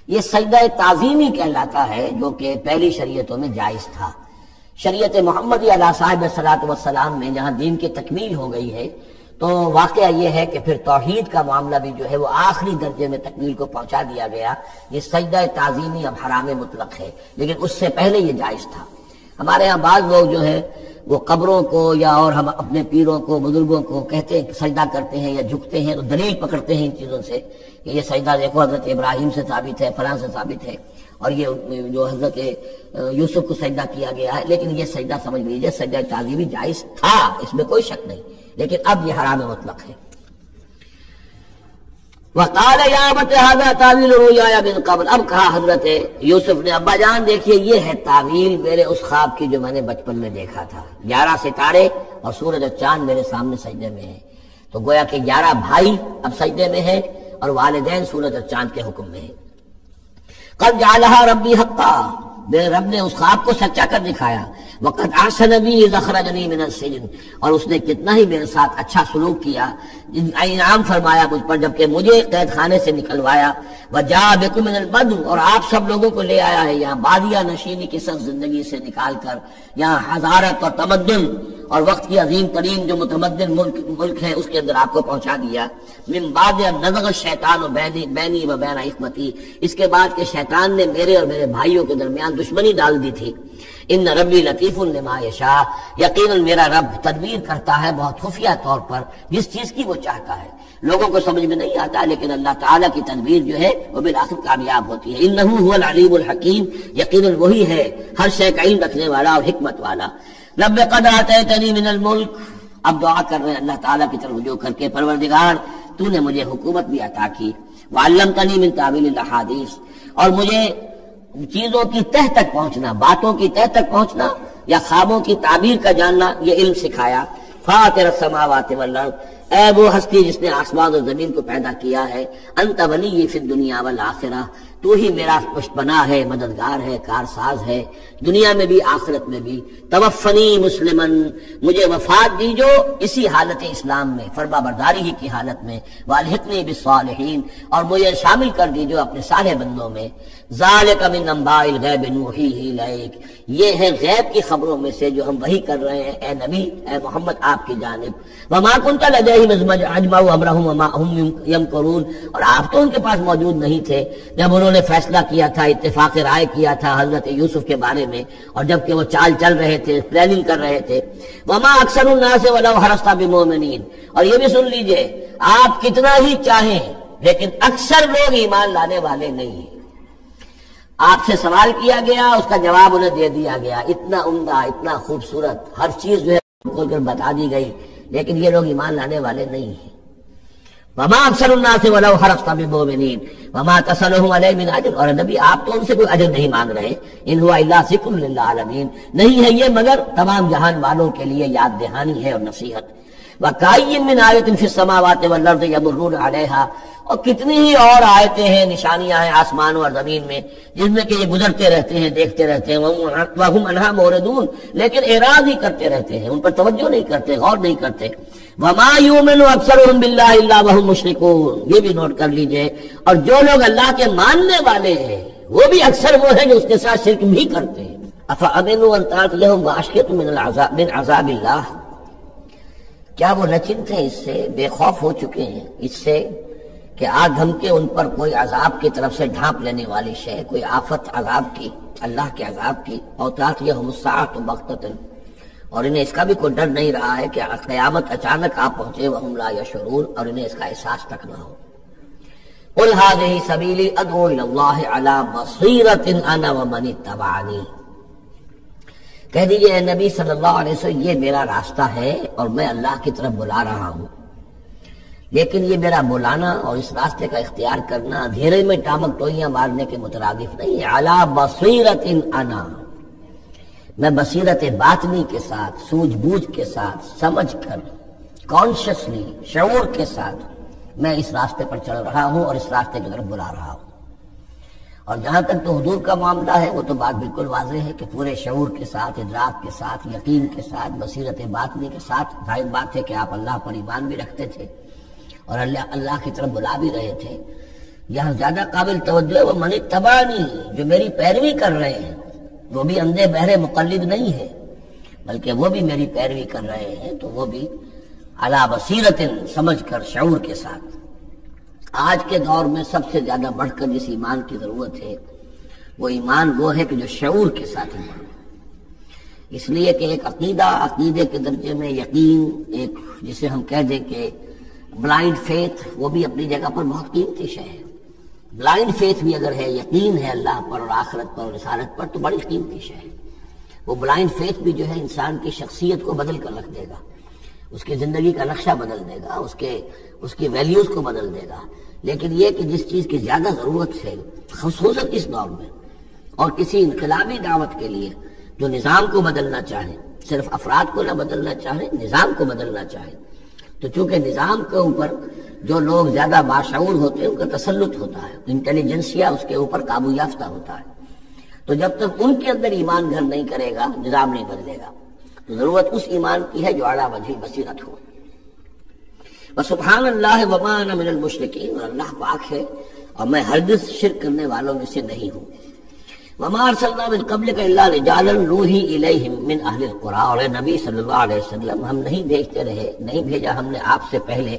یہ سجدہ تعظیمی کہلاتا ہے، جو کہ پہلی شریعتوں میں جائز تھا. شریعت محمدی علیہ صاحب صلاۃ والسلام میں جہاں دین کی تکمیل ہو گئی ہے، تو واقعہ یہ ہے کہ پھر توحید کا معاملہ بھی جو ہے وہ آخری درجے میں تکمیل کو پہنچا دیا گیا. یہ سجدہ تعظیمی اب حرام مطلق ہے، لیکن اس سے پہلے یہ جائز تھا. ہمارے ہاں بعض لوگ جو ہے وہ قبروں کو یا اور ہم اپنے پیروں کو، بزرگوں کو کہتے ہیں سجدہ کرتے ہیں یا جھکتے ہیں، تو دلیل پکڑتے ہیں ان چیزوں سے کہ یہ سجدہ دیکھو حضرت ابراہیم سے ثابت ہے، فلاں سے ثابت ہے، اور یہ جو حضرت یوسف کو سجدہ کیا گیا ہے. لیکن یہ سجدہ سمجھ لیجیے سجدہ تعظیمی جائز تھا، اس میں کوئی شک نہیں، لیکن اب یہ حرام مطلق ہے. وقال یا ابت ھذا تاویل رؤیایا من قبل، اب کہا حضرت یوسف نے ابا جان دیکھیے یہ ہے تعویل میرے اس خواب کی جو میں نے بچپن میں دیکھا تھا. 11 ستارے اور سورج اور چاند میرے سامنے سجدے میں ہیں، تو گویا کہ 11 بھائی اب سجدے میں ہیں اور والدین سورج اور چاند کے حکم میں ہیں. قد جعلها ربی حقا، میرے رب نے اس خواب کو سچا کر دکھایا. وقد احسن بی اذ اخرجنی من السجن، اور اس نے کتنا ہی میرے ساتھ اچھا سلوک کیا، انعام فرمایا مجھ پر جبکہ مجھے قید خانے سے نکلوایا. وجاء بکم من البدو، اور آپ سب لوگوں کو لے آیا ہے یہاں بادیہ نشینی کی سخت زندگی سے نکال کر یہاں حضارت اور تمدن اور وقت کی عظیم ترین جو متمدن ملک ہے اس کے اندر آپ کو پہنچا دیا. من بعد نزغ الشیطان بینی و بین اخوتی، اس کے بعد کہ شیطان نے میرے اور میرے بھائیوں کے درمیان دشمنی ڈال دی تھی. ان ربی لطیف لما یشاء، یقیناً میرا رب تدبیر کرتا ہے بہت خفیہ طور پر جس چیز کی وہ چاہتا ہے. لوگوں کو سمجھ میں نہیں آتا، لیکن اللہ تعالیٰ کی تدبیر جو ہے وہ بالآخر کامیاب ہوتی ہے. انہ هو العلیم الحکیم، یقیناً وہی ہے ہر شے کا علم رکھنے والا اور حکمت والا. رب قد آتیتنی من الملک، اب دعا کر رہے ہیں اللہ تعالیٰ کی طرف رجوع کر کے، پروردگار تو نے مجھے حکومت بھی عطا کی. وعلمتنی من تعویل الاحادیث، اور مجھے چیزوں کی تہ تک پہنچنا، باتوں کی تہ تک پہنچنا یا خوابوں کی تعبیر کا جاننا، یہ علم سکھایا. فاطر السماوات والارض، اے وہ ہستی جس نے آسمان اور زمین کو پیدا کیا ہے، انت ولی فی الدنیا والآخرہ، تو ہی میرا پشت پناہ ہے، مددگار ہے، کارساز ہے، دنیا میں بھی آخرت میں بھی۔ توفنی مسلمن، مجھے وفات دیجو اسی حالت اسلام میں، فرما برداری ہی کی حالت میں، والحقنی بالصالحین، اور مجھے شامل کر دیجو اپنے صالح بندوں میں۔ ذالک من انباء الغیب نوحیہ الیک، یہ ہے غیب کی خبروں میں سے جو ہم وحی کر رہے ہیں اے نبی، اے محمد آپ کی جانب۔ وما كنت لديهم اذ اجمعوا امرهم وما هم يمكرون، اور آپ تو ان کے پاس موجود نہیں تھے جب انہوں نے فیصلہ کیا تھا، اتفاق رائے کیا تھا حضرت یوسف کے بارے میں، اور جب کہ وہ چال چل رہے تھے، پلاننگ کر رہے تھے۔ وما اکثر الناس ولو حرصت بمؤمنین، اور یہ بھی سن لیجئے، آپ کتنا ہی چاہیں لیکن اکثر لوگ ایمان لانے والے نہیں ہیں۔ آپ سے سوال کیا گیا، اس کا جواب انہیں دے دیا گیا، اتنا عمدہ، اتنا خوبصورت، ہر چیز جو ہے کھول کر بتا دی گئی، لیکن یہ لوگ ایمان لانے والے نہیں ہیں۔ وما اکثر الناس ولو حرصت بمؤمنین وما تسألهم علیہ من اجر، اور نبی آپ تو ان سے کوئی اجر نہیں مانگ رہے، ان هو الا ذکر للعالمین، نہیں ہے یہ مگر تمام جہان والوں کے لیے یاد دہانی ہے اور نصیحت۔ وَكَأَيٍّ مِّنْ آیَةٍ فِي السَّمَاوَاتِ وَالْأَرْضِ يَمُرُّونَ عَلَيْهَا، اور کتنی ہی اور آیتیں ہیں، نشانیاں ہیں آسمانوں اور زمین میں جن میں کہ یہ گزرتے رہتے ہیں، دیکھتے رہتے ہیں، وَهُمْ عَنْهَا مُعْرِضُونَ، لیکن اعراض ہی کرتے رہتے ہیں، ان پر توجہ نہیں کرتے، غور نہیں کرتے۔ وَمَا يُؤْمِنُ أَكْثَرُهُم بِاللَّهِ إِلَّا وَهُمْ مُشْرِكُونَ، یہ بھی نوٹ کر لیجئے، اور جو لوگ اللہ کے ماننے والے ہیں وہ بھی اکثر وہ ہیں جو اس کے ساتھ شرک بھی کرتے ہیں۔ أَفَأَمِنُوا أَن تَأْتِيَهُمْ غَاشِيَةٌ مِّنْ عَذَابِ اللَّهِ، کیا وہ نچنت ہیں، اس سے بے خوف ہو چکے ہیں، اس سے کہ آ دھم کے ان پر کوئی عذاب کی طرف سے ڈھانپ لینے والی شے، کوئی آفت عذاب کی، اللہ کے عذاب کی، اور تأتیہم الساعۃ بغتۃ، اور انہیں اس کا بھی کوئی ڈر نہیں رہا ہے کہ قیامت اچانک آ پہنچے، وہم لا یشعرون، اور انہیں اس کا احساس تک نہ ہو۔ قل ھذہ سبیلی ادعو الی اللہ علی بصیرۃ انا ومن اتبعنی، کہہ دیجئے اے نبی صلی اللہ علیہ وسلم، یہ میرا راستہ ہے اور میں اللہ کی طرف بلا رہا ہوں، لیکن یہ میرا بلانا اور اس راستے کا اختیار کرنا اندھیرے میں ٹامک ٹوئیاں مارنے کے مترادف نہیں ہے۔ علی بصیرۃ انا، میں بصیرت باطنی کے ساتھ، سوجھ بوجھ کے ساتھ، سمجھ کر، کانشیسلی، شعور کے ساتھ میں اس راستے پر چل رہا ہوں اور اس راستے کی طرف بلا رہا ہوں۔ اور جہاں تک تو حضور کا معاملہ ہے وہ تو بات بالکل واضح ہے کہ پورے شعور کے ساتھ، ادراک کے ساتھ، یقین کے ساتھ، بصیرت باطنی کے ساتھ، ظاہر بات ہے کہ آپ اللہ پر ایمان بھی رکھتے تھے اور اللہ کی طرف بلا بھی رہے تھے۔ یہاں زیادہ قابل توجہ ہے وہ من اتبعنی، جو میری پیروی کر رہے ہیں، وہ بھی اندھے بہرے مقلد نہیں ہے بلکہ وہ بھی میری پیروی کر رہے ہیں، تو وہ بھی علی بصیرت، سمجھ کر، شعور کے ساتھ۔ آج کے دور میں سب سے زیادہ بڑھ کر جس ایمان کی ضرورت ہے وہ ایمان وہ ہے کہ جو شعور کے ساتھ ایمان، اس لیے کہ ایک عقیدے کے درجے میں یقین، ایک جسے ہم کہہ دیں کہ بلائنڈ فیتھ، وہ بھی اپنی جگہ پر بہت قیمتی شے ہے۔ بلائنڈ فیتھ بھی اگر ہے، یقین ہے اللہ پر اور آخرت پر اور رسالت پر، تو بڑی قیمتی شے ہے۔ وہ بلائنڈ فیتھ بھی جو ہے انسان کی شخصیت کو بدل کر رکھ دے گا، اس کی زندگی کا نقشہ بدل دے گا، اس کی ویلیوز کو بدل دے گا۔ لیکن یہ کہ جس چیز کی زیادہ ضرورت ہے خصوصاً اس دور میں، اور کسی انقلابی دعوت کے لیے جو نظام کو بدلنا چاہے، صرف افراد کو نہ بدلنا چاہے، نظام کو بدلنا چاہے، تو چونکہ نظام کے اوپر جو لوگ زیادہ باشعور ہوتے ہیں ان کا تسلط ہوتا ہے، انٹیلیجنسیا اس کے اوپر قابو یافتہ ہوتا ہے، تو جب تک ان کے اندر ایمان گھر نہیں کرے گا نظام نہیں بدلے گا۔ تو ضرورت اس ایمان کی ہے جو اعلیٰ وجہ بصیرت ہو۔ وسبحان اللہ وما انا من المشرکین، اور اللہ پاک ہے اور میں ہرگز شرک کرنے والوں میں سے نہیں ہوں۔ وما ارسلنا من قبلک الا رجالا نوحی الیہم من اہل القری، اور اے نبی صلی اللہ علیہ وسلم، ہم نہیں بھیجا ہم نے آپ سے پہلے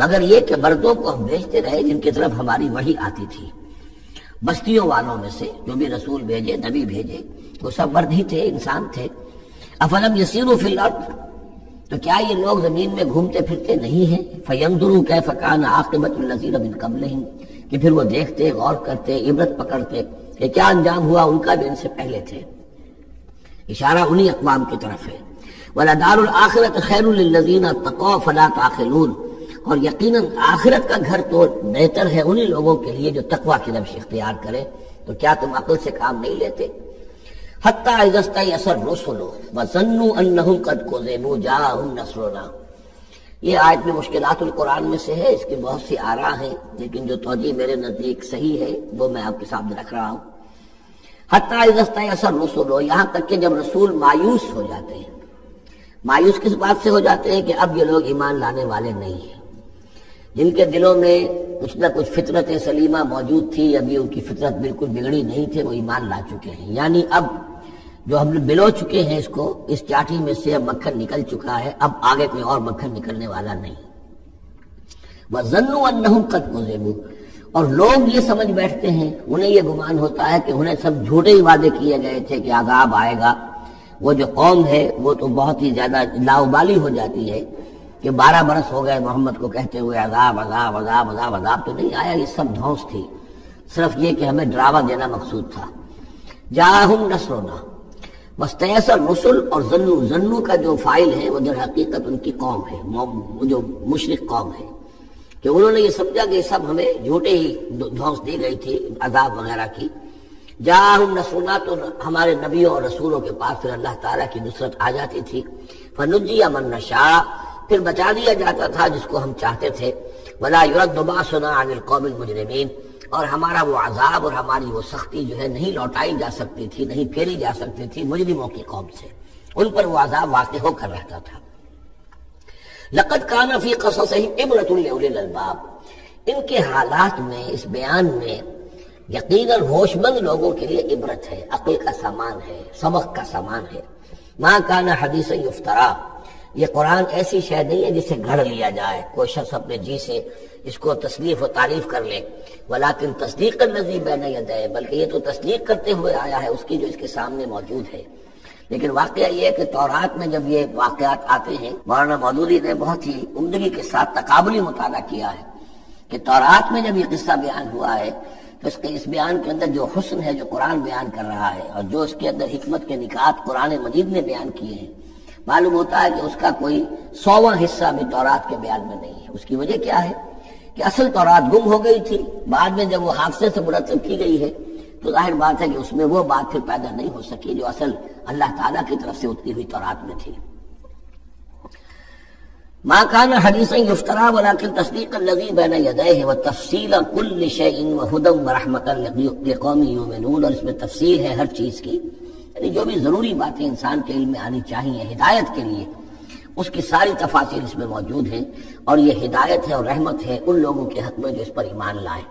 مگر یہ کہ مردوں کو ہم بھیجتے رہے جن کی طرف ہماری وحی آتی تھی، بستیوں والوں میں سے جو بھی رسول بھیجے، نبی بھیجے، وہ سب مرد ہی تھے، انسان تھے۔ افلم یسیروا فی الارض، تو کیا یہ لوگ زمین میں گھومتے پھرتے نہیں ہیں؟ فینظروا کیف کان عاقبۃ الذین من قبلہم، کہ پھر وہ دیکھتے، غور کرتے، عبرت پکڑتے کہ کیا انجام ہوا ان کا جو ان سے پہلے تھے۔ اشارہ انہی اقوام کی طرف ہے۔ وَلَدَارُ الْآخِرَةِ خَيْرٌ لِلَّذِينَ اتَّقَوْا فَلَا تَعْقِلُونَ، اور یقیناً آخرت کا گھر تو بہتر ہے انہی لوگوں کے لیے جو تقویٰ کی روش اختیار کرے، تو کیا تم عقل سے کام نہیں لیتے؟ حَتَّىٰ إِذَا اسْتَيْأَسَ الرُّسُلُ وَظَنُّوا أَنَّهُمْ قَدْ كُذِبُوا جَاءَهُمْ نَصْرُنَا، یہ آیت بھی مشکلات القرآن میں سے ہے، اس کی بہت سی آراء ہیں، لیکن جو توجیہ میرے نزدیک صحیح ہے وہ میں آپ کے سامنے رکھ رہا ہوں۔ حتیٰ اذا استیأس الرسل، یہاں تک کہ جب رسول مایوس ہو جاتے ہیں۔ مایوس کس بات سے ہو جاتے ہیں کہ اب یہ لوگ ایمان لانے والے نہیں ہیں، جن کے دلوں میں کچھ نہ کچھ فطرت سلیمہ موجود تھی، ابھی ان کی فطرت بالکل بگڑی نہیں تھی، وہ ایمان لا چکے ہیں۔ یعنی اب جو ہم نے بلو چکے ہیں اس کو، اس چاٹی میں سے اب مکھن نکل چکا ہے، اب آگے کوئی اور مکھن نکلنے والا نہیں۔ وَظَنُّوا أَنَّهُمْ قَدْ كُذِبُوا، اور لوگ یہ سمجھ بیٹھتے ہیں، انہیں یہ گمان ہوتا ہے کہ انہیں سب جھوٹے ہی وعدے کیے گئے تھے کہ عذاب آئے گا۔ وہ جو قوم ہے وہ تو بہت ہی زیادہ لاؤبالی ہو جاتی ہے کہ 12 برس ہو گئے محمد کو کہتے ہوئے عذاب عذاب عذاب عذاب عذاب تو نہیں آیا، یہ سب دھونس تھی، صرف یہ کہ ہمیں ڈراوا دینا مقصود تھا۔ جاءہم نصرنا واستیأس الرسل، اور ظنو کا جو فاعل ہے وہ در حقیقت ان کی قوم ہے، جو مشرک قوم ہے، کہ انہوں نے یہ سمجھا کہ سب ہمیں جھوٹے ہی دھونس دی گئی تھی عذاب وغیرہ کی۔ جاءہم نصرنا، تو ہمارے نبیوں اور رسولوں کے پاس پھر اللہ تعالیٰ کی نصرت آ جاتی تھی۔ فنجی من نشاء، پھر بچا دیا جاتا تھا جس کو ہم چاہتے تھے۔ ولا يرد باسنا عن القوم المجرمین، اور ہمارا وہ عذاب اور ہماری وہ سختی جو ہے نہیں لوٹائی جا سکتی تھی، نہیں پھیری جا سکتی تھی مجرموں کی قوم سے، ان پر وہ عذاب واقع ہو کر رہتا تھا۔ لقد كان في قصصهم عبرة لأولي الألباب، ان کے حالات میں، اس بیان میں یقیناً ہوش مند لوگوں کے لیے عبرت ہے، عقل کا سامان ہے، سبق کا سامان ہے۔ ما كان حدیثا یفترا، یہ قرآن ایسی شے نہیں ہے جسے گھڑ لیا جائے، کوئی شخص اپنے جی سے اس کو تصنیف و تعریف کر لے، ولیکن تصدیق الذی بین یدیہ، بلکہ یہ تو تصدیق کرتے ہوئے آیا ہے اس کی جو اس کے سامنے موجود ہے۔ لیکن واقعہ یہ ہے کہ تورات میں جب یہ واقعات آتے ہیں، مولانا مودودی نے بہت ہی عمدگی کے ساتھ تقابلی مطالعہ کیا ہے کہ تورات میں جب یہ قصہ بیان ہوا ہے تو اس بیان کے اندر جو حسن ہے جو قرآن بیان کر رہا ہے، اور جو اس کے اندر حکمت کے نکات قرآن مجید نے بیان کیے ہیں، معلوم ہوتا ہے کہ اس کا کوئی 100واں حصہ بھی تورات کے بیان میں نہیں ہے۔ اس کی وجہ کیا ہے کہ اصل تورات گم ہو گئی تھی، بعد میں جب وہ حادثے سے مرتب کی گئی ہے تو ظاہر بات ہے کہ اس میں وہ بات پھر پیدا نہیں ہو سکی جو اصل اللہ تعالیٰ کی طرف سے اتری ہوئی تورات میں تھی۔ ما كان حدیثا یفترا ولكن تصدیق الذی بین یدیہ وتفصیل کل شیء وہدی ورحمۃ لقوم یؤمنون، اور اس میں تفصیل ہے ہر چیز کی، یعنی جو بھی ضروری باتیں انسان کے علم میں آنی چاہیے ہدایت کے لیے، اس کی ساری تفاصیل اس میں موجود ہیں، اور یہ ہدایت ہے اور رحمت ہے ان لوگوں کے حق میں جو اس پر ایمان لائیں۔